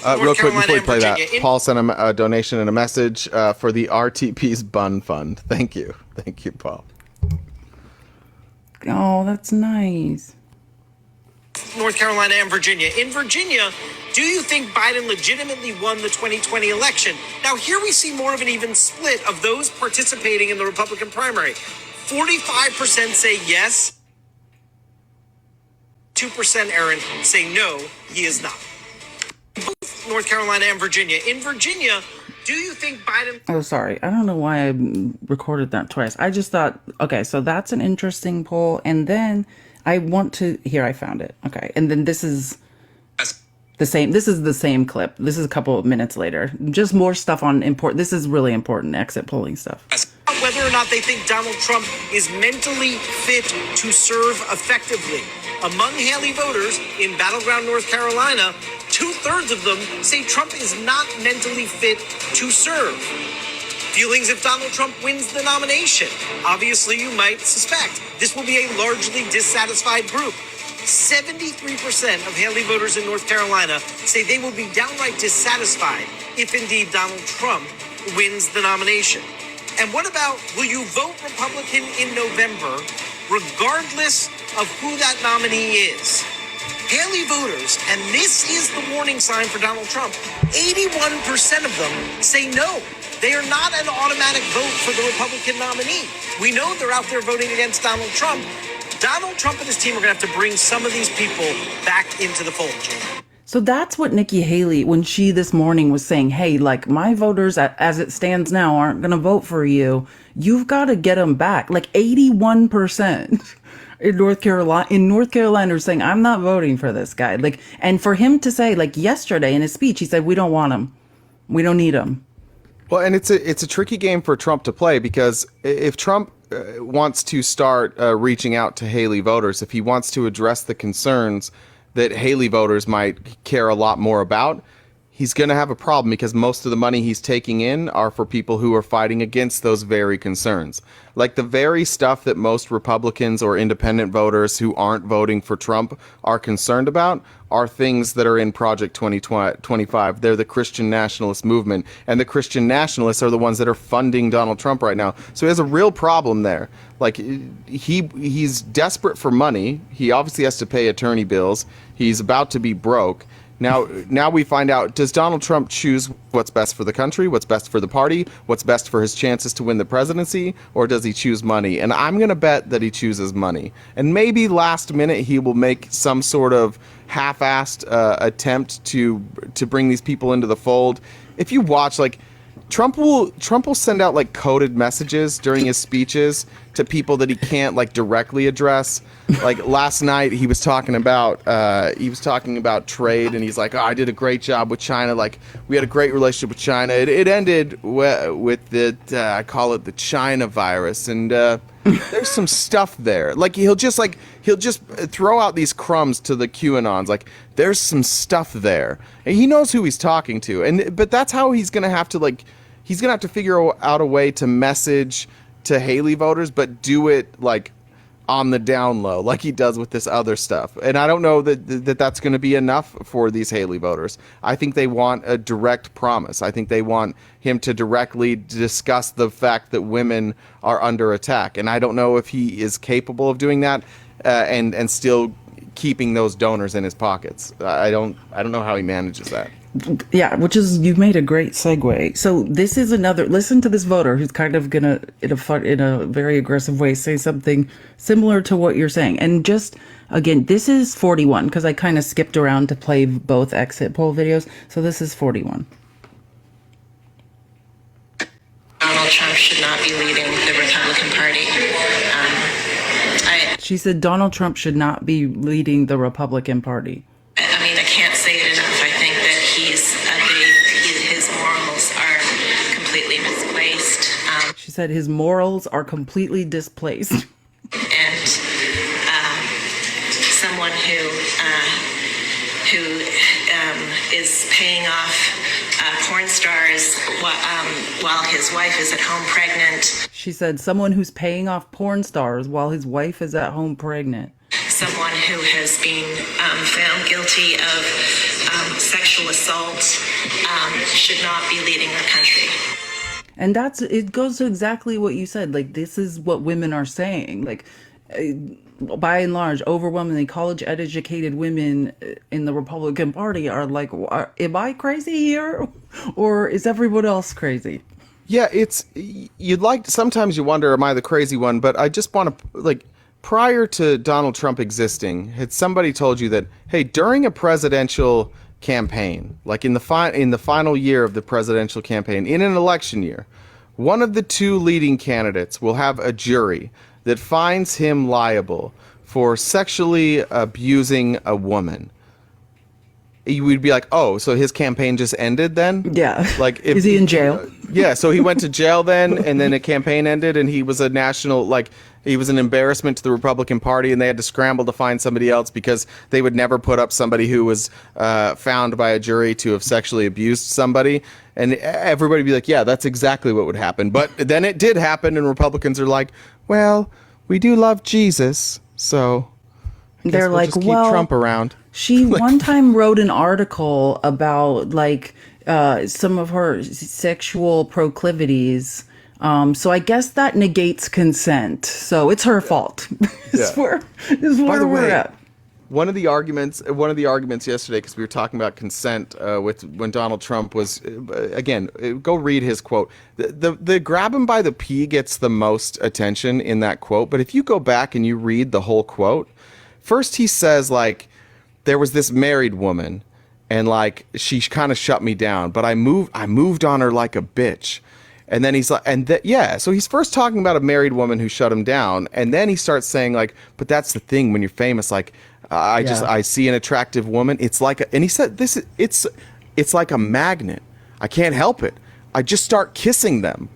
Real quick before we play that, Paul sent a donation and a message for the RTP's Bun Fund. Thank you, Paul. Oh, that's nice. North Carolina and Virginia. In Virginia, do you think Biden legitimately won the 2020 election? Now, here we see more of an even split of those participating in the Republican primary. 45% say yes. 2%, Aaron, say no, he is not. Both North Carolina and Virginia. In Virginia, do you think Biden... Oh, sorry. I don't know why I recorded that twice. I just thought, okay, so that's an interesting poll. And then I found it. Okay. And then this is the same clip. This is a couple of minutes later. Just more stuff on this is really important exit polling stuff. Whether or not they think Donald Trump is mentally fit to serve effectively. Among Haley voters in battleground North Carolina, 2/3 of them say Trump is not mentally fit to serve. Feelings if Donald Trump wins the nomination. Obviously, you might suspect this will be a largely dissatisfied group. 73% of Haley voters in North Carolina say they will be downright dissatisfied if indeed Donald Trump wins the nomination. And what about, will you vote Republican in November, regardless of who that nominee is? Haley voters, and this is the warning sign for Donald Trump, 81% of them say no. They are not an automatic vote for the Republican nominee. We know they're out there voting against Donald Trump. Donald Trump and his team are going to have to bring some of these people back into the fold, Jane. So that's what Nikki Haley, when she this morning was saying, hey, like, my voters as it stands now aren't going to vote for you. You've got to get them back. Like 81% in North Carolina are saying, I'm not voting for this guy. Like, and for him to say, like, yesterday in his speech, he said, we don't want him. We don't need him. Well, and it's a tricky game for Trump to play, because if Trump wants to start reaching out to Haley voters, if he wants to address the concerns that Haley voters might care a lot more about, he's going to have a problem because most of the money he's taking in are for people who are fighting against those very concerns. Like the very stuff that most Republicans or independent voters who aren't voting for Trump are concerned about are things that are in Project 2025. They're the Christian nationalist movement, and the Christian nationalists are the ones that are funding Donald Trump right now. So he has a real problem there. Like he's desperate for money. He obviously has to pay attorney bills. He's about to be broke. Now we find out, does Donald Trump choose what's best for the country, what's best for the party, what's best for his chances to win the presidency, or does he choose money? And I'm going to bet that he chooses money. And maybe last minute he will make some sort of half-assed attempt to bring these people into the fold. If you watch, like, Trump will send out like coded messages during his speeches to people that he can't like directly address. Like last night he was talking about trade, and he's like, "Oh, I did a great job with China. Like we had a great relationship with China. It ended with the I call it the China virus." And there's some stuff there. Like he'll just throw out these crumbs to the QAnons. Like there's some stuff there. And he knows who he's talking to. But that's how he's gonna have to he's gonna have to figure out a way to message to Haley voters, but do it like on the down low, like he does with this other stuff. And I don't know that that's going to be enough for these Haley voters. I think they want a direct promise. I think they want him to directly discuss the fact that women are under attack. And I don't know if he is capable of doing that and still keeping those donors in his pockets. I don't know how he manages that. Yeah, you've made a great segue. So this is listen to this voter who's kind of gonna, in a very aggressive way, say something similar to what you're saying. And just, again, this is 41, because I kind of skipped around to play both exit poll videos. So this is 41. Donald Trump should not be leading the Republican Party. She said Donald Trump should not be leading the Republican Party. I mean, I can't say it enough. I think that his morals are completely misplaced. She said his morals are completely displaced. And someone who is paying off porn stars while his wife is at home pregnant. She said someone who's paying off porn stars while his wife is at home pregnant. Someone who has been found guilty of sexual assault should not be leading our country. And it goes to exactly what you said. Like, this is what women are saying. Like, by and large, overwhelmingly college-educated women in the Republican Party are like, am I crazy here? Or is everyone else crazy? Yeah, sometimes you wonder, am I the crazy one? But I just want to, prior to Donald Trump existing, had somebody told you that, hey, during a presidential campaign, like in the final year of the presidential campaign, in an election year, one of the two leading candidates will have a jury that finds him liable for sexually abusing a woman. You would be like, oh, so his campaign just ended then? Yeah. Is he in jail? Yeah, so he went to jail then, and then a campaign ended, and he was he was an embarrassment to the Republican Party, and they had to scramble to find somebody else because they would never put up somebody who was found by a jury to have sexually abused somebody. And everybody would be like, yeah, that's exactly what would happen. But then it did happen, and Republicans are like, well, we do love Jesus, so they're we'll like, just keep Trump around. She one time wrote an article about some of her sexual proclivities. So I guess that negates consent. So it's her fault. Is where we're at. One of the arguments yesterday, because we were talking about consent when Donald Trump was, again, go read his quote. The grab him by the pee gets the most attention in that quote. But if you go back and you read the whole quote, first he says, there was this married woman, and she kind of shut me down, but I moved on her like a bitch. And then he's like, so he's first talking about a married woman who shut him down, and then he starts saying but that's the thing when you're famous, I see an attractive woman, and he said it's like a magnet. I can't help it. I just start kissing them.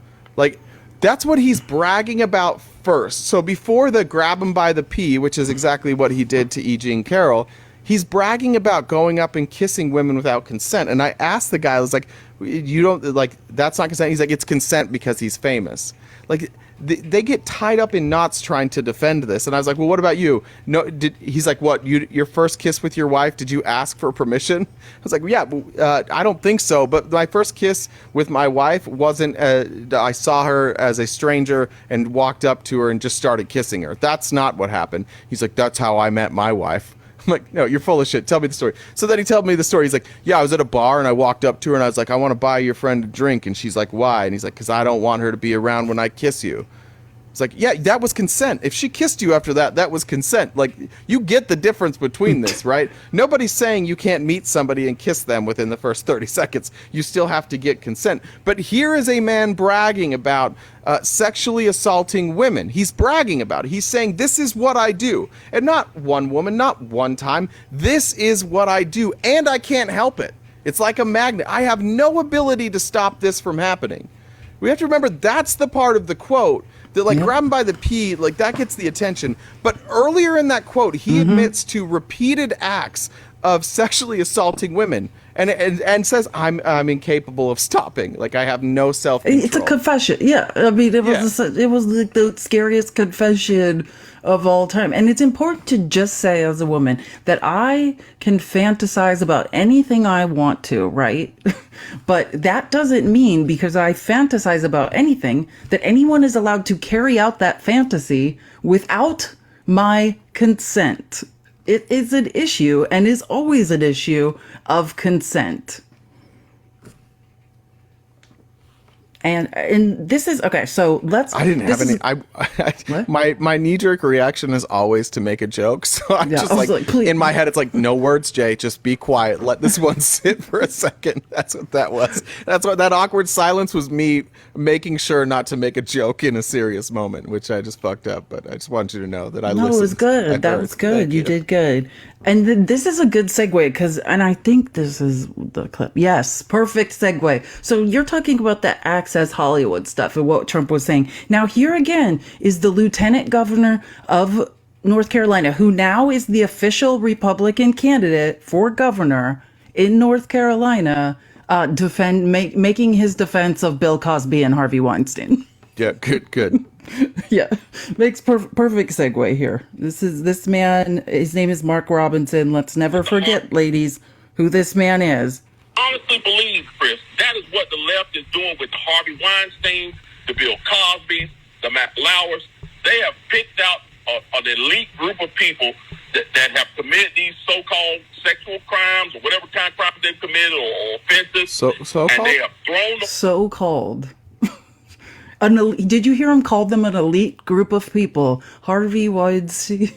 That's what he's bragging about first. So before the grab him by the pee, which is exactly what he did to E. Jean Carroll, He's bragging about going up and kissing women without consent. And I asked the guy, I was like, you don't, like, that's not consent. He's like, it's consent because he's famous. Like, they get tied up in knots trying to defend this. And I was like, well, what about you? No, he's like, what, your first kiss with your wife, did you ask for permission? I was like, yeah, I don't think so. But my first kiss with my wife wasn't, I saw her as a stranger and walked up to her and just started kissing her. That's not what happened. He's like, that's how I met my wife. I'm like, no, you're full of shit. Tell me the story. So then he told me the story. He's like, yeah, I was at a bar and I walked up to her and I was like, I want to buy your friend a drink. And she's like, why? And he's like, because I don't want her to be around when I kiss you. It's like, yeah, that was consent. If she kissed you after that, that was consent. Like, you get the difference between this, right? Nobody's saying you can't meet somebody and kiss them within the first 30 seconds. You still have to get consent. But here is a man bragging about sexually assaulting women. He's bragging about it. He's saying, this is what I do. And not one woman, not one time. This is what I do. And I can't help it. It's like a magnet. I have no ability to stop this from happening. We have to remember that's the part of the quote that, like, grab him by the pee, like, that gets the attention. But earlier in that quote, he admits to repeated acts of sexually assaulting women and says, I'm incapable of stopping. Like, I have no self-control. It's a confession. Yeah. I mean, it was like the scariest confession of all time. And it's important to just say, as a woman, that I can fantasize about anything I want to, right? But that doesn't mean, because I fantasize about anything, that anyone is allowed to carry out that fantasy without my consent. It is an issue, and is always an issue, of consent. And this is okay. So let's. I didn't have any. My knee jerk reaction is always to make a joke. So I'm just like in my head, it's like, no words, Jay. Just be quiet. Let this one sit for a second. That's what that was. That's what that awkward silence was. Me making sure not to make a joke in a serious moment, which I just fucked up. But I just want you to know that I listened. No, it was good. That was good. You did good. And this is a good segue and I think this is the clip. Yes, perfect segue. So you're talking about the Access Hollywood stuff and what Trump was saying. Now, here again is the lieutenant governor of North Carolina, who now is the official Republican candidate for governor in North Carolina, making his defense of Bill Cosby and Harvey Weinstein. Yeah, good. Yeah, makes perfect segue here. This man, his name is Mark Robinson. Let's never forget, ladies, who this man is. Honestly believe, Chris, that is what the left is doing with the Harvey Weinstein, the Bill Cosbys, the Matt Lauers. They have picked out an elite group of people that have committed these so-called sexual crimes or whatever kind of crimes they've committed or offenses. And they have thrown them. So-called. Did you hear him call them an elite group of people? Harvey Weinstein,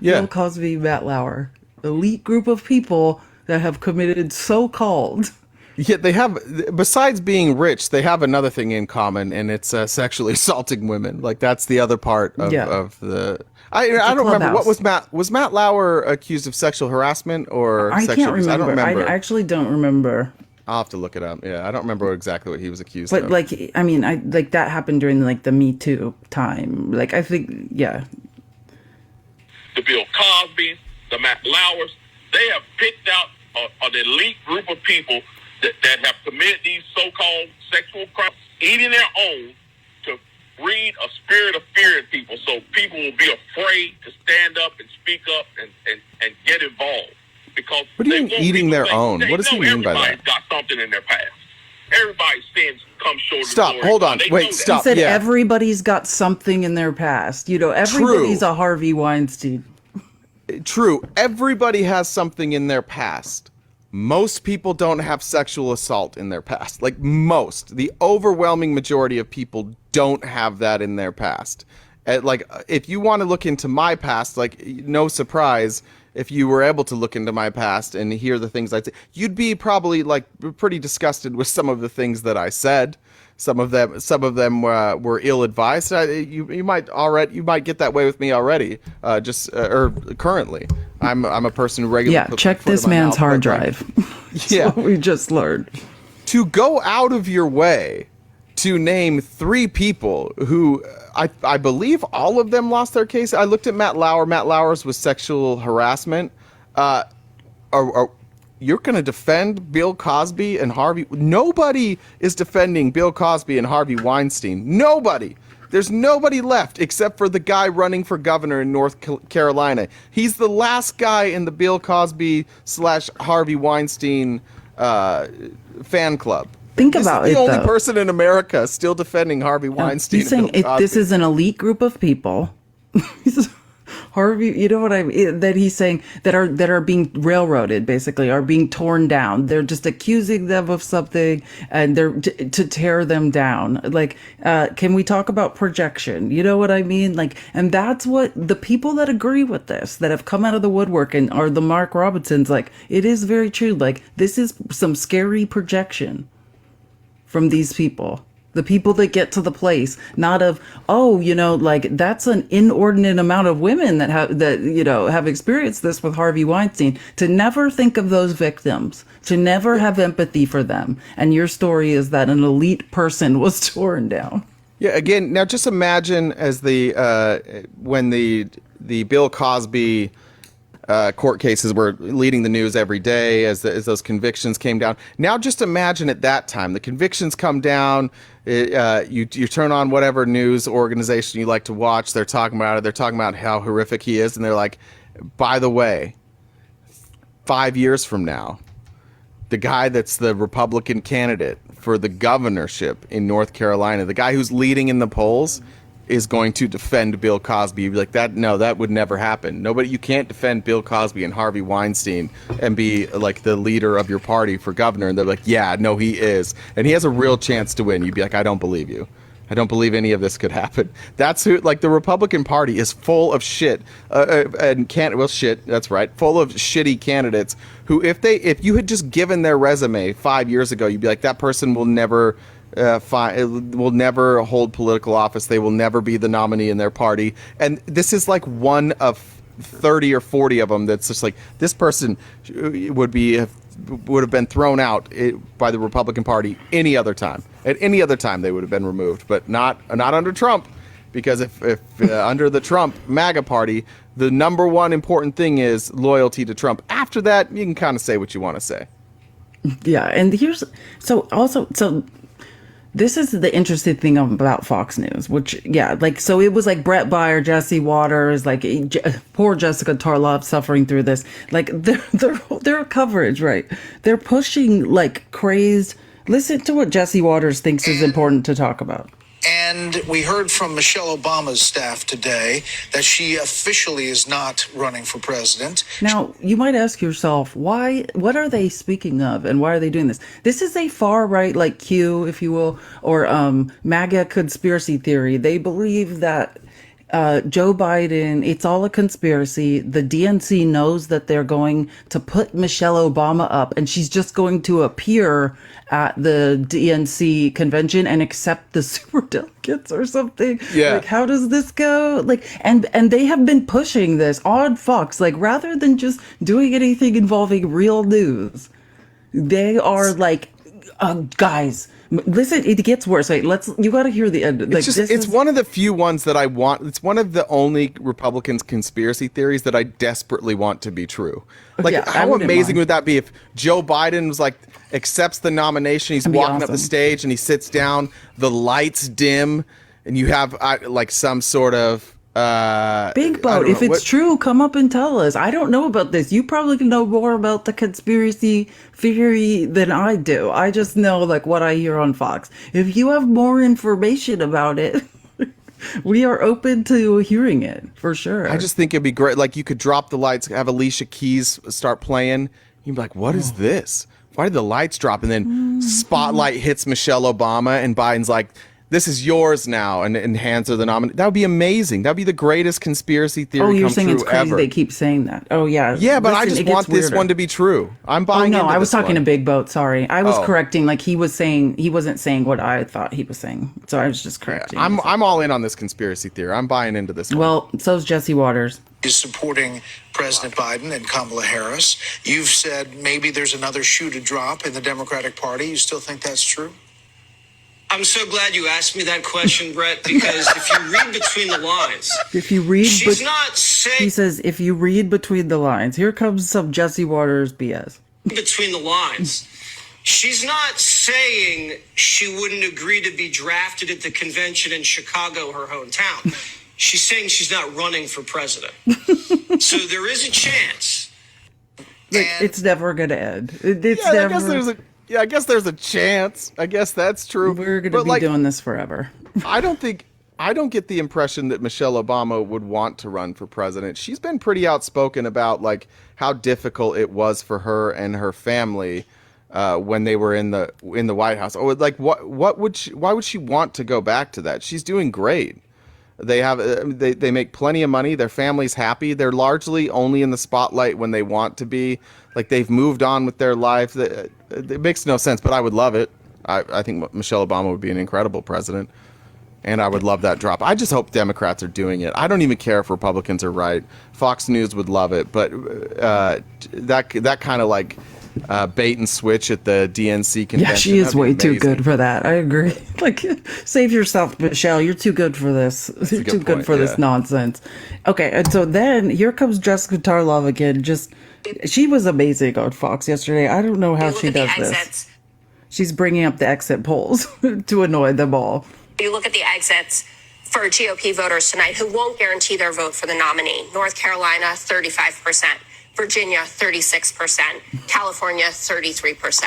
Bill Cosby, Matt Lauer. Elite group of people that have committed so-called. Yeah, they have, besides being rich, they have another thing in common, and it's sexually assaulting women. Like, that's the other part of the... I don't remember. What was Matt Lauer accused of sexual harassment or I sexual can't remember. I don't remember. I actually don't remember. I'll have to look it up. Yeah, I don't remember exactly what he was accused of. But, like, I mean, that happened during, like, the Me Too time. Like, I think, yeah. The Bill Cosbys, the Matt Lauers, they have picked out an elite group of people that have committed these so-called sexual crimes, eating their own, to breed a spirit of fear in people, so people will be afraid to stand up and speak up and get involved. Because what do you mean eating their own? What does he mean by that? Everybody's got something in their past. Everybody's sins come short of Stop. glory. Hold on. Wait, stop. He said everybody's got something in their past. You know, everybody's a Harvey Weinstein. True. Everybody has something in their past. Most people don't have sexual assault in their past. Like, most. The overwhelming majority of people don't have that in their past. Like, if you want to look into my past, like, no surprise, if you were able to look into my past and hear the things I say, you'd be probably, like, pretty disgusted with some of the things that I said. Some of them were ill-advised. You might get that way with me already. Or currently, I'm a person who regularly. Yeah, check this man's hard drive. Yeah, we just learned. To go out of your way to name 3 people who I believe all of them lost their case. I looked at Matt Lauer. Matt Lauer's was sexual harassment. You're going to defend Bill Cosby and Harvey? Nobody is defending Bill Cosby and Harvey Weinstein. Nobody. There's nobody left except for the guy running for governor in North Carolina. He's the last guy in the Bill Cosby / Harvey Weinstein fan club. Think about it, the only though. person in America still defending Harvey Weinstein. He's saying this is an elite group of people. Harvey, you know what I mean? That he's saying that are being railroaded, basically, are being torn down. They're just accusing them of something, and they're to tear them down. Like, can we talk about projection? You know what I mean? Like, and that's what the people that agree with this, that have come out of the woodwork, and are the Mark Robinsons. Like, it is very true. Like, this is some scary projection from these people. The people that get to the place, not of, like that's an inordinate amount of women that have experienced this with Harvey Weinstein, to never think of those victims, to never have empathy for them. And your story is that an elite person was torn down. Yeah. Again, now just imagine as when the Bill Cosby court cases were leading the news every day as those convictions came down. Now just imagine at that time, the convictions come down, you turn on whatever news organization you like to watch, they're talking about it, they're talking about how horrific he is, and they're like, by the way, 5 years from now, the guy that's the Republican candidate for the governorship in North Carolina, the guy who's leading in the polls, is going to defend Bill Cosby. You'd be like, that would never happen. You can't defend Bill Cosby and Harvey Weinstein and be like the leader of your party for governor. And they're like, yeah, no, he is. And he has a real chance to win. You'd be like, I don't believe you. I don't believe any of this could happen. That's who, like, the Republican Party is full of shit. Shit, that's right. Full of shitty candidates who, if you had just given their resume 5 years ago, you'd be like, that person will never will never hold political office. They will never be the nominee in their party. And this is like one of 30 or 40 of them that's just like, this person would have been thrown out by the Republican Party any other time. At any other time they would have been removed, but not under Trump. Because if under the Trump MAGA party, the number one important thing is loyalty to Trump. After that, you can kind of say what you want to say. Yeah, and this is the interesting thing about Fox News, which, so it was like Brett Baier, Jesse Waters, like poor Jessica Tarlov suffering through this. Like their coverage, right? They're pushing like crazed. Listen to what Jesse Waters thinks is important to talk about. And we heard from Michelle Obama's staff today that she officially is not running for president. Now, you might ask yourself, what are they speaking of and why are they doing this? This is a far right, like Q, if you will, or MAGA conspiracy theory. They believe that Joe Biden, it's all a conspiracy. The DNC knows that they're going to put Michelle Obama up, and she's just going to appear at the DNC convention and accept the superdelegates or something. Yeah. Like, how does this go? Like, and they have been pushing this on Fox, like, rather than just doing anything involving real news. They are like, guys, listen, it gets worse. Wait, you got to hear the end. Like, it's one of the few ones that I want. It's one of the only Republicans' conspiracy theories that I desperately want to be true. Like, how amazing would that be if Joe Biden was like, accepts the nomination, he's walking up the stage and he sits down, the lights dim, and you have like some sort of Big Boat, if it's true, come up and tell us. I don't know about this. You probably know more about the conspiracy theory than I do. I just know like what I hear on Fox. If you have more information about it, we are open to hearing it for sure. I just think it'd be great. Like, you could drop the lights, have Alicia Keys start playing. You'd be like, what is this? Why did the lights drop? And then spotlight hits Michelle Obama and Biden's like, this is yours now, and hands her the nomination. That would be amazing. That would be the greatest conspiracy theory come true it's crazy ever. They keep saying that. Oh, yeah. Yeah, but I just want this one to be true. I'm buying into this one. I was talking to Big Boat. Sorry. I was correcting. Like, he wasn't saying what I thought he was saying. So I was just correcting. I'm all in on this conspiracy theory. I'm buying into this one. Well, so's Jesse Waters. Is supporting President Biden and Kamala Harris. You've said maybe there's another shoe to drop in the Democratic Party. You still think that's true? I'm so glad you asked me that question, Brett, because if you read between the lines, If you read, she's not saying he says, if you read between the lines, here comes some Jesse Waters BS. between the lines. She's not saying she wouldn't agree to be drafted at the convention in Chicago, her hometown. She's saying she's not running for president. So there is a chance. Like, it's never gonna end. It's Yeah, never. I guess there's a chance. I guess that's true. We're gonna be doing this forever. I don't get the impression that Michelle Obama would want to run for president. She's been pretty outspoken about like how difficult it was for her and her family when they were in the White House. Oh, like why would she want to go back to that? She's doing great. They have they make plenty of money. Their family's happy. They're largely only in the spotlight when they want to be. Like they've moved on with their life. It makes no sense, but I would love it. I think Michelle Obama would be an incredible president, and I would love that drop. I just hope Democrats are doing it. I don't even care if Republicans are right. Fox News would love it, but that kind of like bait and switch at the DNC convention. Yeah, she is way too good for that. I agree. Like, save yourself, Michelle. You're too good for this. You're too good for this nonsense. Okay, and so then here comes Jessica Tarlov again. She was amazing on Fox yesterday. I don't know how she does this. She's bringing up the exit polls to annoy them all. You look at the exits for GOP voters tonight who won't guarantee their vote for the nominee. North Carolina, 35%. Virginia, 36%. California, 33%.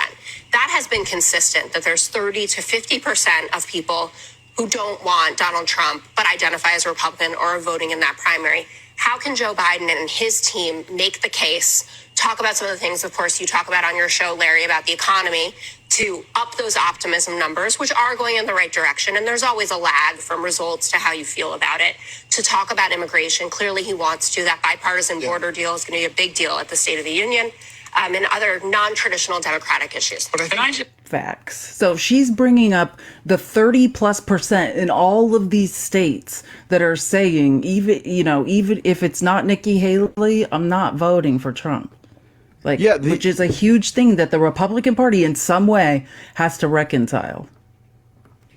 That has been consistent, that there's 30 to 50% of people who don't want Donald Trump but identify as Republican or are voting in that primary. How can Joe Biden and his team make the case, talk about some of the things, of course, you talk about on your show, Larry, about the economy, to up those optimism numbers, which are going in the right direction. And there's always a lag from results to how you feel about it. To talk about immigration, clearly he wants to. That bipartisan border deal is going to be a big deal at the State of the Union, and other non-traditional Democratic issues. But Facts. So she's bringing up the 30+% in all of these states that are saying, even if it's not Nikki Haley, I'm not voting for Trump. Like, which is a huge thing that the Republican Party in some way has to reconcile.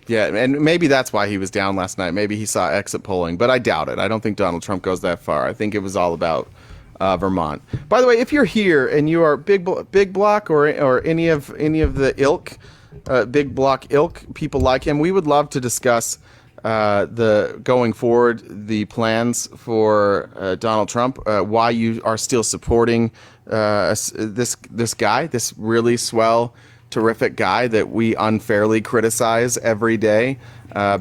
Yeah, and maybe that's why he was down last night. Maybe he saw exit polling, but I doubt it. I don't think Donald Trump goes that far. I think it was all about Vermont. By the way, if you're here and you are big block or any of the ilk, big block ilk, people like him, we would love to discuss the going forward, the plans for Donald Trump, why you are still supporting this guy, this really swell, terrific guy that we unfairly criticize every day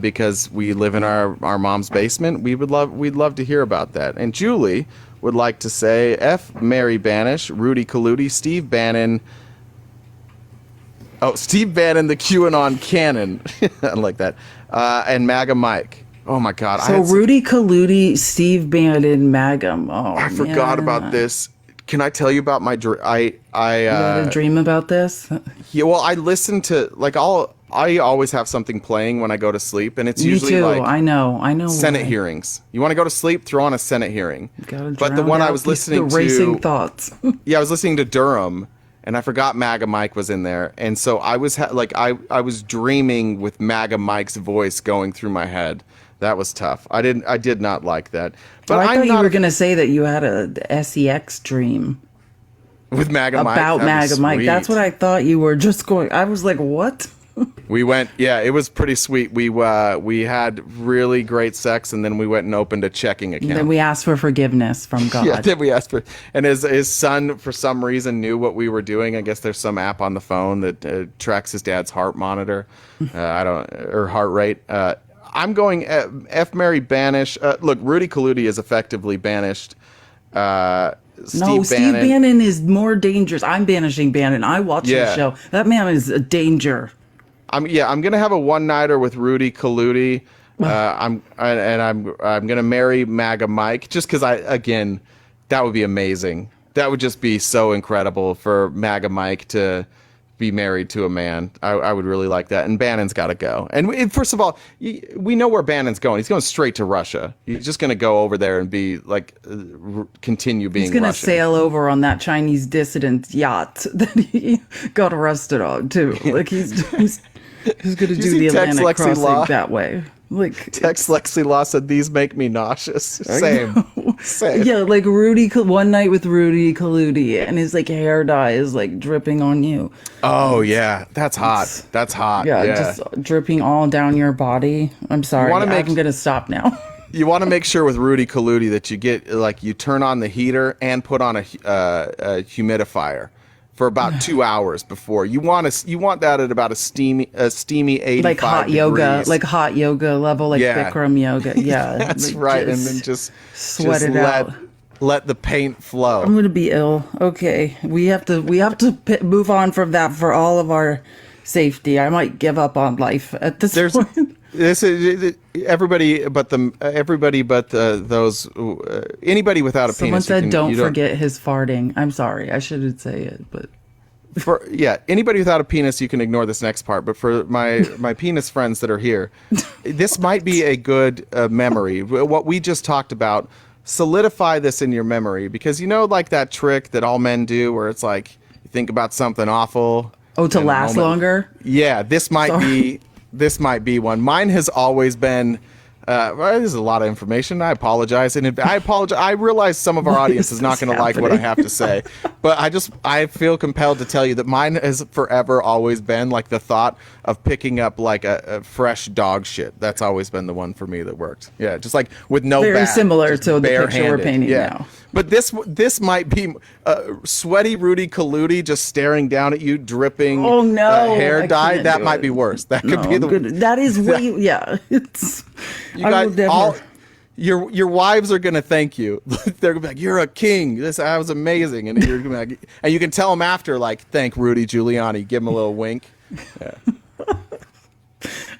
because we live in our mom's basement. We'd love to hear about that. And Julie would like to say F. Mary Banish, Rudy Colludi, Steve Bannon. Oh, Steve Bannon, the QAnon canon. I like that. And MAGA Mike. Oh my God. So Rudy Colludi, Steve Bannon, MAGA. Oh, I forgot about this. Can I tell you about my dream? You had a dream about this? Yeah, well, I listen to I always have something playing when I go to sleep, and it's Me usually too. like I know. Senate hearings. You want to go to sleep? Throw on a Senate hearing. But the drown one I out was listening the racing thoughts. Yeah, I was listening to Durham, and I forgot MAGA Mike was in there, and so I was I was dreaming with MAGA Mike's voice going through my head. That was tough. I did not like that. But I thought you were going to say that you had a SEX dream with MAGA Mike. About MAGA Mike. That's what I thought you were just going. I was like, what? We went, yeah, it was pretty sweet. We had really great sex, and then we went and opened a checking account. And then we asked for forgiveness from God. Yeah, then we asked for, and his son, for some reason, knew what we were doing. I guess there's some app on the phone that tracks his dad's heart monitor, or heart rate. I'm going F. Mary Banish. Look, Rudy Colludi is effectively banished. Steve Bannon is more dangerous. I'm banishing Bannon. I watch the show. That man is a danger. I'm gonna have a one-nighter with Rudy Colludi. I'm gonna marry MAGA Mike just because that would be amazing. That would just be so incredible for MAGA Mike to be married to a man. I would really like that. And Bannon's got to go. And first of all, we know where Bannon's going. He's going straight to Russia. He's just going to go over there and be like, continue being Russian. He's going to sail over on that Chinese dissident yacht that he got arrested on too. Like he's Who's going to Did do you the see Tex Atlantic Lexi crossing Law? that way? Like Tex Lexi Law said, these make me nauseous. Same. Yeah, like one night with Rudy Kaludi, and his like hair dye is like dripping on you. Oh yeah, that's hot. That's hot. Yeah, Yeah. just dripping all down your body. I'm sorry. I'm gonna stop now. You want to make sure with Rudy Kaludi that you get like you turn on the heater and put on a humidifier for about 2 hours before. You want that at about a steamy 85 like hot degrees. yoga level, like Bikram yoga. Yeah, that's like right. And then just sweat it out. Let the paint flow. I'm gonna be ill. Okay, we have to move on from that for all of our safety. I might give up on life at this point. This is everybody but those anybody without a Someone penis. said, "Don't forget his farting." I'm sorry, I shouldn't say it, but anybody without a penis, you can ignore this next part. But for my penis friends that are here, this might be a good memory. What we just talked about, solidify this in your memory, because like that trick that all men do, where it's like you think about something awful. Oh, to last longer. Yeah, this might be one. Mine has always been. There's a lot of information. I apologize, and I realize some of our audience is not going to like what I have to say, but I feel compelled to tell you that mine has forever always been like the thought of picking up like a fresh dog shit. That's always been the one for me that worked. Yeah, just like with no very bag, similar to the picture we're painting now. But this might be sweaty Rudy Kaludi just staring down at you, dripping. Oh no, hair dye. That might be worse. That could be that is way. Yeah, it's. You got your wives are gonna thank you. They're gonna be like, "You're a king. That was amazing," and you're gonna be like, and you can tell them after, like, "Thank Rudy Giuliani." Give him a little wink. Yeah.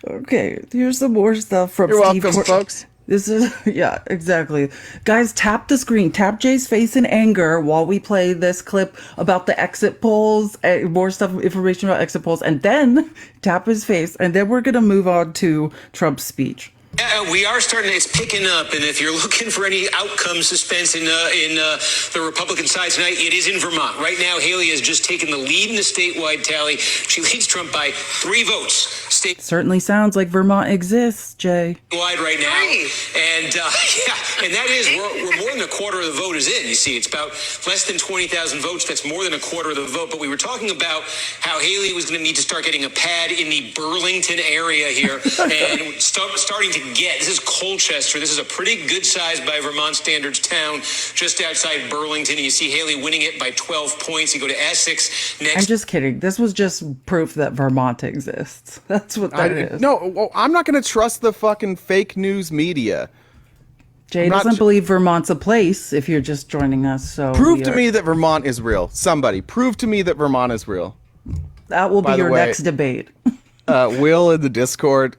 Okay, here's some more stuff from You're Steve welcome, folks. This is, yeah, exactly. Guys, tap the screen. Tap Jay's face in anger while we play this clip about the exit polls, more stuff, information about exit polls, and then tap his face, and then we're going to move on to Trump's speech. We are starting to, it's picking up, and if you're looking for any outcome suspense in the Republican side tonight, it is in Vermont. Right now, Haley has just taken the lead in the statewide tally. She leads Trump by 3 votes. Certainly sounds like Vermont exists, Jay. Wide right now, and and that is we're more than a quarter of the vote is in. You see, it's about less than 20,000 votes. That's more than a quarter of the vote. But we were talking about how Haley was going to need to start getting a pad in the Burlington area here, and starting to get. This is Colchester. This is a pretty good size by Vermont standards town, just outside Burlington. And you see Haley winning it by 12 points. You go to Essex next. I'm just kidding. This was just proof that Vermont exists. That's what that is. No, I'm not going to trust the fucking fake news media. Jay doesn't believe Vermont's a place if you're just joining us. So prove to me that Vermont is real. Somebody prove to me that Vermont is real. That will be your next debate. Will in the Discord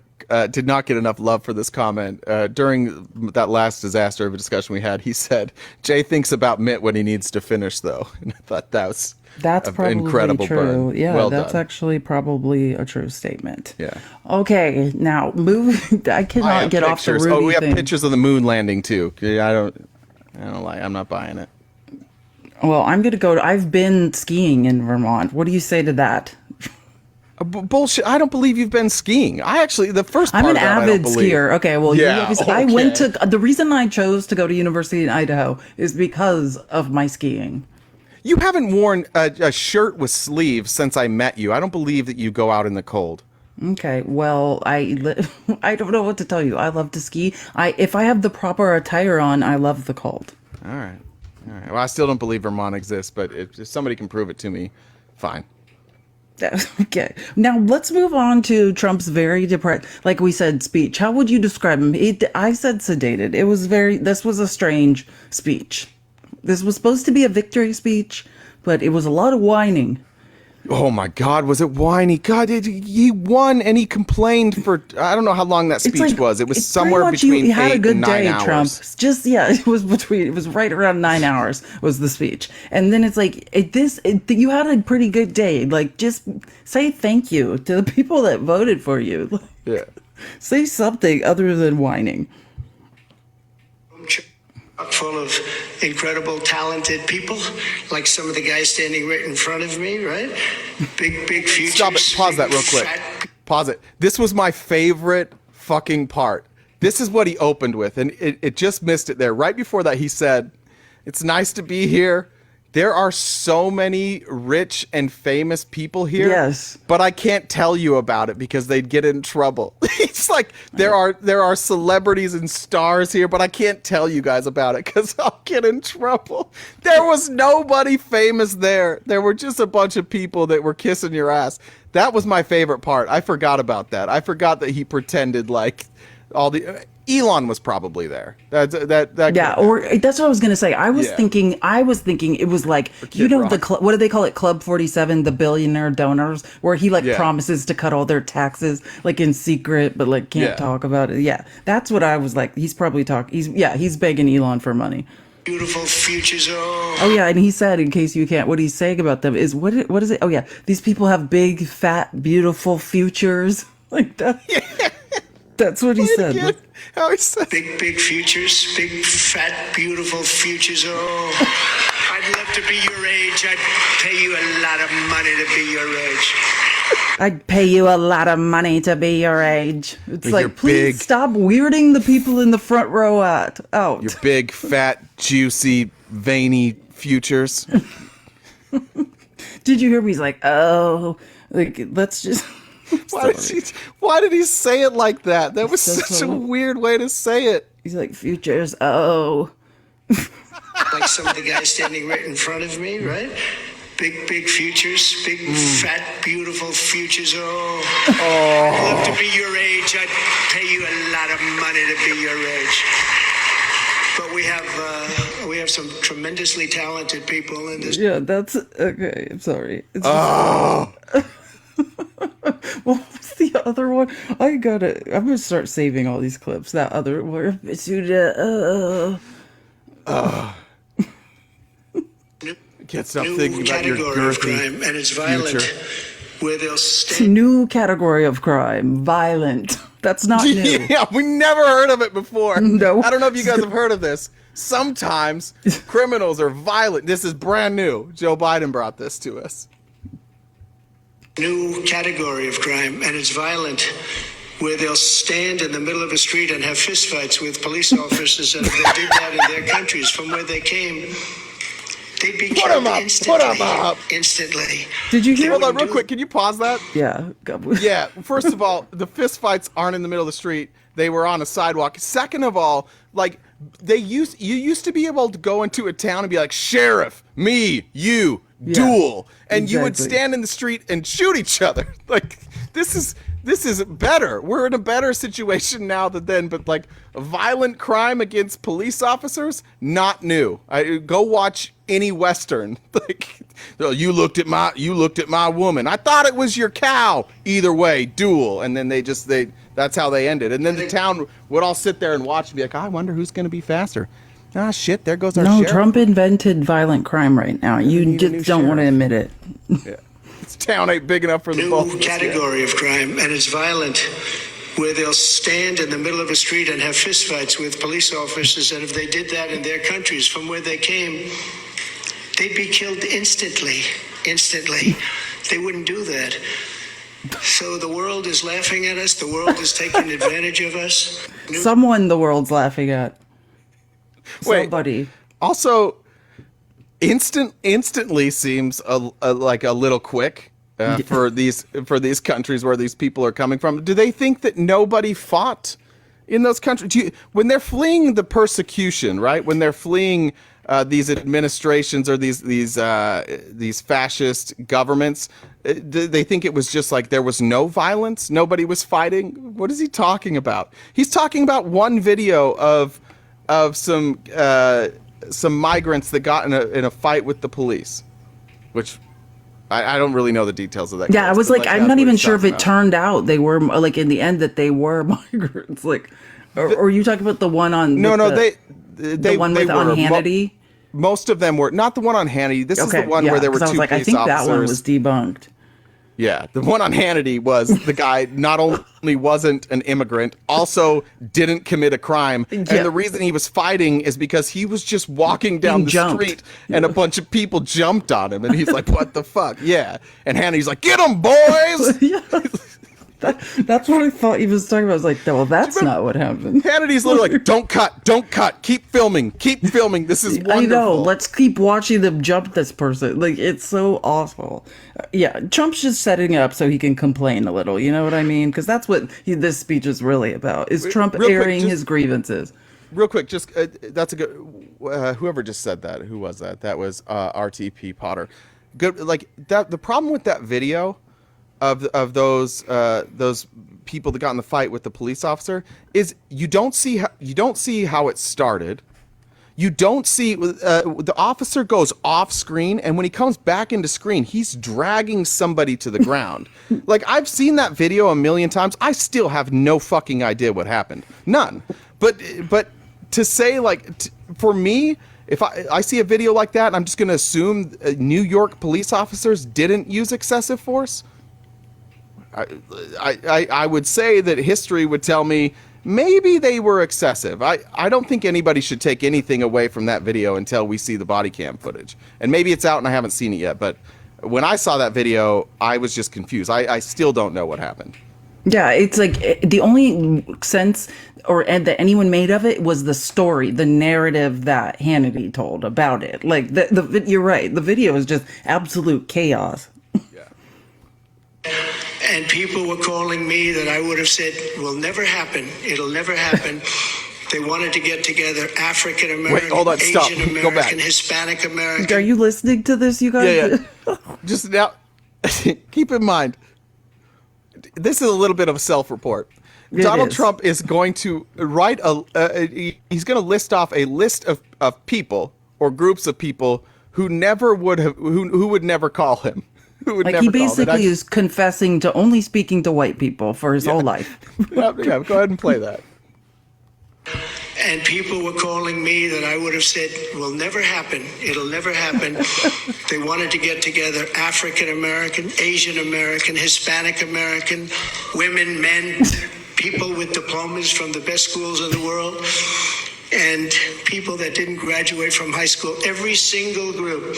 did not get enough love for this comment. During that last disaster of a discussion we had, he said, Jay thinks about Mitt when he needs to finish, though. And I thought that's probably incredible true. burn. Yeah, well that's done. actually probably a true statement. Yeah. Okay, now I cannot get off the Rudy Oh, we have thing. pictures of the moon landing, too. I don't like. I'm not buying it. Well, I'm going to go. I've been skiing in Vermont. What do you say to that? Bullshit! I don't believe you've been skiing. The first part I'm an of that, avid skier. Okay, well, I went to the reason I chose to go to university in Idaho is because of my skiing. You haven't worn a shirt with sleeves since I met you. I don't believe that you go out in the cold. Okay, well, I don't know what to tell you. I love to ski. If I have the proper attire on, I love the cold. All right. Well, I still don't believe Vermont exists, but if somebody can prove it to me, fine. Okay. Now let's move on to Trump's very depressed, like we said, speech. How would you describe him? I said sedated. This was a strange speech. This was supposed to be a victory speech, but it was a lot of whining. Oh my God, was it whiny? God, he won and he complained for, I don't know how long that speech was. It was somewhere between 8 and 9 hours. Trump. It was right around 9 hours was the speech. And then it's like, you had a pretty good day. Like, just say thank you to the people that voted for you. Yeah. Say something other than whining. Full of incredible, talented people, like some of the guys standing right in front of me, right? Big futures. Stop it. Pause that real quick. Pause it. This was my favorite fucking part. This is what he opened with, and it just missed it there. Right before that, he said, "It's nice to be here. There are so many rich and famous people here. Yes. But I can't tell you about it because they'd get in trouble." It's like there are celebrities and stars here, but I can't tell you guys about it because I'll get in trouble. There was nobody famous there. There were just a bunch of people that were kissing your ass. That was my favorite part. I forgot about that. I forgot that he pretended like all the Elon was probably there. That yeah, or that's what I was gonna say. I was thinking it was like, you know, what do they call it? Club 47, the billionaire donors, where he like promises to cut all their taxes like in secret, but like can't talk about it. Yeah, that's what I was like. He's probably he's begging Elon for money. Beautiful futures. Oh yeah, and he said, in case you can't, what he's saying about them is what is it? Oh yeah, these people have big, fat, beautiful futures like that. That's what he said. Again, how he said big futures, big fat beautiful futures. Oh, I'd love to be your age. I'd pay you a lot of money to be your age. I'd pay you a lot of money to be your age. It's With like, please stop weirding the people in the front row out. Your big, fat, juicy, veiny futures. Did you hear me? He's like, oh, like, let's just... Why did he say it like that? That was such a weird way to say it. He's like, futures, oh. Like some of the guys standing right in front of me, right? Big futures, big fat beautiful futures. Oh, I'd love to be your age. I'd pay you a lot of money to be your age. But we have some tremendously talented people in this. Yeah, that's okay. I'm sorry. It's what was the other one? I'm gonna start saving all these clips. That other one. Can't stop thinking about your girthy crime, and it's violent. future. Where they'll stay. New category of crime, violent. That's not new. Yeah, we never heard of it before. No. I don't know if you guys have heard of this. Sometimes criminals are violent. This is brand new. Joe Biden brought this to us. New category of crime, and it's violent, where they'll stand in the middle of a street and have fistfights with police officers, and if they did that in their countries from where they came, they'd be killed instantly. Did you hear? Hold on, real quick. Can you pause that? Yeah. Yeah. First of all, the fistfights aren't in the middle of the street. They were on a sidewalk. Second of all, like you used to be able to go into a town and be like, sheriff, me, you, duel, and you would stand in the street and shoot each other. Like this is better. We're in a better situation now than then. But like a violent crime against police officers, not new. Go watch any Western. Like, you looked at my woman. I thought it was your cow. Either way, duel. And then that's how they ended. And then the town would all sit there and watch and be like, I wonder who's going to be faster. Ah, shit, there goes our sheriff. Trump invented violent crime right now. You just don't want to admit it. Yeah. This town ain't big enough for the both of us. New category of crime, and it's violent, where they'll stand in the middle of a street and have fistfights with police officers, and if they did that in their countries from where they came, they'd be killed instantly. They wouldn't do that. So the world is laughing at us. The world is taking advantage of us. Someone the world's laughing at. Somebody. Also, instantly seems like a little quick for these countries where these people are coming from. Do they think that nobody fought in those countries? When they're fleeing the persecution, right? When they're fleeing these administrations or these fascist governments, they think it was just like there was no violence, nobody was fighting. What is he talking about? He's talking about one video of some migrants that got in a fight with the police, which I don't really know the details of that. Yeah, I was like I'm not even sure if it turned out they were like in the end that they were migrants. Like, or are you talking about the one on? No, the one with on Hannity. Most of them were not the one on Hannity. This is the one where there were two police officers. I think that one was debunked. Yeah, the one on Hannity was the guy not only wasn't an immigrant, also didn't commit a crime. And the reason he was fighting is because he was just walking down the street and a bunch of people jumped on him. And he's like, what the fuck? Yeah. And Hannity's like, get him, boys! That's what I thought he was talking about. I was like, well, that's not what happened. Hannity's literally like, don't cut, keep filming. This is wonderful. I know, let's keep watching them jump this person. Like, it's so awful. Yeah, Trump's just setting it up so he can complain a little, you know what I mean? Because that's what this speech is really about, is Trump airing his grievances. Real quick, just that's a good. Whoever just said that, who was that? That was RTP Potter. Good, like that. The problem with that video of those people that got in the fight with the police officer is you don't see how it started. You don't see the officer goes off screen, and when he comes back into screen, he's dragging somebody to the ground. Like, I've seen that video a million times. I still have no fucking idea what happened. None. But to say, like, for me, if I see a video like that, I'm just going to assume New York police officers didn't use excessive force. I would say that history would tell me maybe they were excessive. I don't think anybody should take anything away from that video until we see the body cam footage. And maybe it's out and I haven't seen it yet, but when I saw that video, I was just confused. I still don't know what happened. Yeah, it's like the only sense that anyone made of it was the story, the narrative that Hannity told about it. Like, you're right. The video is just absolute chaos. And people were calling me that I would have said will never happen. It'll never happen. They wanted to get together African American, Asian American, Hispanic American. Are you listening to this, you guys? Yeah. Just now, keep in mind, this is a little bit of a self-report. Donald Trump is going to write he's going to list off a list of people or groups of people who never would have, who would never call him. Like, he basically is confessing to only speaking to white people for his whole life. Yeah, go ahead and play that. And people were calling me that I would have said will never happen. It'll never happen. They wanted to get together African American, Asian American, Hispanic American, women, men, people with diplomas from the best schools in the world, and people that didn't graduate from high school. Every single group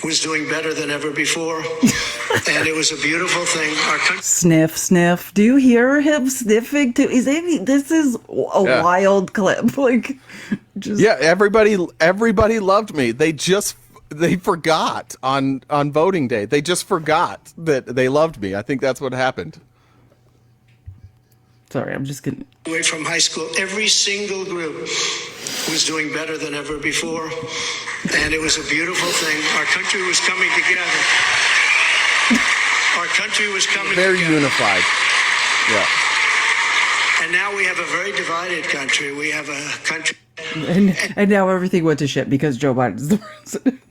was doing better than ever before, and it was a beautiful thing. Our country. Sniff. Do you hear him sniffing too? This is a wild clip. Like, just everybody loved me. They forgot on voting day. They just forgot that they loved me. I think that's what happened. Sorry, I'm just kidding. Away from high school, every single group was doing better than ever before, and it was a beautiful thing. Our country was coming together. Our country was coming very together. Unified. Yeah. And now we have a very divided country. We have a country. And now everything went to shit because Joe Biden's the president.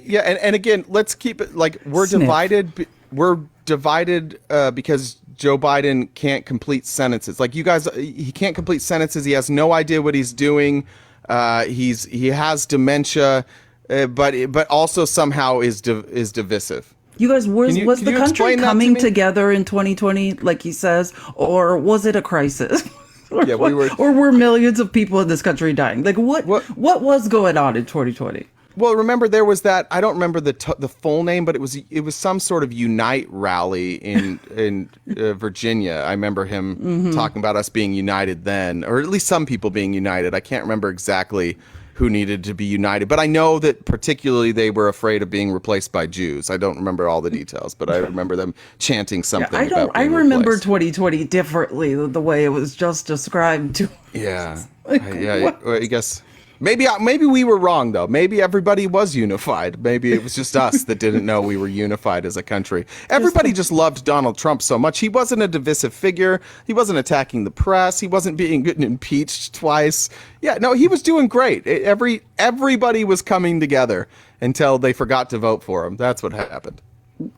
Yeah, and again, let's keep it like we're divided. We're divided because Joe Biden can't complete sentences. Like, you guys, he can't complete sentences. He has no idea what he's doing. He has dementia, but also somehow is divisive. You guys, was the country coming together in 2020, like he says, or was it a crisis? Yeah, or were millions of people in this country dying? Like, what was going on in 2020? Well, remember there was that, I don't remember the full name, but it was some sort of Unite rally in Virginia. I remember him talking about us being united then, or at least some people being united. I can't remember exactly who needed to be united, but I know that particularly they were afraid of being replaced by Jews. I don't remember all the details, but I remember them chanting something. I remember 2020 differently, the way it was just described to. Yeah, I guess. Maybe we were wrong, though. Maybe everybody was unified. Maybe it was just us that didn't know we were unified as a country. Everybody just loved Donald Trump so much. He wasn't a divisive figure. He wasn't attacking the press. He wasn't being impeached twice. Yeah, no, he was doing great. Everybody was coming together until they forgot to vote for him. That's what happened.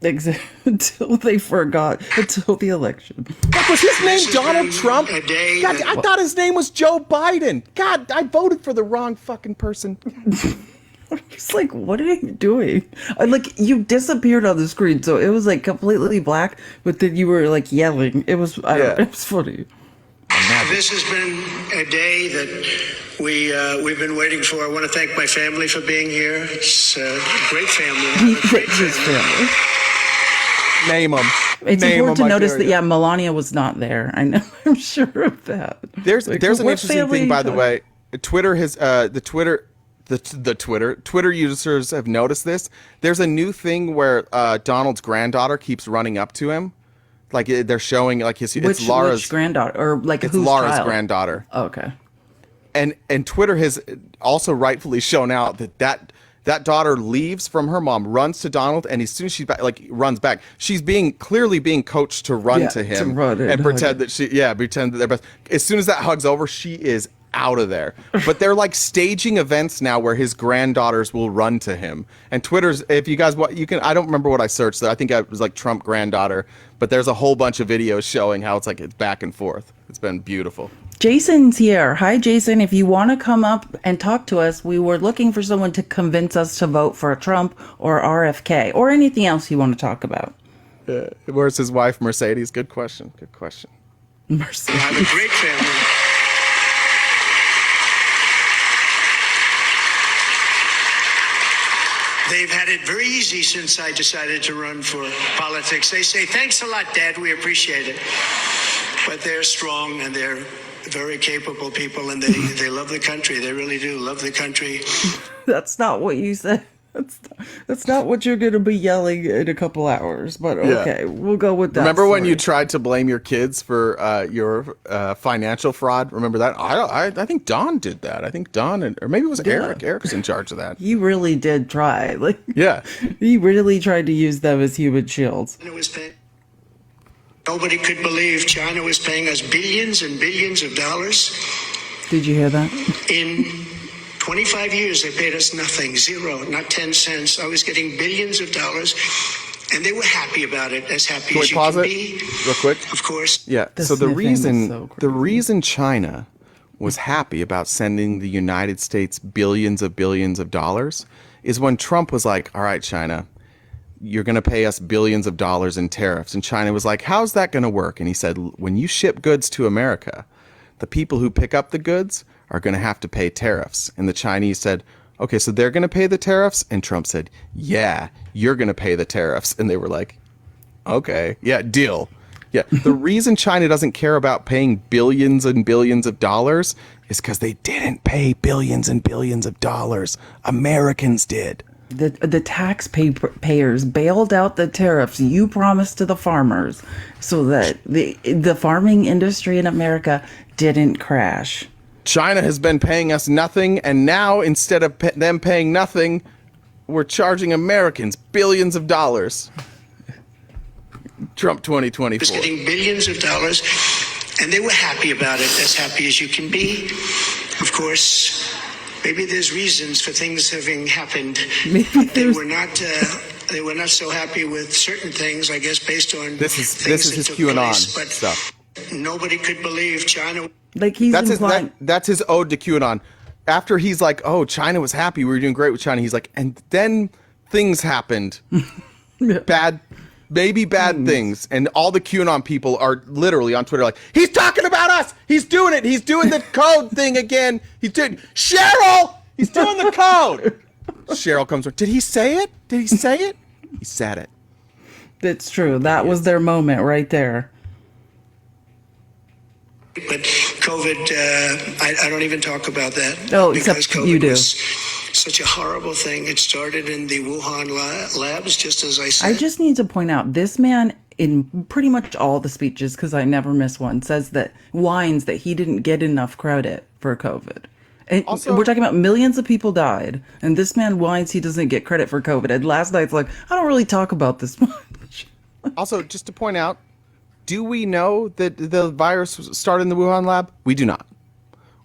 Until they forgot. Until the election. Was his name Donald Trump? God, I thought his name was Joe Biden. God, I voted for the wrong fucking person. It's like, what are you doing? Like, you disappeared on the screen, so it was like completely black, but then you were like yelling. It was, it was funny. This has been a day that we've been waiting for. I want to thank my family for being here. It's a great family. His family. Name them. It's important to notice that Melania was not there. I know. I'm sure of that. There's an interesting thing, by the way. Twitter has Twitter users have noticed this. There's a new thing where Donald's granddaughter keeps running up to him, like they're showing like it's Laura's which granddaughter, or like it's whose Laura's child? granddaughter. Oh, okay. And Twitter has also rightfully shown out that daughter leaves from her mom, runs to Donald, and as soon as she's back, like runs back, she's clearly being coached to run to him and pretend that pretend that they're best. As soon as that hug's over, she is out of there. But they're like staging events now where his granddaughters will run to him. And Twitter's, if you guys want, you can. I don't remember what I searched. I think it was like Trump granddaughter. But there's a whole bunch of videos showing how it's back and forth. It's been beautiful. Jason's here. Hi, Jason. If you want to come up and talk to us, we were looking for someone to convince us to vote for Trump or RFK or anything else you want to talk about. Where's his wife, Mercedes? Good question. Good question. Mercedes. I have a great family. They've had it very easy since I decided to run for politics. They say, thanks a lot, Dad. We appreciate it. But they're strong and they're very capable people, and they love the country. They really do love the country. That's not what you said. That's not what you're going to be yelling in a couple hours, but okay, we'll go with that. Remember when you tried to blame your kids for your financial fraud? Remember that? I think Don did that. I think Don, or maybe it was Eric. Eric's in charge of that. He really did try. Yeah. He really tried to use them as human shields. Nobody could believe China was paying us billions and billions of dollars. Did you hear that? In 25 years, they paid us nothing, zero, not 10 cents. I was getting billions of dollars, and they were happy about it, as happy as you can be. Real quick? Of course. Yeah, so the reason China was happy about sending the United States billions of dollars is when Trump was like, all right, China, you're going to pay us billions of dollars in tariffs. And China was like, how's that going to work? And he said, when you ship goods to America, the people who pick up the goods are going to have to pay tariffs. And the Chinese said, okay, so they're going to pay the tariffs? And Trump said, yeah, you're going to pay the tariffs. And they were like, okay, yeah, deal. Yeah, the reason China doesn't care about paying billions and billions of dollars is because they didn't pay billions and billions of dollars. Americans did. The taxpayers bailed out the tariffs you promised to the farmers so that the farming industry in America didn't crash. China has been paying us nothing, and now instead of them paying nothing, we're charging Americans billions of dollars. Trump 2024. Was getting billions of dollars, and they were happy about it, as happy as you can be. Of course, maybe there's reasons for things having happened. They were not so happy with certain things, I guess, based on this is his QAnon stuff. Nobody could believe China. Like that's his ode to QAnon. After he's like, oh, China was happy, we were doing great with China. He's like, and then things happened, bad things, and all the QAnon people are literally on Twitter like, he's talking about us. He's doing it. He's doing the code thing again. He's doing Cheryl. He's doing the code. Cheryl comes. Did he say it? Did he say it? He said it. That's true. That was their moment right there. But COVID, I don't even talk about that. Oh, except COVID you do. Was such a horrible thing. It started in the Wuhan labs, just as I said. I just need to point out, this man, in pretty much all the speeches, because I never miss one, whines that he didn't get enough credit for COVID. And also, we're talking about millions of people died, and this man whines he doesn't get credit for COVID. And last night's like, I don't really talk about this much. Also, just to point out, do we know that the virus started in the Wuhan lab? We do not.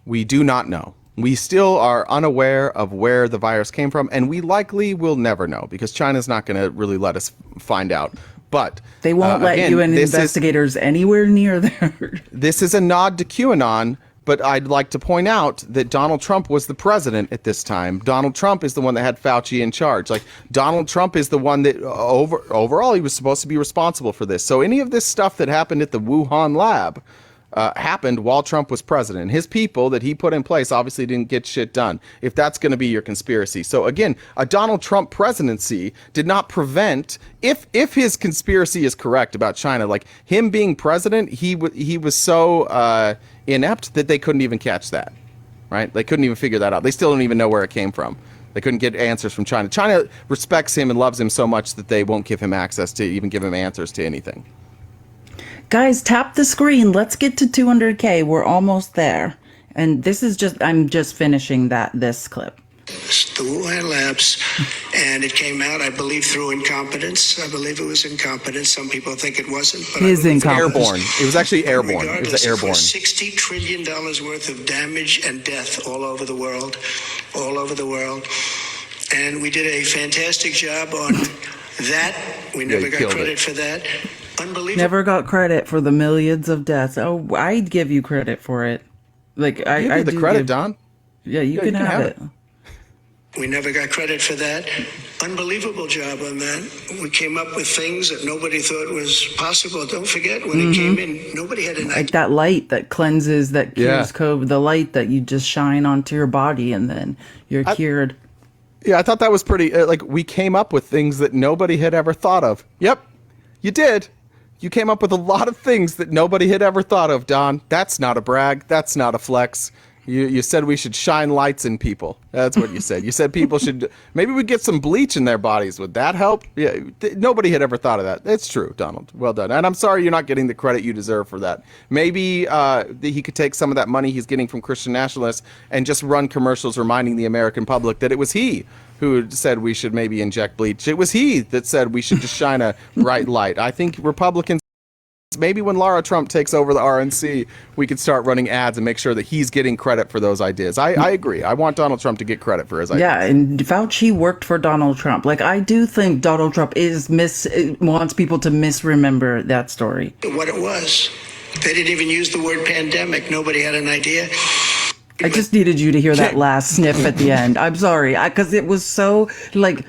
We do not know. We still are unaware of where the virus came from, and we likely will never know because China's not going to really let us find out. But they won't let you and investigators anywhere near there. This is a nod to QAnon, but I'd like to point out that Donald Trump was the president at this time. Donald Trump is the one that had Fauci in charge. Like, Donald Trump is the one that overall he was supposed to be responsible for this. So any of this stuff that happened at the Wuhan lab, happened while Trump was president. His people that he put in place obviously didn't get shit done, if that's going to be your conspiracy. So again, a Donald Trump presidency did not prevent, if his conspiracy is correct about China, like him being president, he was so inept that they couldn't even catch that, right? They couldn't even figure that out. They still don't even know where it came from. They couldn't get answers from China. China respects him and loves him so much that they won't give him access to even give him answers to anything. Guys, tap the screen. Let's get to 200K. We're almost there. And this is I'm just finishing this clip. The Wuhan labs, and it came out, I believe, through incompetence. I believe it was incompetence. Some people think it wasn't. But His incompetence. Airborne. It was actually airborne. Regardless, it was airborne. $60 trillion worth of damage and death all over the world. And we did a fantastic job on that. We never got credit for that. Unbelievable. Never got credit for the millions of deaths. Oh, I'd give you credit for it. Like I give you the credit, Don. Yeah, you can have it. We never got credit for that. Unbelievable job on that. We came up with things that nobody thought was possible. Don't forget, when it came in, nobody had an idea. Like that light that cleanses, that cures COVID, the light that you just shine onto your body and then you're cured. Yeah, I thought that was pretty, we came up with things that nobody had ever thought of. Yep, you did. You came up with a lot of things that nobody had ever thought of, Don. That's not a brag. That's not a flex. You said we should shine lights in people. That's what you said. You said people should, maybe we get some bleach in their bodies. Would that help? Yeah, nobody had ever thought of that. It's true, Donald. Well done. And I'm sorry you're not getting the credit you deserve for that. Maybe he could take some of that money he's getting from Christian nationalists and just run commercials reminding the American public that it was he who said we should maybe inject bleach. It was he that said we should just shine a bright light. I think Republicans, maybe when Lara Trump takes over the RNC, we could start running ads and make sure that he's getting credit for those ideas. I agree. I want Donald Trump to get credit for his ideas. Yeah, and Fauci worked for Donald Trump. Like, I do think Donald Trump wants people to misremember that story. What it was. They didn't even use the word pandemic. Nobody had an idea. I just needed you to hear that last sniff at the end. I'm sorry, because it was so, like,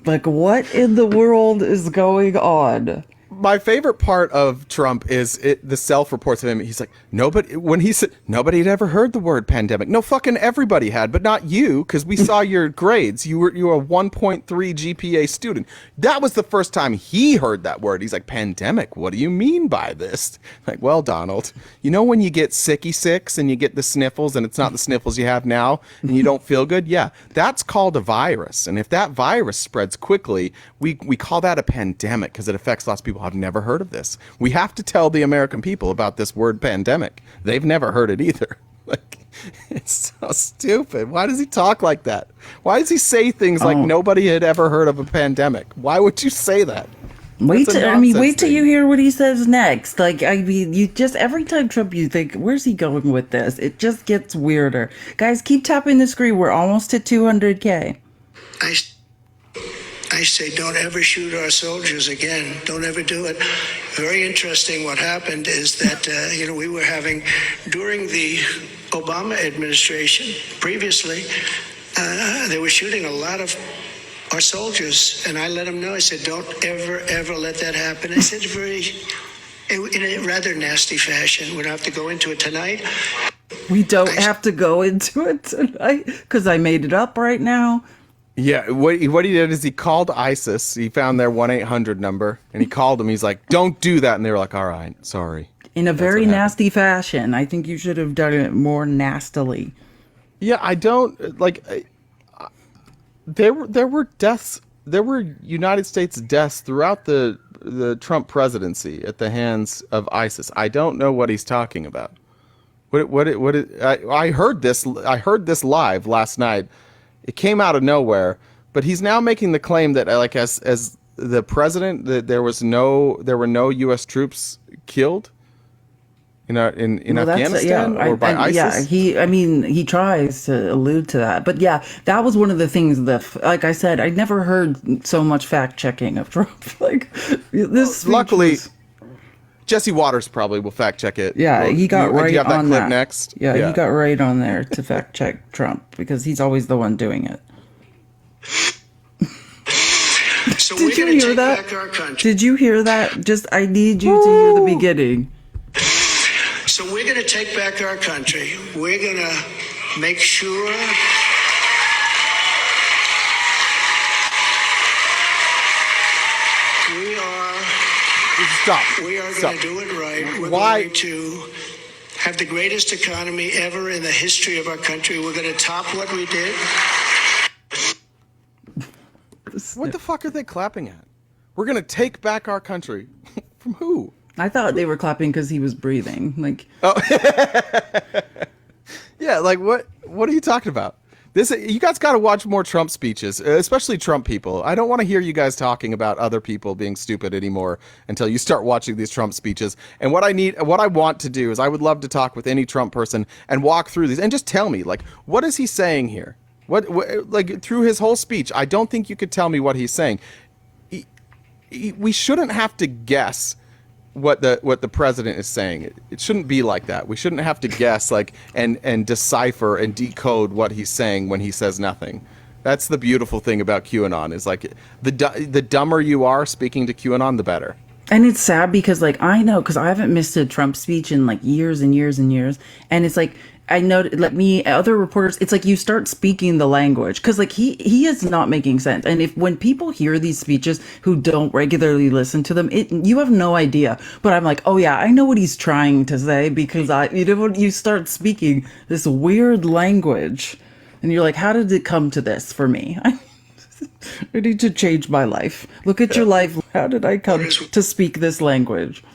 what in the world is going on? My favorite part of Trump is the self-reports of him. He's like, when he said nobody had ever heard the word pandemic. No, fucking everybody had, but not you, because we saw your grades. You were a 1.3 GPA student. That was the first time he heard that word. He's like, pandemic? What do you mean by this? Like, well, Donald, you know when you get sicky sicks and you get the sniffles and it's not the sniffles you have now and you don't feel good? Yeah, that's called a virus. And if that virus spreads quickly, we call that a pandemic because it affects lots of people. I've never heard of this. We have to tell the American people about this word pandemic. They've never heard it either. Like, it's so stupid. Why does he talk like that? Why does he say things like nobody had ever heard of a pandemic? Why would you say that? Wait till you hear what he says next. Like, I mean, you just, every time Trump, you think, where's he going with this? It just gets weirder. Guys, keep tapping the screen. We're almost at 200K. I say, don't ever shoot our soldiers again. Don't ever do it. Very interesting. What happened is that, we were having, during the Obama administration, previously, they were shooting a lot of our soldiers. And I let them know. I said, don't ever let that happen. I said, in a rather nasty fashion. We don't have to go into it tonight. We don't have to go into it tonight because I made it up right now. Yeah, what he did is he called ISIS. He found their 1-800 number, and he called them. He's like, don't do that. And they were like, all right, sorry. In a very nasty fashion. I think you should have done it more nastily. Yeah, I don't, there were deaths. There were United States deaths throughout the Trump presidency at the hands of ISIS. I don't know what he's talking about. I heard this live last night. It came out of nowhere, but he's now making the claim that, like, as the president, that there were no U.S. troops killed in Afghanistan or by ISIS. Yeah, he tries to allude to that, but yeah, that was one of the things that, like I said, I never heard so much fact checking of Trump. Like this. Luckily, Jesse Waters probably will fact check it. Yeah, he got right on that. Do you have that clip next? Yeah, he got right on there to fact check Trump because he's always the one doing it. So Did you hear that? Did you hear that? Just, I need you to hear the beginning. to take back our country. We're going to make sure we are going to do it right. We're going to have the greatest economy ever in the history of our country. We're going to top what we did. What the fuck are they clapping at? We're going to take back our country. From who? I thought they were clapping because he was breathing. Like, oh, yeah. Like, what are you talking about? You guys got to watch more Trump speeches, especially Trump people. I don't want to hear you guys talking about other people being stupid anymore until you start watching these Trump speeches. And what I want to do is I would love to talk with any Trump person and walk through these and just tell me, like, what is he saying here? What like through his whole speech? I don't think you could tell me what he's saying. We shouldn't have to guess what the president is saying. It shouldn't be like that. We shouldn't have to guess and decipher and decode what he's saying when he says nothing. That's the beautiful thing about QAnon is like the dumber you are speaking to QAnon, the better. And it's sad because like I know because I haven't missed a Trump speech in like years and years and years, and it's like I know other reporters, it's like you start speaking the language because like he is not making sense. And when people hear these speeches who don't regularly listen to them, you have no idea. But I'm like, oh yeah, I know what he's trying to say because when you start speaking this weird language, and you're like, how did it come to this for me? I need to change my life. Look at your life. How did I come to speak this language?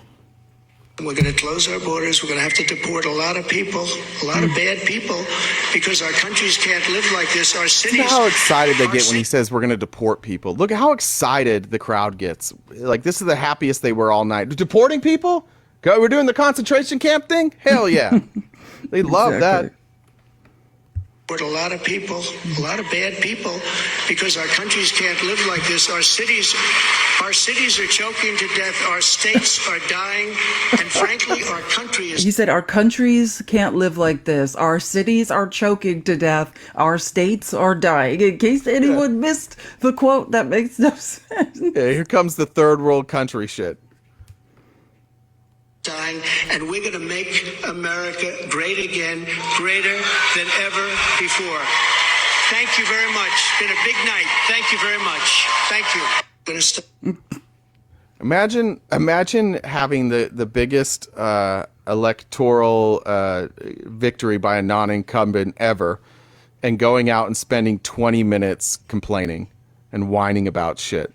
We're going to close our borders. We're going to have to deport a lot of people, a lot of bad people, because our countries can't live like this. Our cities. Look how excited they get when he says we're going to deport people. Look at how excited the crowd gets. Like, this is the happiest they were all night. Deporting people? We're doing the concentration camp thing? Hell yeah. They love that. A lot of people, a lot of bad people, because our countries can't live like this. Our cities are choking to death. Our states are dying, and frankly, our country is. He said, "Our countries can't live like this. Our cities are choking to death. Our states are dying." In case anyone missed the quote, that makes no sense. Yeah, here comes the third world country shit. Dying, and we're going to make America great again, greater than ever before. Thank you very much. It's been a big night. Thank you very much. Thank you. Imagine having the biggest electoral victory by a non-incumbent ever, and going out and spending 20 minutes complaining and whining about shit.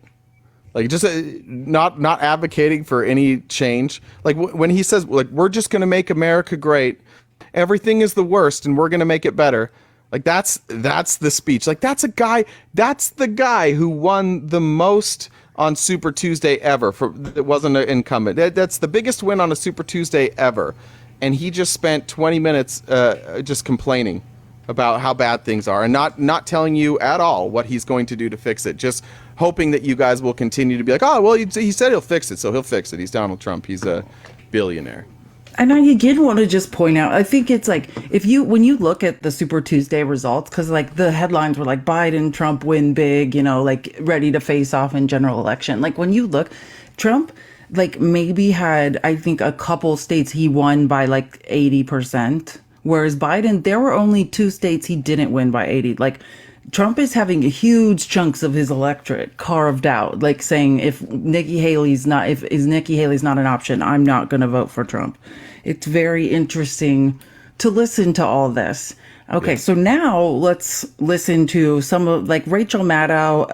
Like, just not advocating for any change. Like, when he says, like, we're just going to make America great. Everything is the worst, and we're going to make it better. Like, that's the speech. Like, that's the guy who won the most on Super Tuesday ever. It wasn't an incumbent. That's the biggest win on a Super Tuesday ever. And he just spent 20 minutes just complaining about how bad things are and not telling you at all what he's going to do to fix it. Just hoping that you guys will continue to be like, oh, well, he said he'll fix it, so he'll fix it. He's Donald Trump. He's a billionaire. And I again want to just point out, I think it's like, when you look at the Super Tuesday results, because like the headlines were like Biden, Trump win big, like ready to face off in general election. Like when you look, Trump like maybe had, I think, a couple states he won by like 80%. Whereas Biden, there were only 2 states he didn't win by 80. Like, Trump is having huge chunks of his electorate carved out, like saying if Nikki Haley's not an option, I'm not going to vote for Trump. It's very interesting to listen to all this. Okay, yeah. So now let's listen to some of, like, Rachel Maddow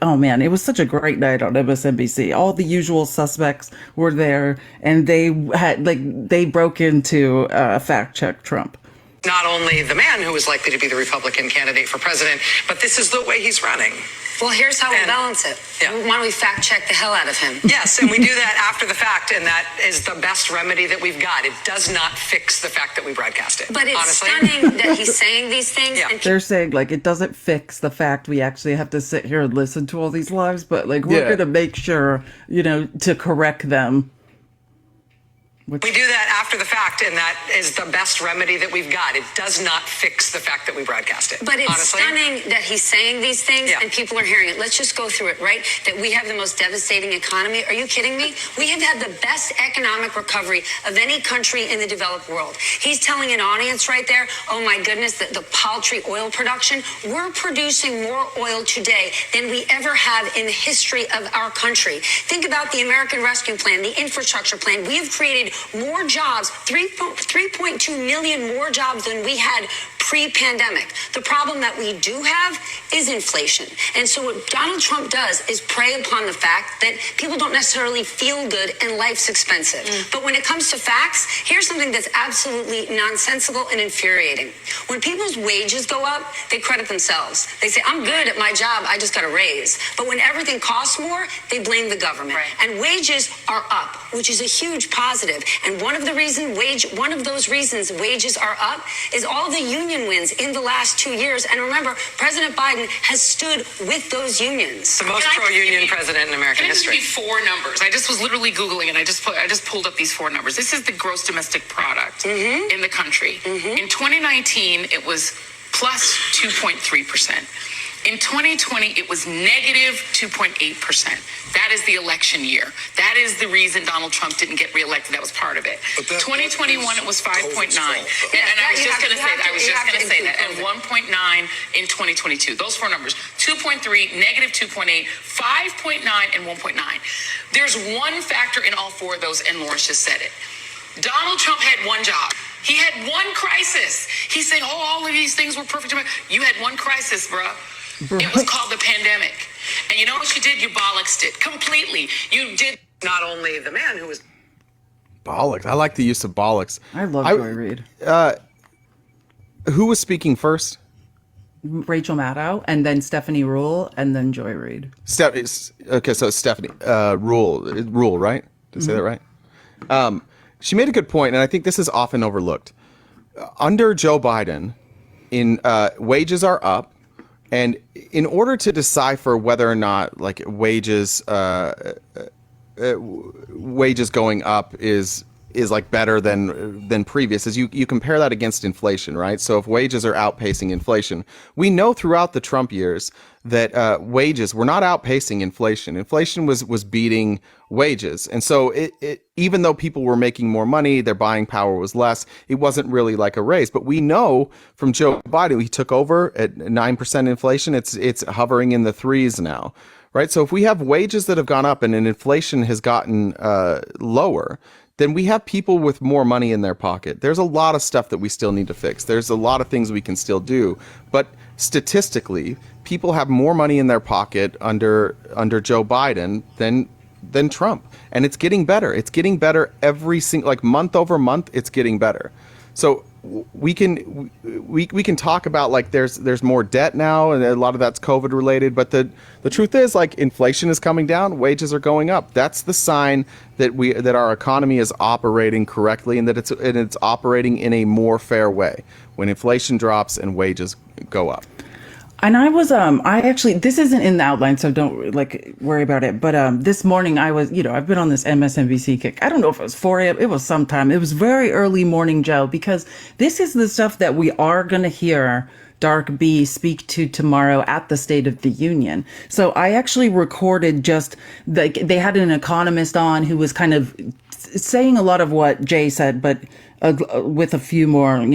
oh man, it was such a great night on MSNBC. All the usual suspects were there, and they broke into fact check Trump. Not only the man who is likely to be the Republican candidate for president, but this is the way he's running. Well, here's how we balance it. Yeah. Why don't we fact check the hell out of him? Yes, and we do that after the fact, and that is the best remedy that we've got. It does not fix the fact that we broadcast it. But it's honestly stunning that he's saying these things. Yeah. And they're saying, like, it doesn't fix the fact we actually have to sit here and listen to all these lives, but, like, we're going to make sure, to correct them. We do that after the fact, and that is the best remedy that we've got. It does not fix the fact that we broadcast it. But it's honestly. stunning that he's saying these things and people are hearing it. Let's just go through it, right? That we have the most devastating economy. Are you kidding me? We have had the best economic recovery of any country in the developed world. He's telling an audience right there, oh my goodness, the paltry oil production. We're producing more oil today than we ever have in the history of our country. Think about the American Rescue Plan, the infrastructure plan. We have created more jobs, 3.2 million more jobs than we had pre-pandemic. The problem that we do have is inflation. And so what Donald Trump does is prey upon the fact that people don't necessarily feel good and life's expensive. But when it comes to facts, here's something that's absolutely nonsensical and infuriating. When people's wages go up, they credit themselves. They say, I'm good at my job, I just got a raise. But when everything costs more, they blame the government. And wages are up, which is a huge positive. And one of those reasons wages are up is all the union wins in the last 2 years. And remember, President Biden has stood with those unions. The most pro-union president in American history. Can I just give you 4 numbers? I just was literally Googling and I just pulled up these 4 numbers. This is the gross domestic product in the country. In 2019, it was plus 2.3%. In 2020, it was negative 2.8%. That is the election year. That is the reason Donald Trump didn't get reelected. That was part of it. 2021, it was 5.9. And I was just going to say that. And 1.9 in 2022. Those 4 numbers. 2.3, negative 2.8, 5.9, and 1.9. There's one factor in all 4 of those, and Lawrence just said it. Donald Trump had one job. He had one crisis. He's saying, oh, all of these things were perfect. You had one crisis, bruh. It was called the pandemic. And you know what you did? You bollocksed it completely. You did not only the man who was... Bollocks. I like the use of bollocks. I love Joy Reid. Who was speaking first? Rachel Maddow, and then Stephanie Rule, and then Joy Reid. Okay, so Stephanie Rule, right? Did I say that right? She made a good point, and I think this is often overlooked. Under Joe Biden, wages are up, and in order to decipher whether or not like wages going up is like better than previous, is you compare that against inflation, right? So if wages are outpacing inflation, we know throughout the Trump years that wages were not outpacing inflation. Inflation was beating wages. And so it even though people were making more money, their buying power was less, it wasn't really like a raise. But we know from Joe Biden, he took over at 9% inflation. It's hovering in the 3s now, right? So if we have wages that have gone up and inflation has gotten lower, then we have people with more money in their pocket. There's a lot of stuff that we still need to fix. There's a lot of things we can still do. But statistically, people have more money in their pocket under Joe Biden than Trump. And it's getting better. It's getting better every single, like month over month, it's getting better. So we can talk about like there's more debt now, and a lot of that's COVID related, but the truth is like inflation is coming down, wages are going up. That's the sign that our economy is operating correctly, and that it's operating in a more fair way when inflation drops and wages go up. And I was, this isn't in the outline, so don't like worry about it. But this morning I was, I've been on this MSNBC kick. I don't know if it was 4 a.m. It was sometime. It was very early morning, Joe, because this is the stuff that we are going to hear Dark B speak to tomorrow at the State of the Union. So I actually recorded they had an economist on who was kind of saying a lot of what Jay said, but with a few more,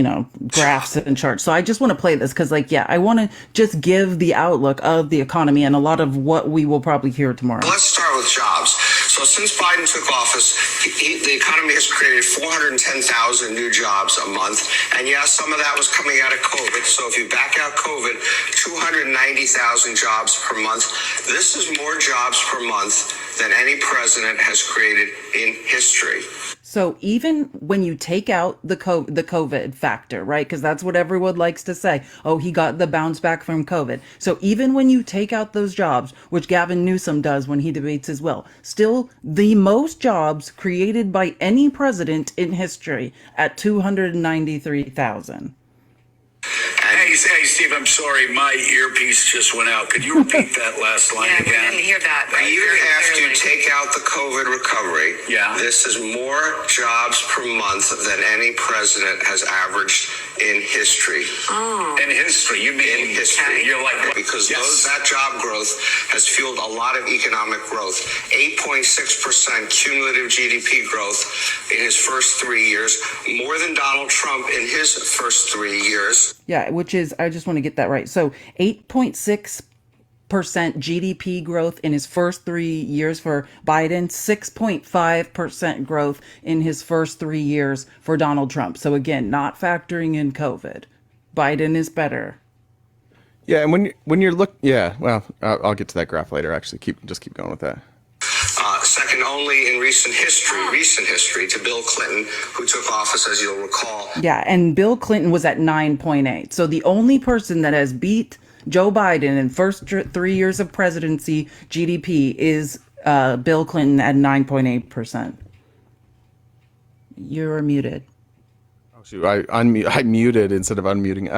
graphs and charts. So I just want to play this because, I want to just give the outlook of the economy and a lot of what we will probably hear tomorrow. Let's start with jobs. So since Biden took office, the economy has created 410,000 new jobs a month. And yes, some of that was coming out of COVID. So if you back out COVID, 290,000 jobs per month. This is more jobs per month than any president has created in history. So even when you take out the COVID factor, right? Because that's what everyone likes to say. Oh, he got the bounce back from COVID. So even when you take out those jobs, which Gavin Newsom does when he debates as well, still the most jobs created by any president in history at 293,000. Hey, Steve, I'm sorry. My earpiece just went out. Could you repeat that last line Yeah, we again? didn't hear that. Even very after you clearly. take out the COVID recovery, Yeah. this is more jobs per month than any president has averaged in history. Oh. In history, you mean In history. You're like, Because yes. that job growth has fueled a lot of economic growth. 8.6% cumulative GDP growth in his first 3 years, more than Donald Trump in his first 3 years. Yeah, which is, I just want to get that right. So 8.6% GDP growth in his first 3 years for Biden, 6.5% growth in his first 3 years for Donald Trump. So again, not factoring in COVID. Biden is better. Yeah, and when you're I'll get to that graph later. Actually, keep going with that. Second only in recent history to Bill Clinton, who took office, as you'll recall. Yeah, and Bill Clinton was at 9.8. So the only person that has beat Joe Biden in first 3 years of presidency GDP is Bill Clinton at 9.8%. You're muted. Oh shoot, I muted instead of unmuting.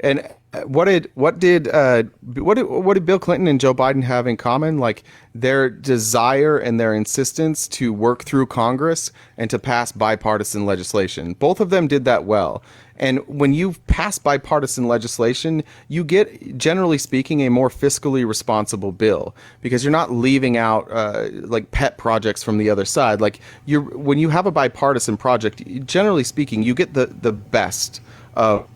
And what did Bill Clinton and Joe Biden have in common? Like their desire and their insistence to work through Congress and to pass bipartisan legislation. Both of them did that well. And when you pass bipartisan legislation, you get, generally speaking, a more fiscally responsible bill because you're not leaving out like pet projects from the other side. Like when you have a bipartisan project, generally speaking, you get the best of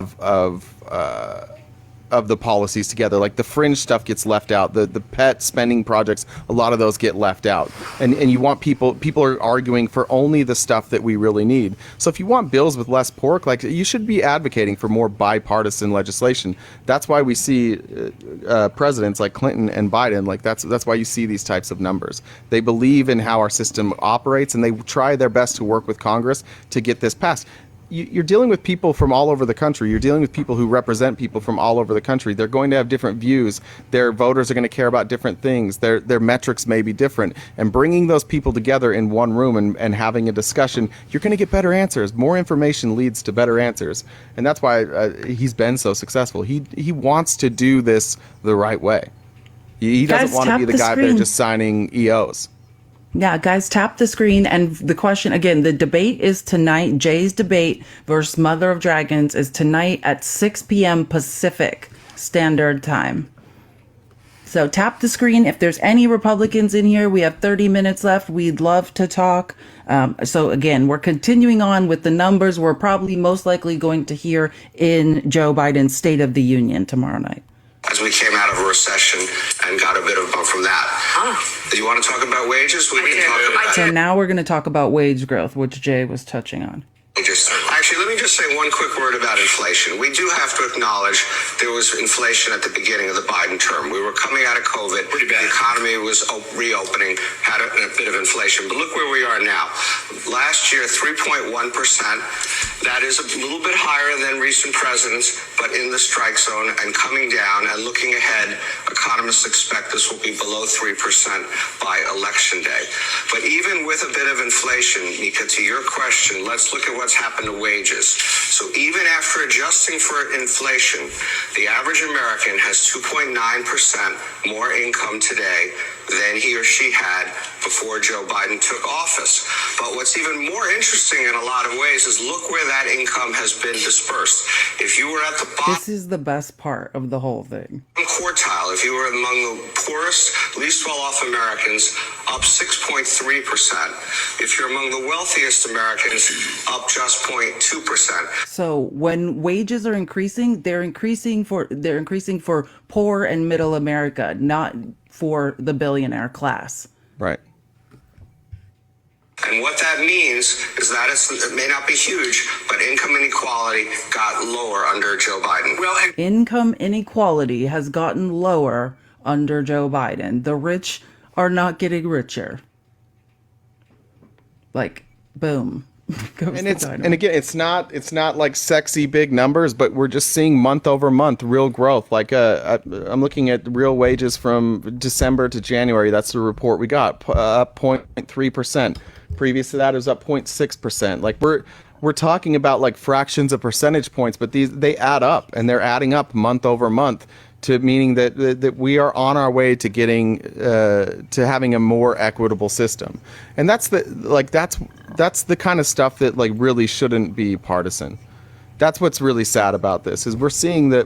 the policies together. Like the fringe stuff gets left out. The pet spending projects, a lot of those get left out. And you want people are arguing for only the stuff that we really need. So if you want bills with less pork, like you should be advocating for more bipartisan legislation. That's why we see presidents like Clinton and Biden. Like that's why you see these types of numbers. They believe in how our system operates and they try their best to work with Congress to get this passed. You're dealing with people from all over the country. You're dealing with people who represent people from all over the country. They're going to have different views. Their voters are going to care about different things. Their metrics may be different. And bringing those people together in one room and having a discussion, you're going to get better answers. More information leads to better answers. And that's why he's been so successful. He wants to do this the right way. He doesn't want to be the guy there just signing EOs. Yeah, guys, tap the screen. And the question, again, the debate is tonight. Jay's debate versus Mother of Dragons is tonight at 6 p.m. Pacific Standard Time. So tap the screen. If there's any Republicans in here, we have 30 minutes left. We'd love to talk. So again, we're continuing on with the numbers we're probably most likely going to hear in Joe Biden's State of the Union tomorrow night. As we came out of a recession and got a bit of a bump from that. Do you want to talk about wages? We can talk about So now we're going to talk about wage growth, which Jay was touching on. Actually, let me just say one quick word about inflation. We do have to acknowledge there was inflation at the beginning of the Biden term. We were coming out of COVID. Pretty bad. The economy was reopening, had a bit of inflation. But look where we are now. Last year, 3.1%. That is a little bit higher than recent presidents, but in the strike zone and coming down. And looking ahead, economists expect this will be below 3% by election day. But even with a bit of inflation, Mika, to your question, let's look at what's happened to wages. So even after adjusting for inflation, the average American has 2.9% more income today than he or she had before Joe Biden took office. But what's even more interesting in a lot of ways is look where that income has been dispersed. If you were at the bottom This is the best part of the whole thing. quartile, if you were among the poorest, least well-off Americans, up 6.3%. If you're among the wealthiest Americans, up just 0.2%. So when wages are increasing, they're increasing for poor and middle America, not for the billionaire class. Right. And what that means is that it may not be huge, but income inequality got lower under Joe Biden. Income inequality has gotten lower under Joe Biden. The rich are not getting richer. Like, boom. And again, it's not like sexy big numbers, but we're just seeing month over month real growth. Like I'm looking at real wages from December to January. That's the report we got, up 0.3%. Previous to that, it was up 0.6%. Like we're talking about like fractions of percentage points, but they add up, and they're adding up month over month to meaning that we are on our way to getting to having a more equitable system. And that's the kind of stuff that like really shouldn't be partisan. That's what's really sad about this, is we're seeing the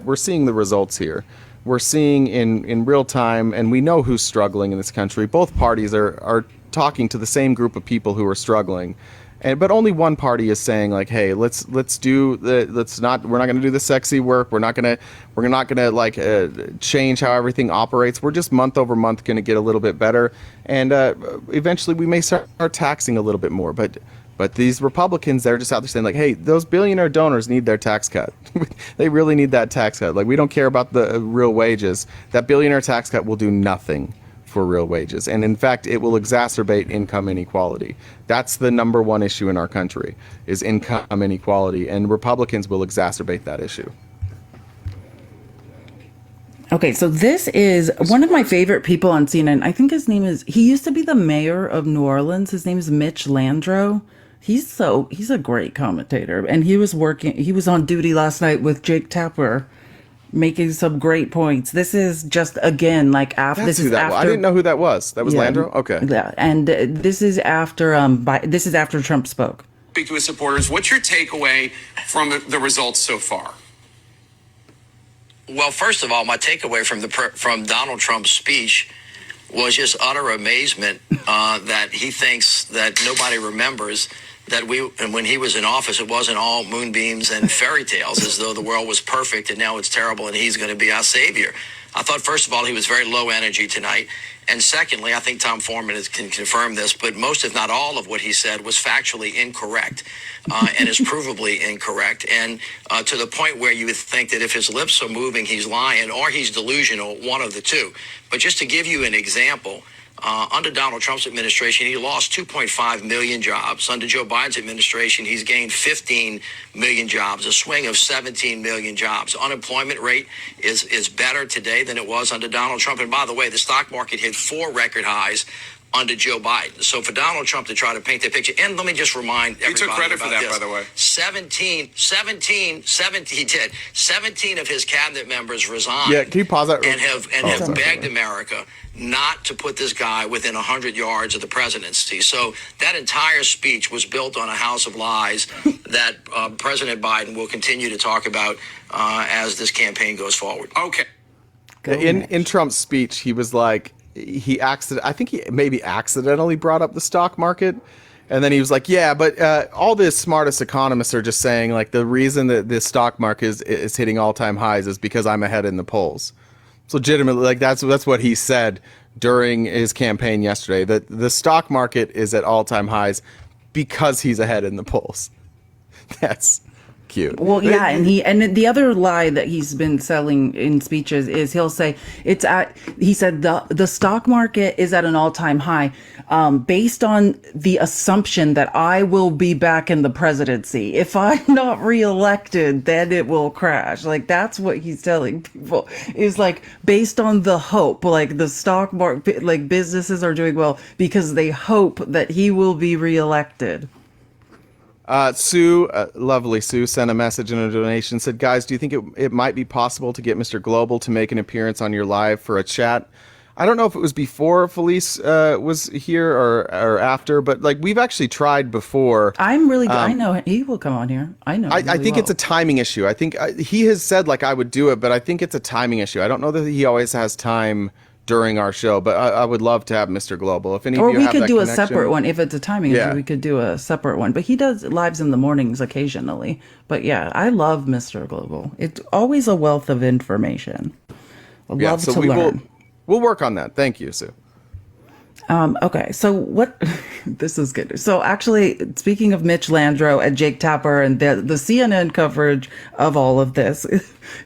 results here. We're seeing in real time, and we know who's struggling in this country. Both parties are talking to the same group of people who are struggling. But only one party is saying like, hey, we're not going to do the sexy work. We're not going to like change how everything operates. We're just month over month going to get a little bit better, and eventually we may start taxing a little bit more. But these Republicans, they're just out there saying like, hey, those billionaire donors need their tax cut. They really need that tax cut. Like, we don't care about the real wages. That billionaire tax cut will do nothing for real wages. And in fact, it will exacerbate income inequality. That's the number one issue in our country, is income inequality. And Republicans will exacerbate that issue. Okay, so this is one of my favorite people on CNN. I think his name he used to be the mayor of New Orleans. His name is Mitch Landrieu. He's a great commentator. And he was on duty last night with Jake Tapper, making some great points. This is just, again, like after I didn't know who that was. That was Landrieu? Okay. Yeah, and this is after Trump spoke. Speak to his supporters. What's your takeaway from the results so far? Well, first of all, my takeaway from Donald Trump's speech was just utter amazement that he thinks that nobody remembers that when he was in office, it wasn't all moonbeams and fairy tales, as though the world was perfect and now it's terrible and he's going to be our savior. I thought, first of all, he was very low energy tonight. And secondly, I think Tom Foreman can confirm this, but most, if not all, of what he said was factually incorrect and is provably incorrect. And to the point where you would think that if his lips are moving, he's lying or he's delusional, one of the two. But just to give you an example, under Donald Trump's administration, he lost 2.5 million jobs. Under Joe Biden's administration, he's gained 15 million jobs, a swing of 17 million jobs. Unemployment rate is better today than it was under Donald Trump. And by the way, the stock market hit 4 record highs under Joe Biden. So for Donald Trump to try to paint that picture, and let me just remind everybody, He took credit for that, this. by the way. 17, he did. 17 of his cabinet members resigned. Yeah, can you pause that? And have begged America not to put this guy within 100 yards of the presidency. So that entire speech was built on a house of lies that President Biden will continue to talk about as this campaign goes forward. Okay. In Trump's speech, he was like, I think he maybe accidentally brought up the stock market. And then he was like, yeah, but all the smartest economists are just saying like the reason that the stock market is hitting all-time highs is because I'm ahead in the polls. It's legitimately, like that's what he said during his campaign yesterday, that the stock market is at all-time highs because he's ahead in the polls. That's cute. Well, yeah, and the other lie that he's been selling in speeches is he'll say he said the stock market is at an all-time high based on the assumption that I will be back in the presidency. If I'm not reelected, then it will crash. Like, that's what he's telling people, is like based on the hope, like the stock market, like businesses are doing well because they hope that he will be reelected. Sue, lovely Sue, sent a message and a donation, said, guys, do you think it might be possible to get Mr. Global to make an appearance on your live for a chat? I don't know if it was before Felice was here or after, but like we've actually tried before. I know he will come on here. I know. I think it's a timing issue. I think he has said like I would do it, but I think it's a timing issue. I don't know that he always has time during our show, but I would love to have Mr. Global. If any of you have that connection. Or we could do a separate one. If it's a timing issue, we could do a separate one. But he does lives in the mornings occasionally. But yeah, I love Mr. Global. It's always a wealth of information. I love to learn. We'll work on that. Thank you, Sue. Okay, so what? This is good. So actually, speaking of Mitch Landrieu and Jake Tapper and the CNN coverage of all of this,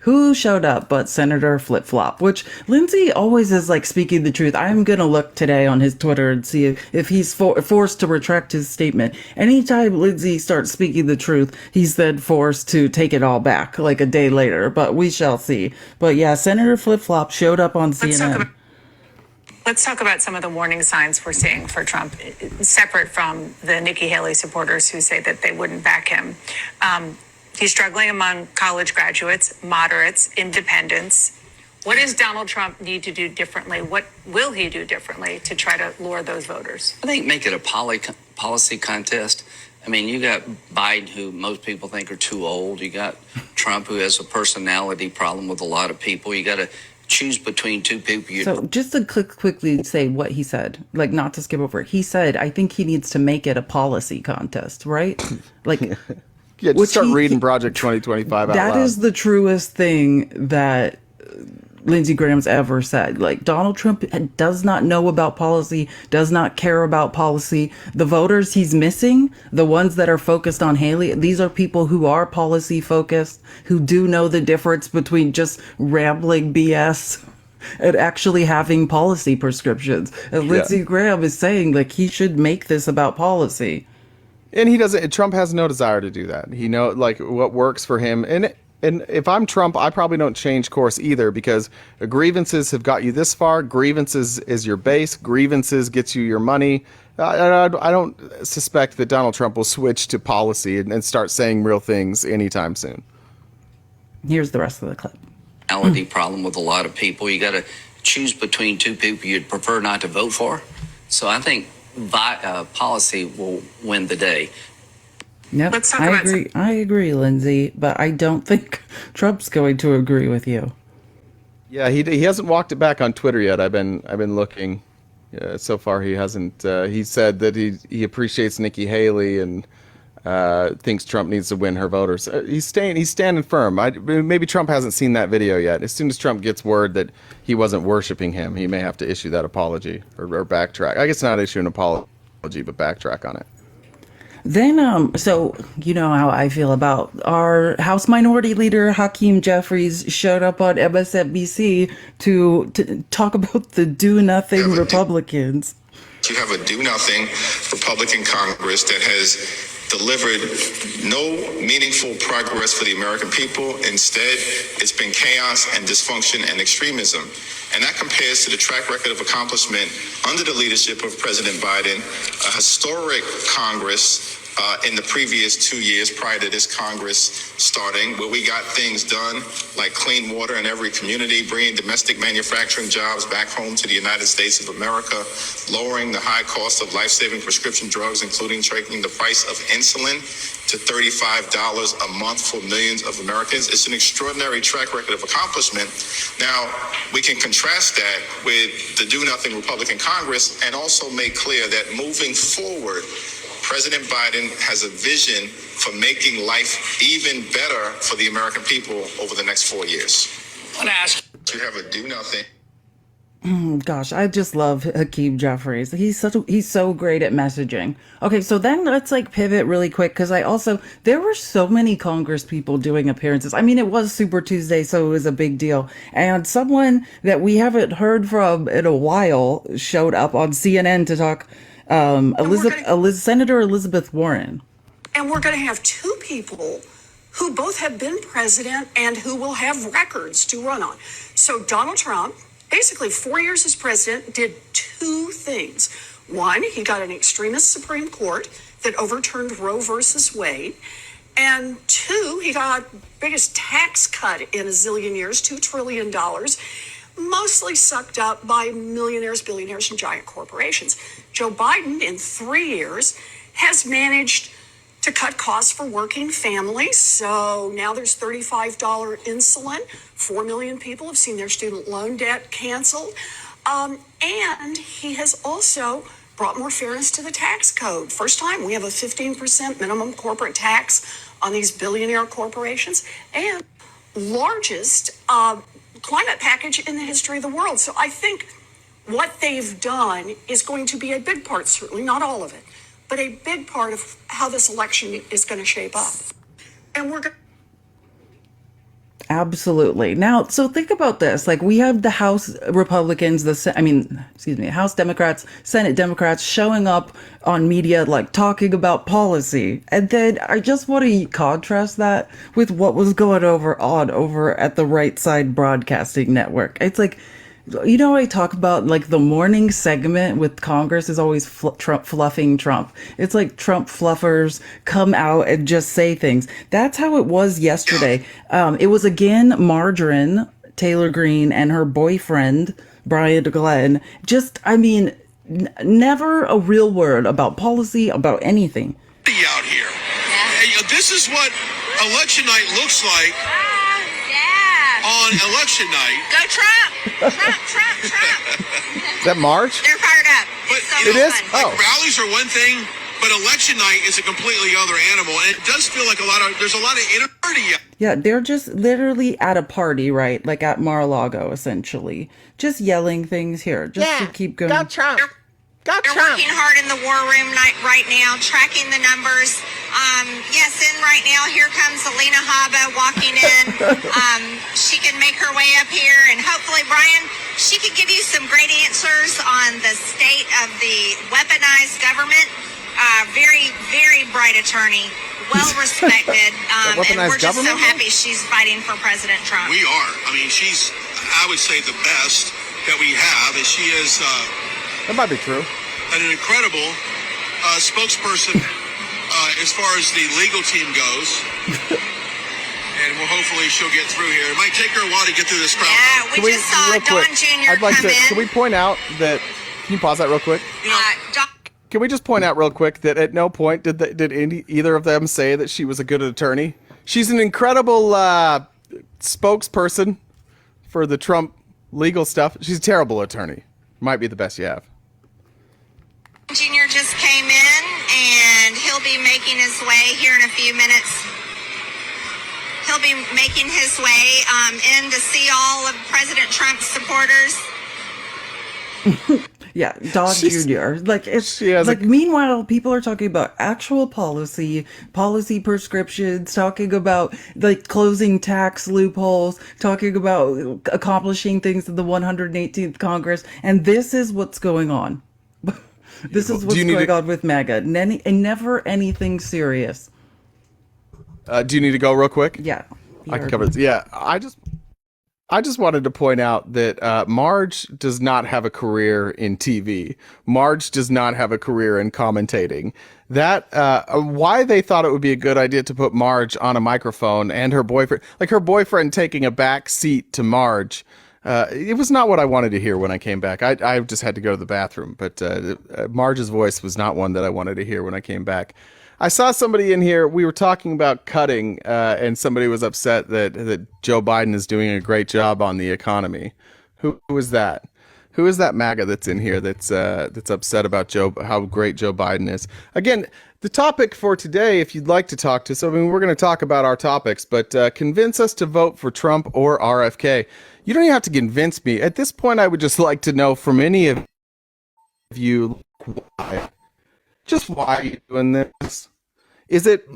who showed up but Senator Flip Flop, which Lindsey always is like speaking the truth. I'm going to look today on his Twitter and see if he's forced to retract his statement. Anytime Lindsey starts speaking the truth, he's then forced to take it all back like a day later, but we shall see. But yeah, Senator Flip Flop showed up on CNN. Let's talk about some of the warning signs we're seeing for Trump, separate from the Nikki Haley supporters who say that they wouldn't back him. He's struggling among college graduates, moderates, independents. What does Donald Trump need to do differently? What will he do differently to try to lure those voters? I think make it a policy contest. I mean, you got Biden, who most people think are too old. You got Trump, who has a personality problem with a lot of people. You got to choose between two people. So just to quickly say what he said, like not to skip over it. He said, I think he needs to make it a policy contest, right? Like, yeah, just start reading Project 2025 out that loud. is the truest thing that Lindsey Graham's ever said. Like, Donald Trump does not know about policy, does not care about policy. The voters he's missing, the ones that are focused on Haley, these are people who are policy focused, who do know the difference between just rambling BS and actually having policy prescriptions. And Lindsey Graham is saying, like, he should make this about policy. And he doesn't. Trump has no desire to do that. He know like what works for him. And if I'm Trump, I probably don't change course either, because grievances have got you this far. Grievances is your base. Grievances gets you your money. I don't suspect that Donald Trump will switch to policy and start saying real things anytime soon. Here's the rest of the clip. Personality problem with a lot of people. You got to choose between two people you'd prefer not to vote for. So I think policy will win the day. Yep, Let's talk about I agree, Lindsay, but I don't think Trump's going to agree with you. Yeah, he hasn't walked it back on Twitter yet. I've been looking. So far, he hasn't. He said that he appreciates Nikki Haley and thinks Trump needs to win her voters. He's standing firm. Maybe Trump hasn't seen that video yet. As soon as Trump gets word that he wasn't worshiping him, he may have to issue that apology or backtrack. I guess not issue an apology, but backtrack on it. Then, so you know how I feel about our House Minority Leader Hakeem Jeffries showed up on MSNBC to talk about the do-nothing Republicans. You have a do-nothing Republican Congress that has delivered no meaningful progress for the American people. Instead, it's been chaos and dysfunction and extremism. And that compares to the track record of accomplishment under the leadership of President Biden, a historic Congress in the previous 2 years prior to this Congress starting, where we got things done like clean water in every community, bringing domestic manufacturing jobs back home to the United States of America, lowering the high cost of life-saving prescription drugs, including taking the price of insulin to $35 a month for millions of Americans. It's an extraordinary track record of accomplishment. Now, we can contrast that with the do-nothing Republican Congress and also make clear that moving forward, President Biden has a vision for making life even better for the American people over the next 4 years. I want to ask you have a do-nothing. Gosh, I just love Hakeem Jeffries. He's so great at messaging. Okay, so then let's like pivot really quick, because there were so many Congress people doing appearances. I mean, it was Super Tuesday, so it was a big deal. And someone that we haven't heard from in a while showed up on CNN to talk. Senator Elizabeth Warren. And we're going to have two people who both have been president and who will have records to run on. So Donald Trump, basically 4 years as president, did two things. One, he got an extremist Supreme Court that overturned Roe versus Wade. And two, he got the biggest tax cut in a zillion years, $2 trillion, mostly sucked up by millionaires, billionaires, and giant corporations. Joe Biden, in 3 years, has managed to cut costs for working families. So now there's $35 insulin. 4 million people have seen their student loan debt canceled. And he has also brought more fairness to the tax code. First time we have a 15% minimum corporate tax on these billionaire corporations, and largest climate package in the history of the world. So I think what they've done is going to be a big part, certainly not all of it, but a big part of how this election is going to shape up. And we're going to... Absolutely. Now, so think about this. Like, we have the House Republicans, House Democrats, Senate Democrats showing up on media, like, talking about policy. And then I just want to contrast that with what was going over at the Right Side Broadcasting Network. It's like, You know, I talk about like the morning segment with Congress is always Trump fluffing Trump. It's like Trump fluffers come out and just say things. That's how it was yesterday. It was again Margarine Taylor Greene and her boyfriend Brian Glenn. Just, I mean, never a real word about policy, about anything. Out here. Hey, this is what election night looks like. On election night. Go Trump! Trump! Is that March? They're fired up. But it is? Like, rallies are one thing, but election night is a completely other animal. And it does feel like there's a lot of inner. Yeah, they're just literally at a party, right? Like at Mar-a-Lago, essentially. Just yelling things here, just to keep going. Go Trump. They're working hard in the war room right now, tracking the numbers. Yes, in right now, here comes Alina Habba walking in. She can make her way up here, and hopefully, Brian, she could give you some great answers on the state of the weaponized government. Very, very bright attorney, well respected, and we're just so happy she's fighting for President Trump. We are. I mean, she's, I would say, the best that we have, and she is. That might be true. An incredible spokesperson as far as the legal team goes. And hopefully she'll get through here. It might take her a while to get through this crowd. Yeah, we just saw Don Jr. I'd like come to. in. Can we point out that? Can you pause that real quick? Can we just point out real quick that at no point did either of them say that she was a good attorney? She's an incredible spokesperson for the Trump legal stuff. She's a terrible attorney. Might be the best you have. Jr. just came in, and he'll be making his way here in a few minutes. He'll be making his way in to see all of President Trump's supporters. Yeah, Don Jr. Like it's like meanwhile, people are talking about actual policy prescriptions, talking about like closing tax loopholes, talking about accomplishing things in the 118th Congress, and this is what's going on. This is what's going on with MAGA. And never anything serious. Do you need to go real quick? Yeah. I can cover this. Yeah, I just wanted to point out that Marge does not have a career in TV. Marge does not have a career in commentating. That why they thought it would be a good idea to put Marge on a microphone and her boyfriend taking a back seat to Marge. It was not what I wanted to hear when I came back. I just had to go to the bathroom, but Marge's voice was not one that I wanted to hear when I came back. I saw somebody in here. We were talking about cutting, and somebody was upset that Joe Biden is doing a great job on the economy. Who is that? Who is that MAGA that's in here that's upset about how great Joe Biden is? Again, the topic for today, if you'd like to talk to us, I mean, we're going to talk about our topics, but convince us to vote for Trump or RFK. You don't even have to convince me. At this point, I would just like to know from any of you why. Just why are you doing this? Is it...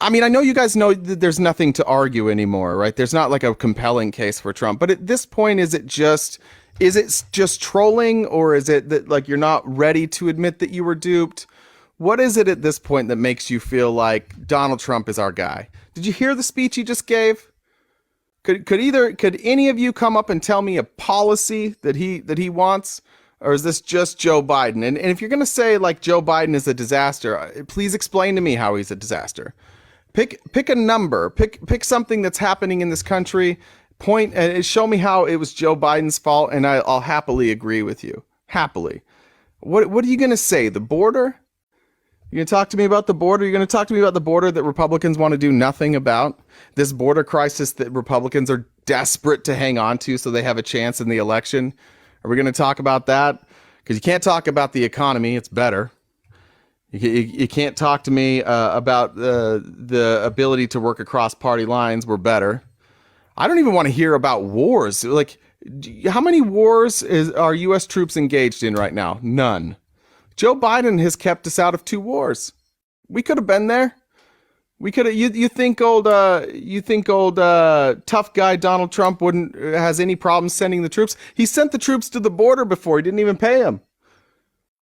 I mean, I know you guys know that there's nothing to argue anymore, right? There's not like a compelling case for Trump. But at this point, is it just trolling, or is it that like you're not ready to admit that you were duped? What is it at this point that makes you feel like Donald Trump is our guy? Did you hear the speech he just gave? Could any of you come up and tell me a policy that he wants? Or is this just Joe Biden? And if you're going to say like Joe Biden is a disaster, please explain to me how he's a disaster. Pick a number. Pick something that's happening in this country. Point and show me how it was Joe Biden's fault, and I'll happily agree with you. Happily. What are you going to say? The border? You're going to talk to me about the border? You're going to talk to me about the border that Republicans want to do nothing about? This border crisis that Republicans are desperate to hang on to so they have a chance in the election? Are we going to talk about that? Because you can't talk about the economy. It's better. You can't talk to me about the ability to work across party lines. We're better. I don't even want to hear about wars. Like, how many wars are U.S. troops engaged in right now? None. Joe Biden has kept us out of 2 wars. We could have been there. We could have. You think old tough guy Donald Trump has any problem sending the troops? He sent the troops to the border before. He didn't even pay them.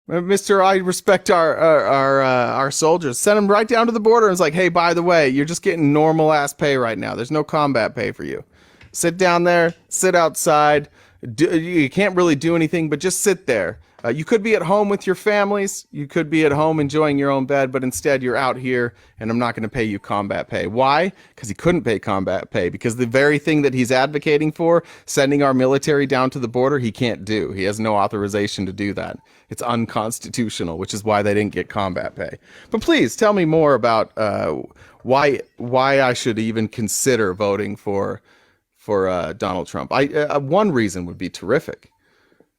Mr. I respect our soldiers. Send them right down to the border and it's like, hey, by the way, you're just getting normal ass pay right now. There's no combat pay for you. Sit down there, sit outside, You can't really do anything but just sit there. You could be at home with your families. You could be at home enjoying your own bed, but instead you're out here, and I'm not going to pay you combat pay. Why? Because he couldn't pay combat pay, because the very thing that he's advocating for, sending our military down to the border, he can't do. He has no authorization to do that. It's unconstitutional, which is why they didn't get combat pay. But please tell me more about why I should even consider voting for Donald Trump. One reason would be terrific.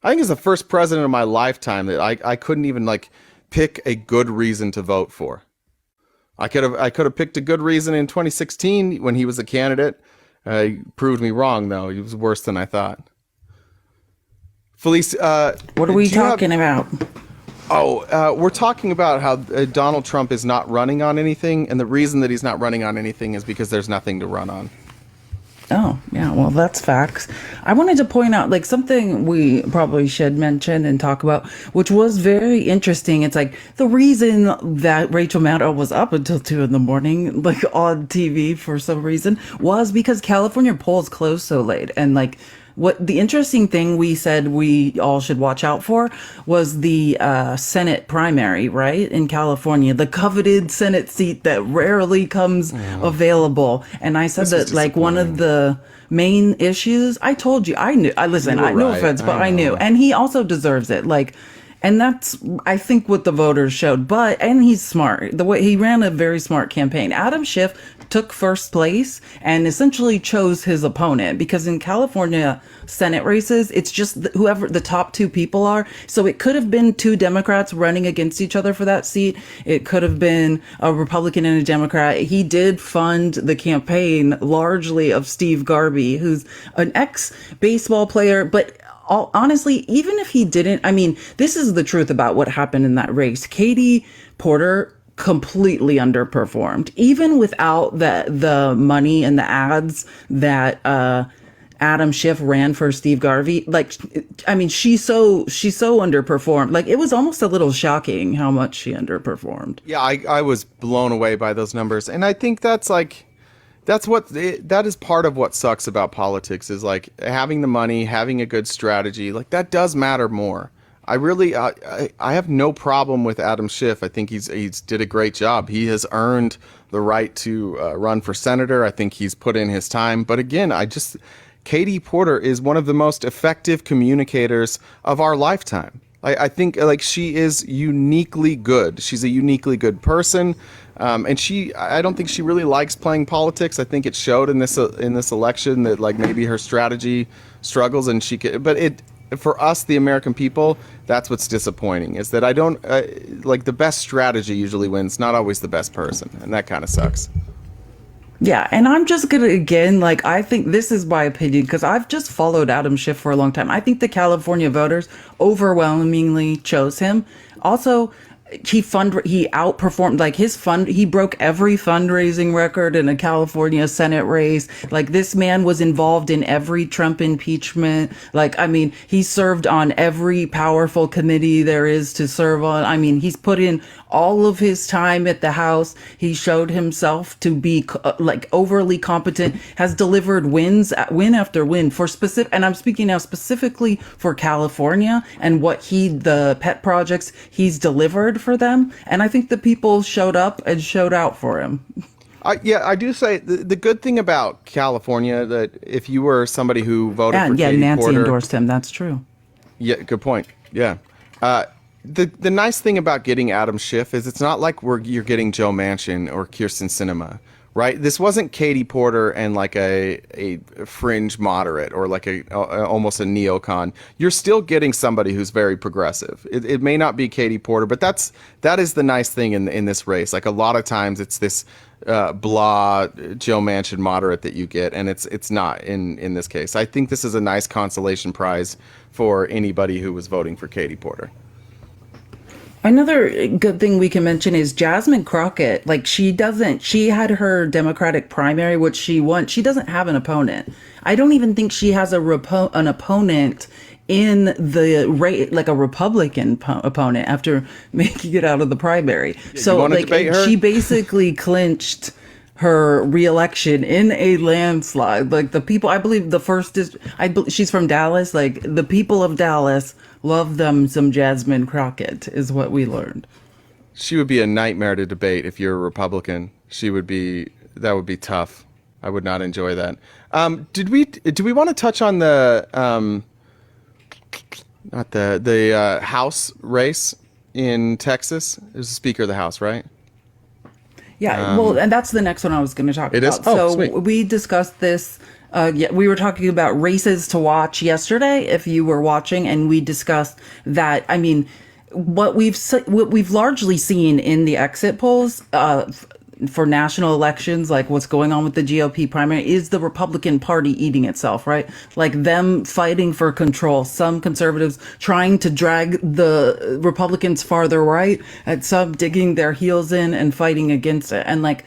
I think it's the first president of my lifetime that I couldn't even pick a good reason to vote for. I could have picked a good reason in 2016 when he was a candidate. He proved me wrong, though. He was worse than I thought. Felice, what are we talking about? We're talking about how Donald Trump is not running on anything, and the reason that he's not running on anything is because there's nothing to run on. Oh, yeah, well, that's facts. I wanted to point out, something we probably should mention and talk about, which was very interesting. It's the reason that Rachel Maddow was up until 2 a.m, on TV for some reason, was because California polls closed so late. And, what the interesting thing we said we all should watch out for was the Senate primary, right? In California, the coveted Senate seat that rarely comes available. And I said that one of the main issues, I told you, I knew, listen, no offense, but I knew. And he also deserves it. And that's, I think, what the voters showed. And he's smart. The way he ran a very smart campaign. Adam Schiff took first place and essentially chose his opponent, because in California Senate races, it's just whoever the top 2 people are. So it could have been 2 Democrats running against each other for that seat. It could have been a Republican and a Democrat. He did fund the campaign largely of Steve Garvey, who's an ex-baseball player, but honestly, even if he didn't, this is the truth about what happened in that race. Katie Porter completely underperformed, even without the money and the ads that Adam Schiff ran for Steve Garvey. She's so underperformed. It was almost a little shocking how much she underperformed. Yeah, I was blown away by those numbers, and I think that is part of what sucks about politics, is having the money, having a good strategy. That does matter more. I have no problem with Adam Schiff. I think he's did a great job. He has earned the right to run for senator. I think he's put in his time. But again, Katie Porter is one of the most effective communicators of our lifetime. I think she is uniquely good. She's a uniquely good person. And I don't think she really likes playing politics. I think it showed in this election that maybe her strategy struggles, and for us, the American people, that's what's disappointing, is that I don't the best strategy usually wins, not always the best person. And that kind of sucks. Yeah, and I'm just going to, again, I think this is my opinion, because I've just followed Adam Schiff for a long time. I think the California voters overwhelmingly chose him. Also, he outperformed, he broke every fundraising record in a California Senate race. This man was involved in every Trump impeachment. He served on every powerful committee there is to serve on. He's put in all of his time at the House. He showed himself to be overly competent, has delivered win after win for specific, and I'm speaking now specifically for California and the pet projects he's delivered for them. And I think the people showed up and showed out for him. I do say the good thing about California, that if you were somebody who voted for Katie Nancy Porter, endorsed him. That's true. Yeah, good point. Yeah. The nice thing about getting Adam Schiff is it's not like you're getting Joe Manchin or Kyrsten Sinema, right? This wasn't Katie Porter and a fringe moderate or almost a neocon. You're still getting somebody who's very progressive. It may not be Katie Porter, but that is the nice thing in this race. A lot of times it's this blah Joe Manchin moderate that you get, and it's not in this case. I think this is a nice consolation prize for anybody who was voting for Katie Porter. Another good thing we can mention is Jasmine Crockett. She had her Democratic primary, which she won. She doesn't have an opponent. I don't even think she has an opponent in the race, a Republican opponent, after making it out of the primary. Yeah, so she basically clinched her reelection in a landslide. Like the people, I believe the first is, she's from Dallas. Like the people of Dallas love them some Jasmine Crockett is what we learned. She would be a nightmare to debate if you're a Republican. That would be tough. I would not enjoy that. Do we want to touch on the not the House race in Texas? There's the Speaker of the House, right? Yeah, well, and that's the next one I was going to talk about. Oh, so sweet. we discussed this. We were talking about races to watch yesterday, if you were watching, and we discussed that. I mean, what we've largely seen in the exit polls for national elections, like what's going on with the GOP primary, is the Republican Party eating itself, right? Like them fighting for control. Some conservatives trying to drag the Republicans farther right, and some digging their heels in and fighting against it. And like,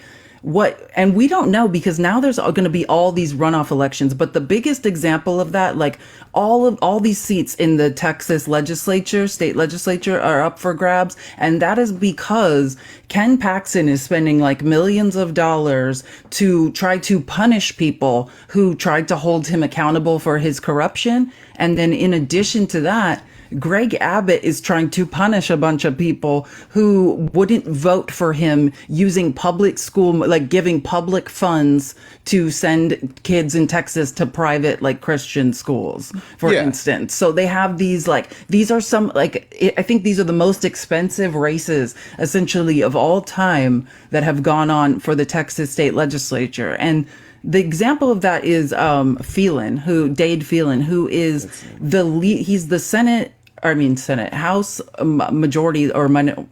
and we don't know, because now there's going to be all these runoff elections, but the biggest example of that, like all these seats in the Texas state legislature are up for grabs. And that is because Ken Paxton is spending like millions of dollars to try to punish people who tried to hold him accountable for his corruption. And then in addition to that, Greg Abbott is trying to punish a bunch of people who wouldn't vote for him using public school, like giving public funds to send kids in Texas to private, like Christian schools, for instance. So they have these, like, these are some, like, I think these are the most expensive races essentially of all time that have gone on for the Texas state legislature. And the example of that is Dade Phelan, who is he's the Senate House majority,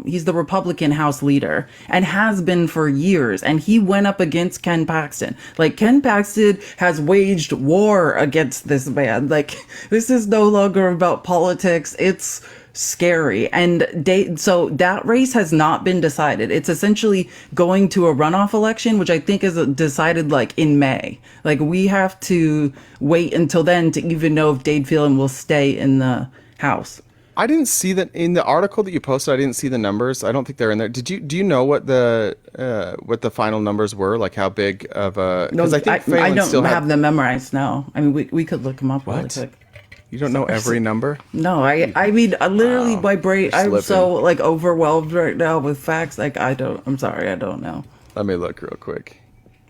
he's the Republican House leader and has been for years. And he went up against Ken Paxton. Like, Ken Paxton has waged war against this man. Like, this is no longer about politics. It's scary. And so that race has not been decided. It's essentially going to a runoff election, which I think is decided like in May. Like, we have to wait until then to even know if Dade Phelan will stay in the House. I didn't see that in the article that you posted. I didn't see the numbers. I don't think they're in there. Do you know what the final numbers were? Like how big of a? No, I don't have them memorized. No, I mean we could look them up. What? Really quick. You don't know every number? No, I mean literally my brain. I'm so like overwhelmed right now with facts. Like I'm sorry, I don't know. Let me look real quick.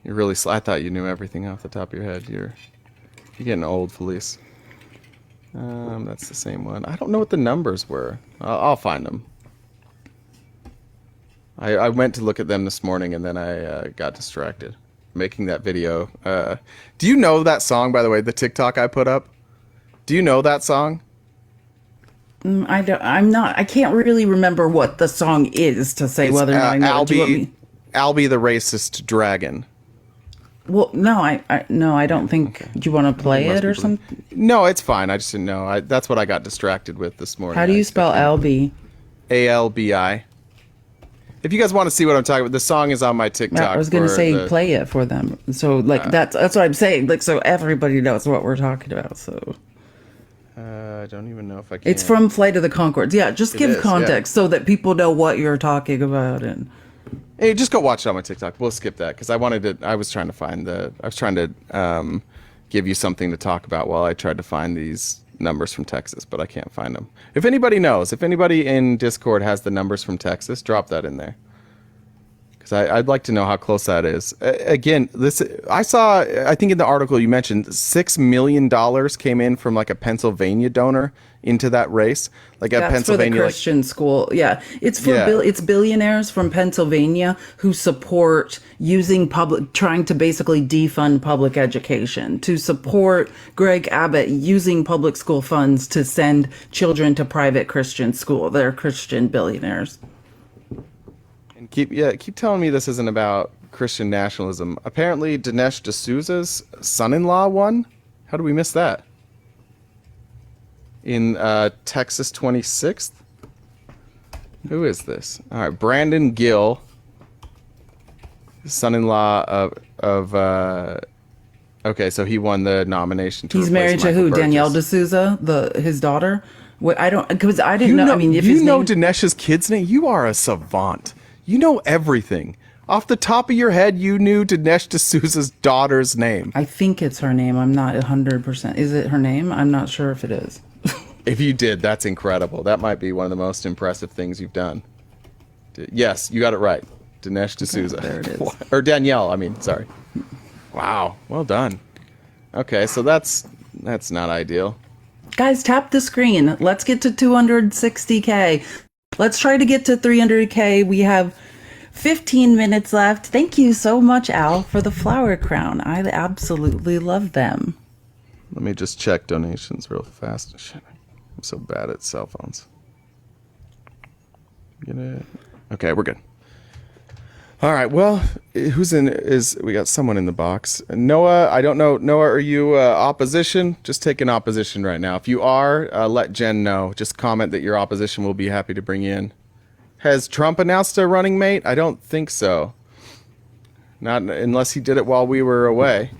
You're really. I thought you knew everything off the top of your head. You're getting old, Felice. That's the same one. I don't know what the numbers were. I'll find them. I went to look at them this morning and then I got distracted making that video. Do you know that song, by the way, the TikTok I put up? Do you know that song? I can't really remember what the song is to say whether or not I know. Albie the Racist Dragon. Well, no, I don't think. Okay. Do you want to play it or something? No, it's fine. I just didn't know. That's what I got distracted with this morning. How do you spell Albi? ALBI. If you guys want to see what I'm talking about, the song is on my TikTok. I was going to say play it for them. So like that's what I'm saying. Like so everybody knows what we're talking about. So. I don't even know if I can. It's from Flight of the Conchords. Yeah, just give context so that people know what you're talking about and. Hey, just go watch it on my TikTok. We'll skip that because I was trying to give you something to talk about while I tried to find these numbers from Texas, but I can't find them. If anybody knows, if anybody in Discord has the numbers from Texas, drop that in there. Because I'd like to know how close that is. Again, I think in the article you mentioned $6 million came in from like a Pennsylvania donor into that race. Like a Pennsylvania for the Christian school. Yeah. It's for it's billionaires from Pennsylvania who support trying to basically defund public education, to support Greg Abbott using public school funds to send children to private Christian school. They're Christian billionaires. And keep telling me this isn't about Christian nationalism. Apparently Dinesh D'Souza's son-in-law won. How did we miss that? In Texas 26th? Who is this? All right, Brandon Gill, son-in-law of okay, so he won the nomination to He's married to who? Danielle D'Souza, his daughter? I didn't know. I mean, if you know Dinesh's kid's name, you are a savant. You know everything. Off the top of your head, you knew Dinesh D'Souza's daughter's name. I think it's her name. I'm not 100%. Is it her name? I'm not sure if it is. If you did, that's incredible. That might be one of the most impressive things you've done. Yes, you got it right. Dinesh D'Souza. There it is. Or Danielle, sorry. Wow, well done. Okay, so that's not ideal. Guys, tap the screen. Let's get to 260K. Let's try to get to 300K. We have 15 minutes left. Thank you so much, Al, for the flower crown. I absolutely love them. Let me just check donations real fast. Shit, I'm so bad at cell phones. Get it? Okay, we're good. All right, well, we got someone in the box. Noah, I don't know. Noah, are you opposition? Just take an opposition right now. If you are, let Jen know. Just comment that you're opposition. We'll be happy to bring you in. Has Trump announced a running mate? I don't think so. Not unless he did it while we were away.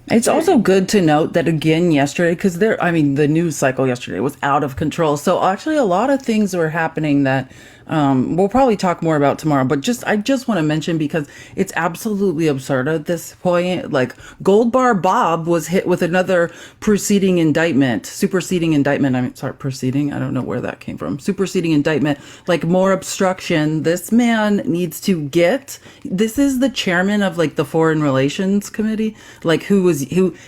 It's also good to note that again yesterday, because the news cycle yesterday was out of control. So actually a lot of things were happening that we'll probably talk more about tomorrow. But I just want to mention, because it's absolutely absurd at this point. Like, Gold Bar Bob was hit with another superseding indictment. I don't know where that came from. Superseding indictment, like more obstruction. This man needs to this is the chairman of like the Foreign Relations Committee, like who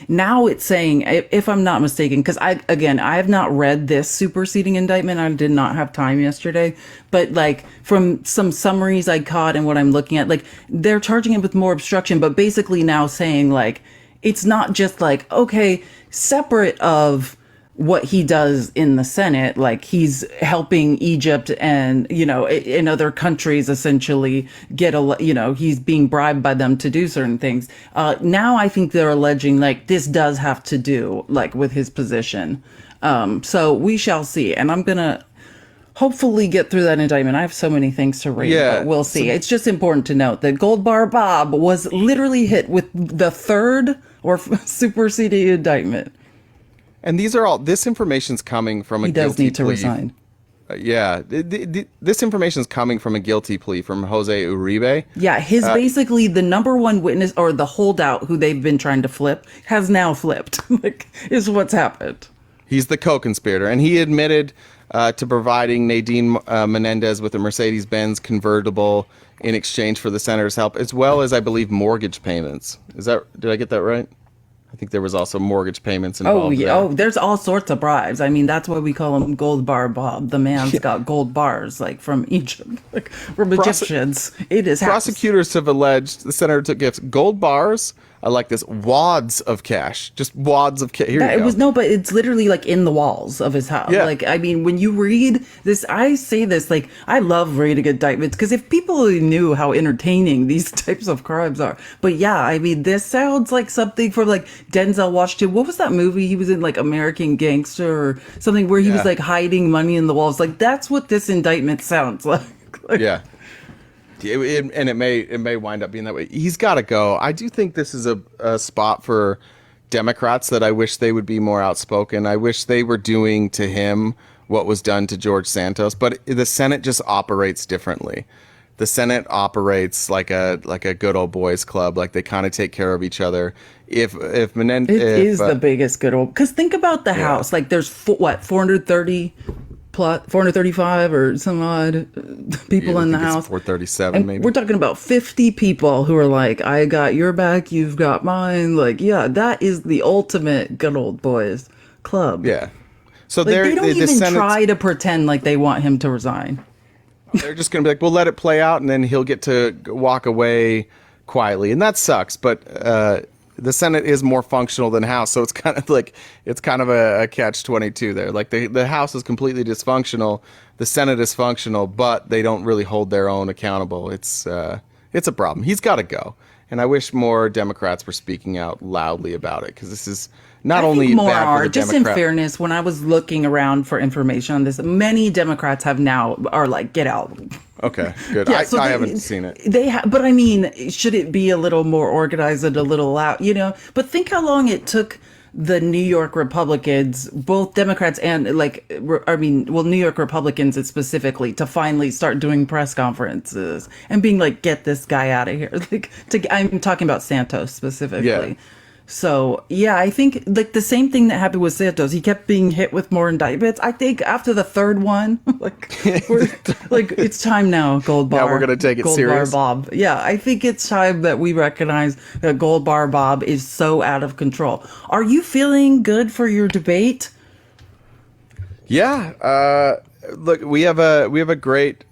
now it's saying, if I'm not mistaken, because I have not read this superseding indictment. I did not have time yesterday. But like from some summaries I caught and what I'm looking at, like they're charging him with more obstruction, but basically now saying like, it's not just like, okay, separate of what he does in the Senate, like he's helping Egypt and, in other countries essentially he's being bribed by them to do certain things. Now I think they're alleging like this does have to do like with his position. So we shall see. And I'm going to hopefully get through that indictment. I have so many things to read, but we'll see. It's just important to note that Gold Bar Bob was literally hit with the third or superseding indictment. And this information's coming from a guilty plea. He does need to resign. This information is coming from a guilty plea from Jose Uribe. Yeah, basically the number one witness or the holdout who they've been trying to flip has now flipped, is what's happened. He's the co-conspirator, and he admitted to providing Nadine Menendez with a Mercedes-Benz convertible in exchange for the senator's help, as well as, I believe, mortgage payments. Did I get that right? I think there was also mortgage payments involved. Oh, yeah. Oh, there's all sorts of bribes. I mean, that's why we call him Gold Bar Bob. The man's got gold bars, like from Egypt, like from Egyptians. It is. Prosecutors have alleged the senator took gifts, gold bars. I like this, wads of cash, just wads of cash. But it's literally like in the walls of his house. Yeah. Like, I mean, when you read this, I say this, like, I love reading indictments because if people only knew how entertaining these types of crimes are. But yeah, I mean, this sounds like something from like Denzel Washington. What was that movie he was in, like American Gangster or something, where he was like hiding money in the walls? Like, that's what this indictment sounds like. Yeah. And it may wind up being that way. He's got to go. I do think this is a spot for Democrats that I wish they would be more outspoken. I wish they were doing to him what was done to George Santos. But the Senate just operates differently. The Senate operates like a good old boys club. Like they kind of take care of each other. If Menendez is the biggest good old, because think about the House. Like there's 435 or some odd people in the House. 437 and maybe. We're talking about 50 people who are like, I got your back, you've got mine. Like, yeah, that is the ultimate good old boys club. Yeah. So like, they don't even try to pretend like they want him to resign. They're just going to be like, we'll let it play out and then he'll get to walk away quietly. And that sucks. But the Senate is more functional than House. So it's kind of a catch-22 there. Like the House is completely dysfunctional. The Senate is functional, but they don't really hold their own accountable. It's a problem. He's got to go. And I wish more Democrats were speaking out loudly about it, because this is not only bad for the just Democrat. In fairness, when I was looking around for information on this, many Democrats are like, get out. Okay, good. Yeah, I haven't seen it. But I mean, should it be a little more organized and a little loud, But think how long it took the New York Republicans, both Democrats and New York Republicans specifically, to finally start doing press conferences and being like, get this guy out of here. I'm talking about Santos specifically. Yeah. So, yeah, I think like the same thing that happened with Santos. He kept being hit with more indictments. I think after the third one, it's time now, Gold Bar. Yeah, we're going to take it Gold serious. Bar Bob. Yeah, I think it's time that we recognize that Gold Bar Bob is so out of control. Are you feeling good for your debate? Yeah. Look, we have a great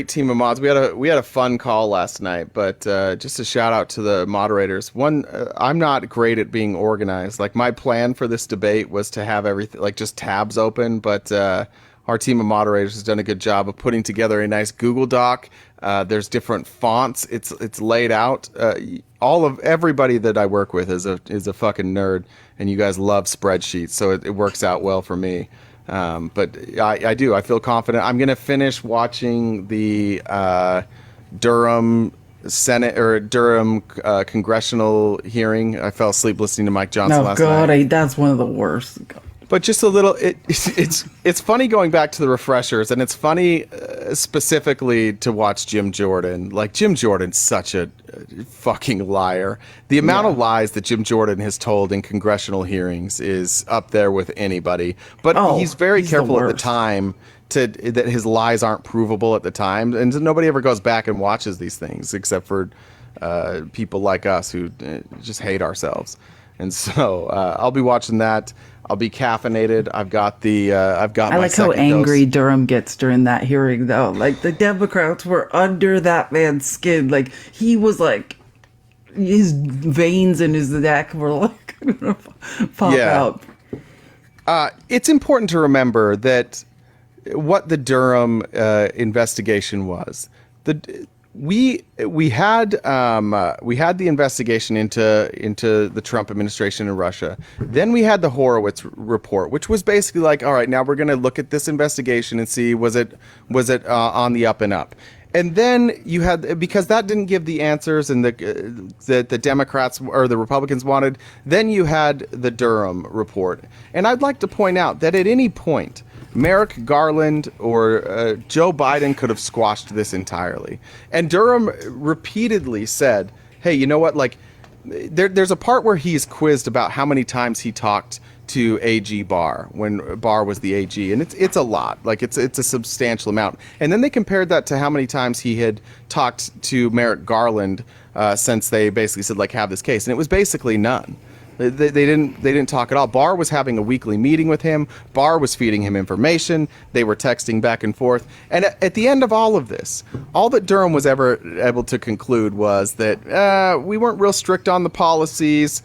team of mods. We had a fun call last night, but just a shout out to the moderators. One, I'm not great at being organized. Like, my plan for this debate was to have everything like just tabs open, but our team of moderators has done a good job of putting together a nice Google Doc. There's different fonts. It's laid out. Everybody that I work with is a fucking nerd, and you guys love spreadsheets, so it works out well for me. But I feel confident. I'm going to finish watching the Durham Senate or Durham congressional hearing. I fell asleep listening to Mike Johnson last night. That's one of the worst. But just a little, it's funny going back to the refreshers, and it's funny specifically to watch Jim Jordan. Like, Jim Jordan's such a fucking liar. The amount of lies that Jim Jordan has told in congressional hearings is up there with anybody. But he's very careful at the time that his lies aren't provable at the time, and nobody ever goes back and watches these things except for people like us who just hate ourselves. And so I'll be watching that. I'll be caffeinated. I've got I like how angry Durham gets during that hearing, though. Like, the Democrats were under that man's skin. Like, he was like, his veins in his neck were like gonna pop out. It's important to remember that what the Durham investigation was. We had the investigation into the Trump administration in Russia. Then we had the Horowitz report, which was basically like, all right, now we're going to look at this investigation and see was it on the up and up. And then you had, because that didn't give the answers and that the Democrats or the Republicans wanted. Then you had the Durham report, and I'd like to point out that at any point, Merrick Garland or Joe Biden could have squashed this entirely. And Durham repeatedly said, hey, you know what? Like, there's a part where he's quizzed about how many times he talked to AG Barr when Barr was the AG. And it's a lot. Like, it's a substantial amount. And then they compared that to how many times he had talked to Merrick Garland since they basically said, like, have this case. And it was basically none. They didn't talk at all. Barr was having a weekly meeting with him. Barr was feeding him information. They were texting back and forth. And at the end of all of this, all that Durham was ever able to conclude was that we weren't real strict on the policies.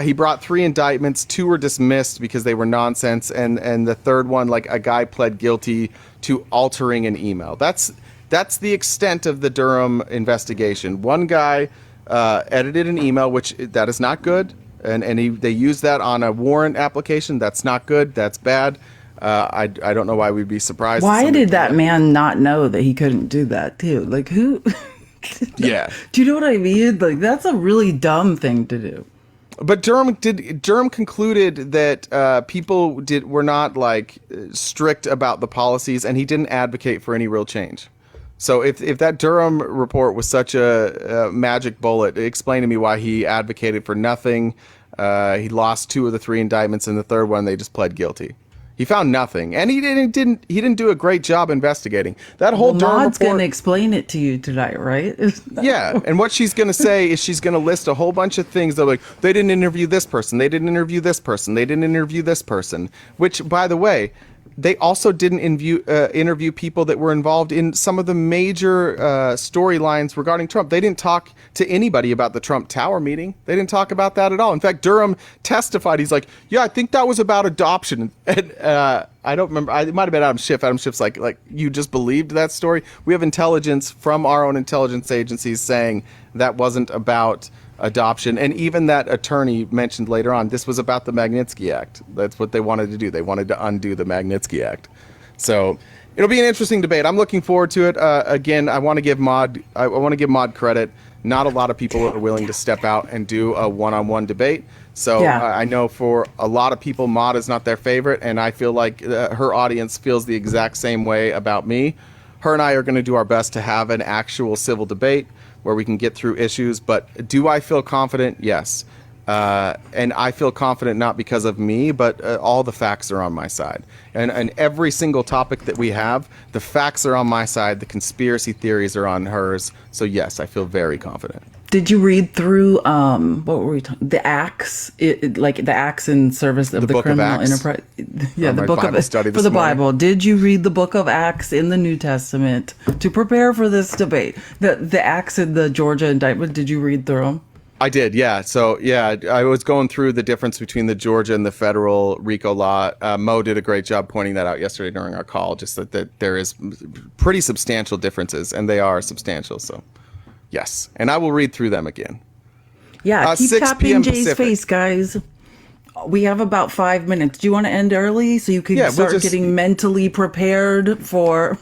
He brought 3 indictments. 2 were dismissed because they were nonsense. And the third one, like, a guy pled guilty to altering an email. That's the extent of the Durham investigation. One guy edited an email, which that is not good. And they used that on a warrant application. That's not good. That's bad. I don't know why we'd be surprised. Why did that man not know that he couldn't do that too? Like, who? Yeah. Do you know what I mean? Like, that's a really dumb thing to do. But Durham concluded that people were not like strict about the policies, and he didn't advocate for any real change. So if that Durham report was such a magic bullet, explain to me why he advocated for nothing. He lost 2 of the 3 indictments, and the third one they just pled guilty. He found nothing, and he didn't do a great job investigating that whole Durham Maud's report. gonna explain it to you tonight, right? Yeah, and what she's gonna say is she's gonna list a whole bunch of things that are like, they didn't interview this person, they didn't interview this person, they didn't interview this person. Which, by the way, they also didn't interview people that were involved in some of the major storylines regarding Trump. They didn't talk to anybody about the Trump Tower meeting. They didn't talk about that at all. In fact, Durham testified. He's like, yeah, I think that was about adoption. And I don't remember. It might have been Adam Schiff. Adam Schiff's like, you just believed that story? We have intelligence from our own intelligence agencies saying that wasn't about adoption. And even that attorney mentioned later on, this was about the Magnitsky Act. That's what they wanted to do. They wanted to undo the Magnitsky Act. So it'll be an interesting debate. I'm looking forward to it. Again, I want to give Maude credit. Not a lot of people are willing to step out and do a one-on-one debate. So I know for a lot of people, Maude is not their favorite, and I feel like her audience feels the exact same way about me. Her and I are going to do our best to have an actual civil debate where we can get through issues. But do I feel confident? Yes. And I feel confident not because of me, but all the facts are on my side. And every single topic that we have, the facts are on my side. The conspiracy theories are on hers. So yes, I feel very confident. Did you read through what were we talking? The acts, like the acts in service of the criminal enterprise? Yeah, the book of study for the Bible. Did you read the book of Acts in the New Testament to prepare for this debate? The acts in the Georgia indictment. Did you read through them? I did, yeah. So, yeah, I was going through the difference between the Georgia and the federal RICO law. Mo did a great job pointing that out yesterday during our call, just that there is pretty substantial differences, and they are substantial. So, yes. And I will read through them again. Yeah, keep tapping Jay's face, guys. We have about 5 minutes. Do you want to end early so you can start getting mentally prepared for...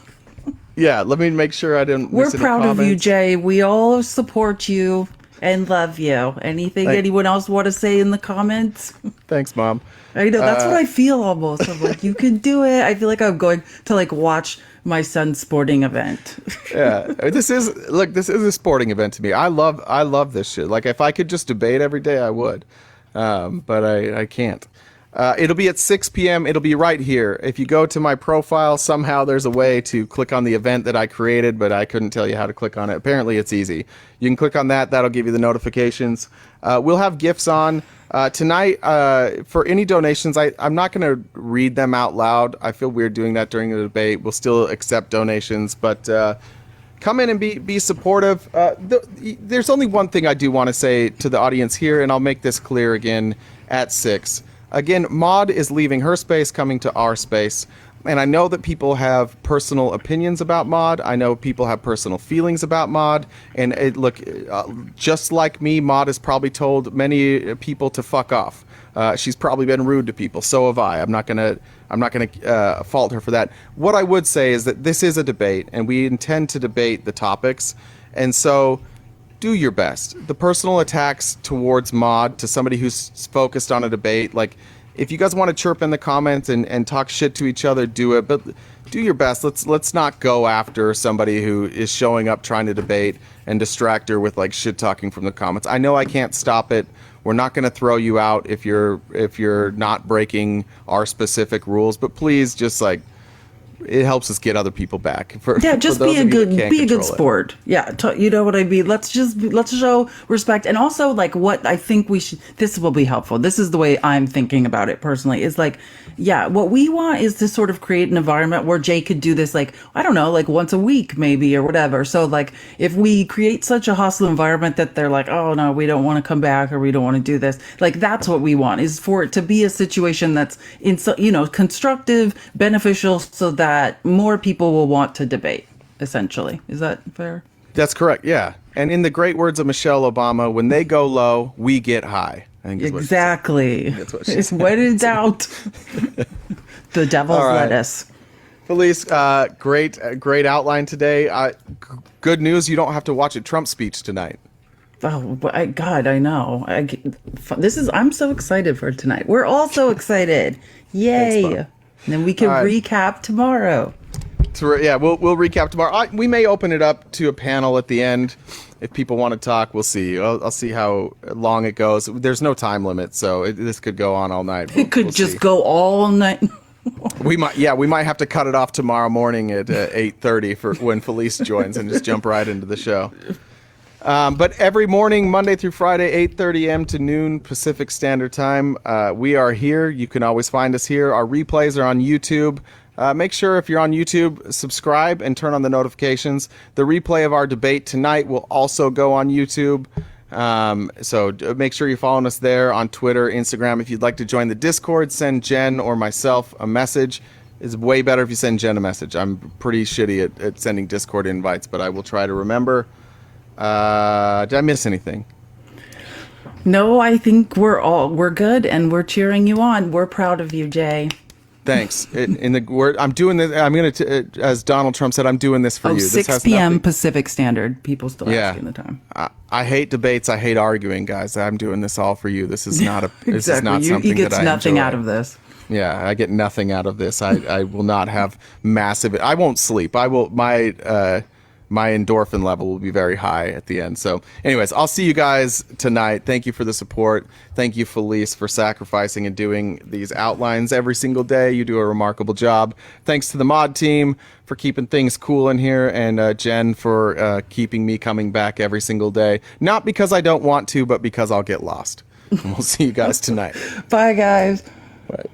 Yeah, let me make sure I didn't We're miss any proud of you, comments. Jay. We all support you. And love you. Anyone else want to say in the comments? Thanks, Mom. I know, that's what I feel almost. I'm like, you can do it. I feel like I'm going to watch my son's sporting event. Yeah, this is a sporting event to me. I love this shit. Like, if I could just debate every day, I would. But I can't. It'll be at 6 p.m. It'll be right here. If you go to my profile, somehow there's a way to click on the event that I created, but I couldn't tell you how to click on it. Apparently, it's easy. You can click on that. That'll give you the notifications. We'll have gifts on. Tonight, for any donations, I'm not going to read them out loud. I feel weird doing that during the debate. We'll still accept donations, but come in and be supportive. There's only one thing I do want to say to the audience here, and I'll make this clear again at 6. Again, Maude is leaving her space, coming to our space. And I know that people have personal opinions about Maude. I know people have personal feelings about Maude. And just like me, Maude has probably told many people to fuck off. She's probably been rude to people. So have I. I'm not gonna fault her for that. What I would say is that this is a debate, and we intend to debate the topics. And so, do your best. The personal attacks towards Maude, to somebody who's focused on a debate, like, if you guys want to chirp in the comments and talk shit to each other, do it. But do your best. Let's not go after somebody who is showing up trying to debate and distract her with like shit talking from the comments. I know I can't stop it. We're not going to throw you out if you're not breaking our specific rules. But please, just like, it helps us get other people back. Just be a good sport. Yeah, you know what I mean. Let's show respect, and also like what I think we should. This will be helpful. This is the way I'm thinking about it personally. Is like, yeah, what we want is to sort of create an environment where Jay could do this, like, I don't know, like once a week maybe or whatever. So like, if we create such a hostile environment that they're like, oh no, we don't want to come back or we don't want to do this. Like, that's what we want, is for it to be a situation that's constructive, beneficial, so that more people will want to debate, essentially. Is that fair? That's correct, yeah. And in the great words of Michelle Obama, when they go low, we get high. I think exactly. That's what she said. When in doubt, the devil's lettuce. Felice, great outline today. Good news, you don't have to watch a Trump speech tonight. Oh, God, I know. I'm so excited for tonight. We're all so excited. Yay. Thanks, and then we can recap tomorrow. Yeah, we'll recap tomorrow. We may open it up to a panel at the end if people want to talk. We'll see. I'll see how long it goes. There's no time limit, so this could go on all night. It could just go all night. We might have to cut it off tomorrow morning at 8:30 for when Felice joins and just jump right into the show. But every morning, Monday through Friday, 8:30 a.m. to noon Pacific Standard Time, we are here. You can always find us here. Our replays are on YouTube. Make sure if you're on YouTube, subscribe and turn on the notifications. The replay of our debate tonight will also go on YouTube. So make sure you're following us there on Twitter, Instagram. If you'd like to join the Discord, send Jen or myself a message. It's way better if you send Jen a message. I'm pretty shitty at sending Discord invites, but I will try to remember. Did I miss anything? No, I think we're good, and we're cheering you on. We're proud of you, Jay. Thanks. In the word, I'm doing this. I'm going to, as Donald Trump said, I'm doing this for you. 6 p.m. Pacific Standard. People still asking the time. I hate debates. I hate arguing, guys. I'm doing this all for you. This is not a. This exactly. is not something he gets that I nothing enjoy. out of this. Yeah, I get nothing out of this. I will not have massive. I won't sleep. I will. My endorphin level will be very high at the end. So anyways, I'll see you guys tonight. Thank you for the support. Thank you, Felice, for sacrificing and doing these outlines every single day. You do a remarkable job. Thanks to the mod team for keeping things cool in here, and Jen for keeping me coming back every single day. Not because I don't want to, but because I'll get lost. And we'll see you guys tonight. Bye, guys. Bye.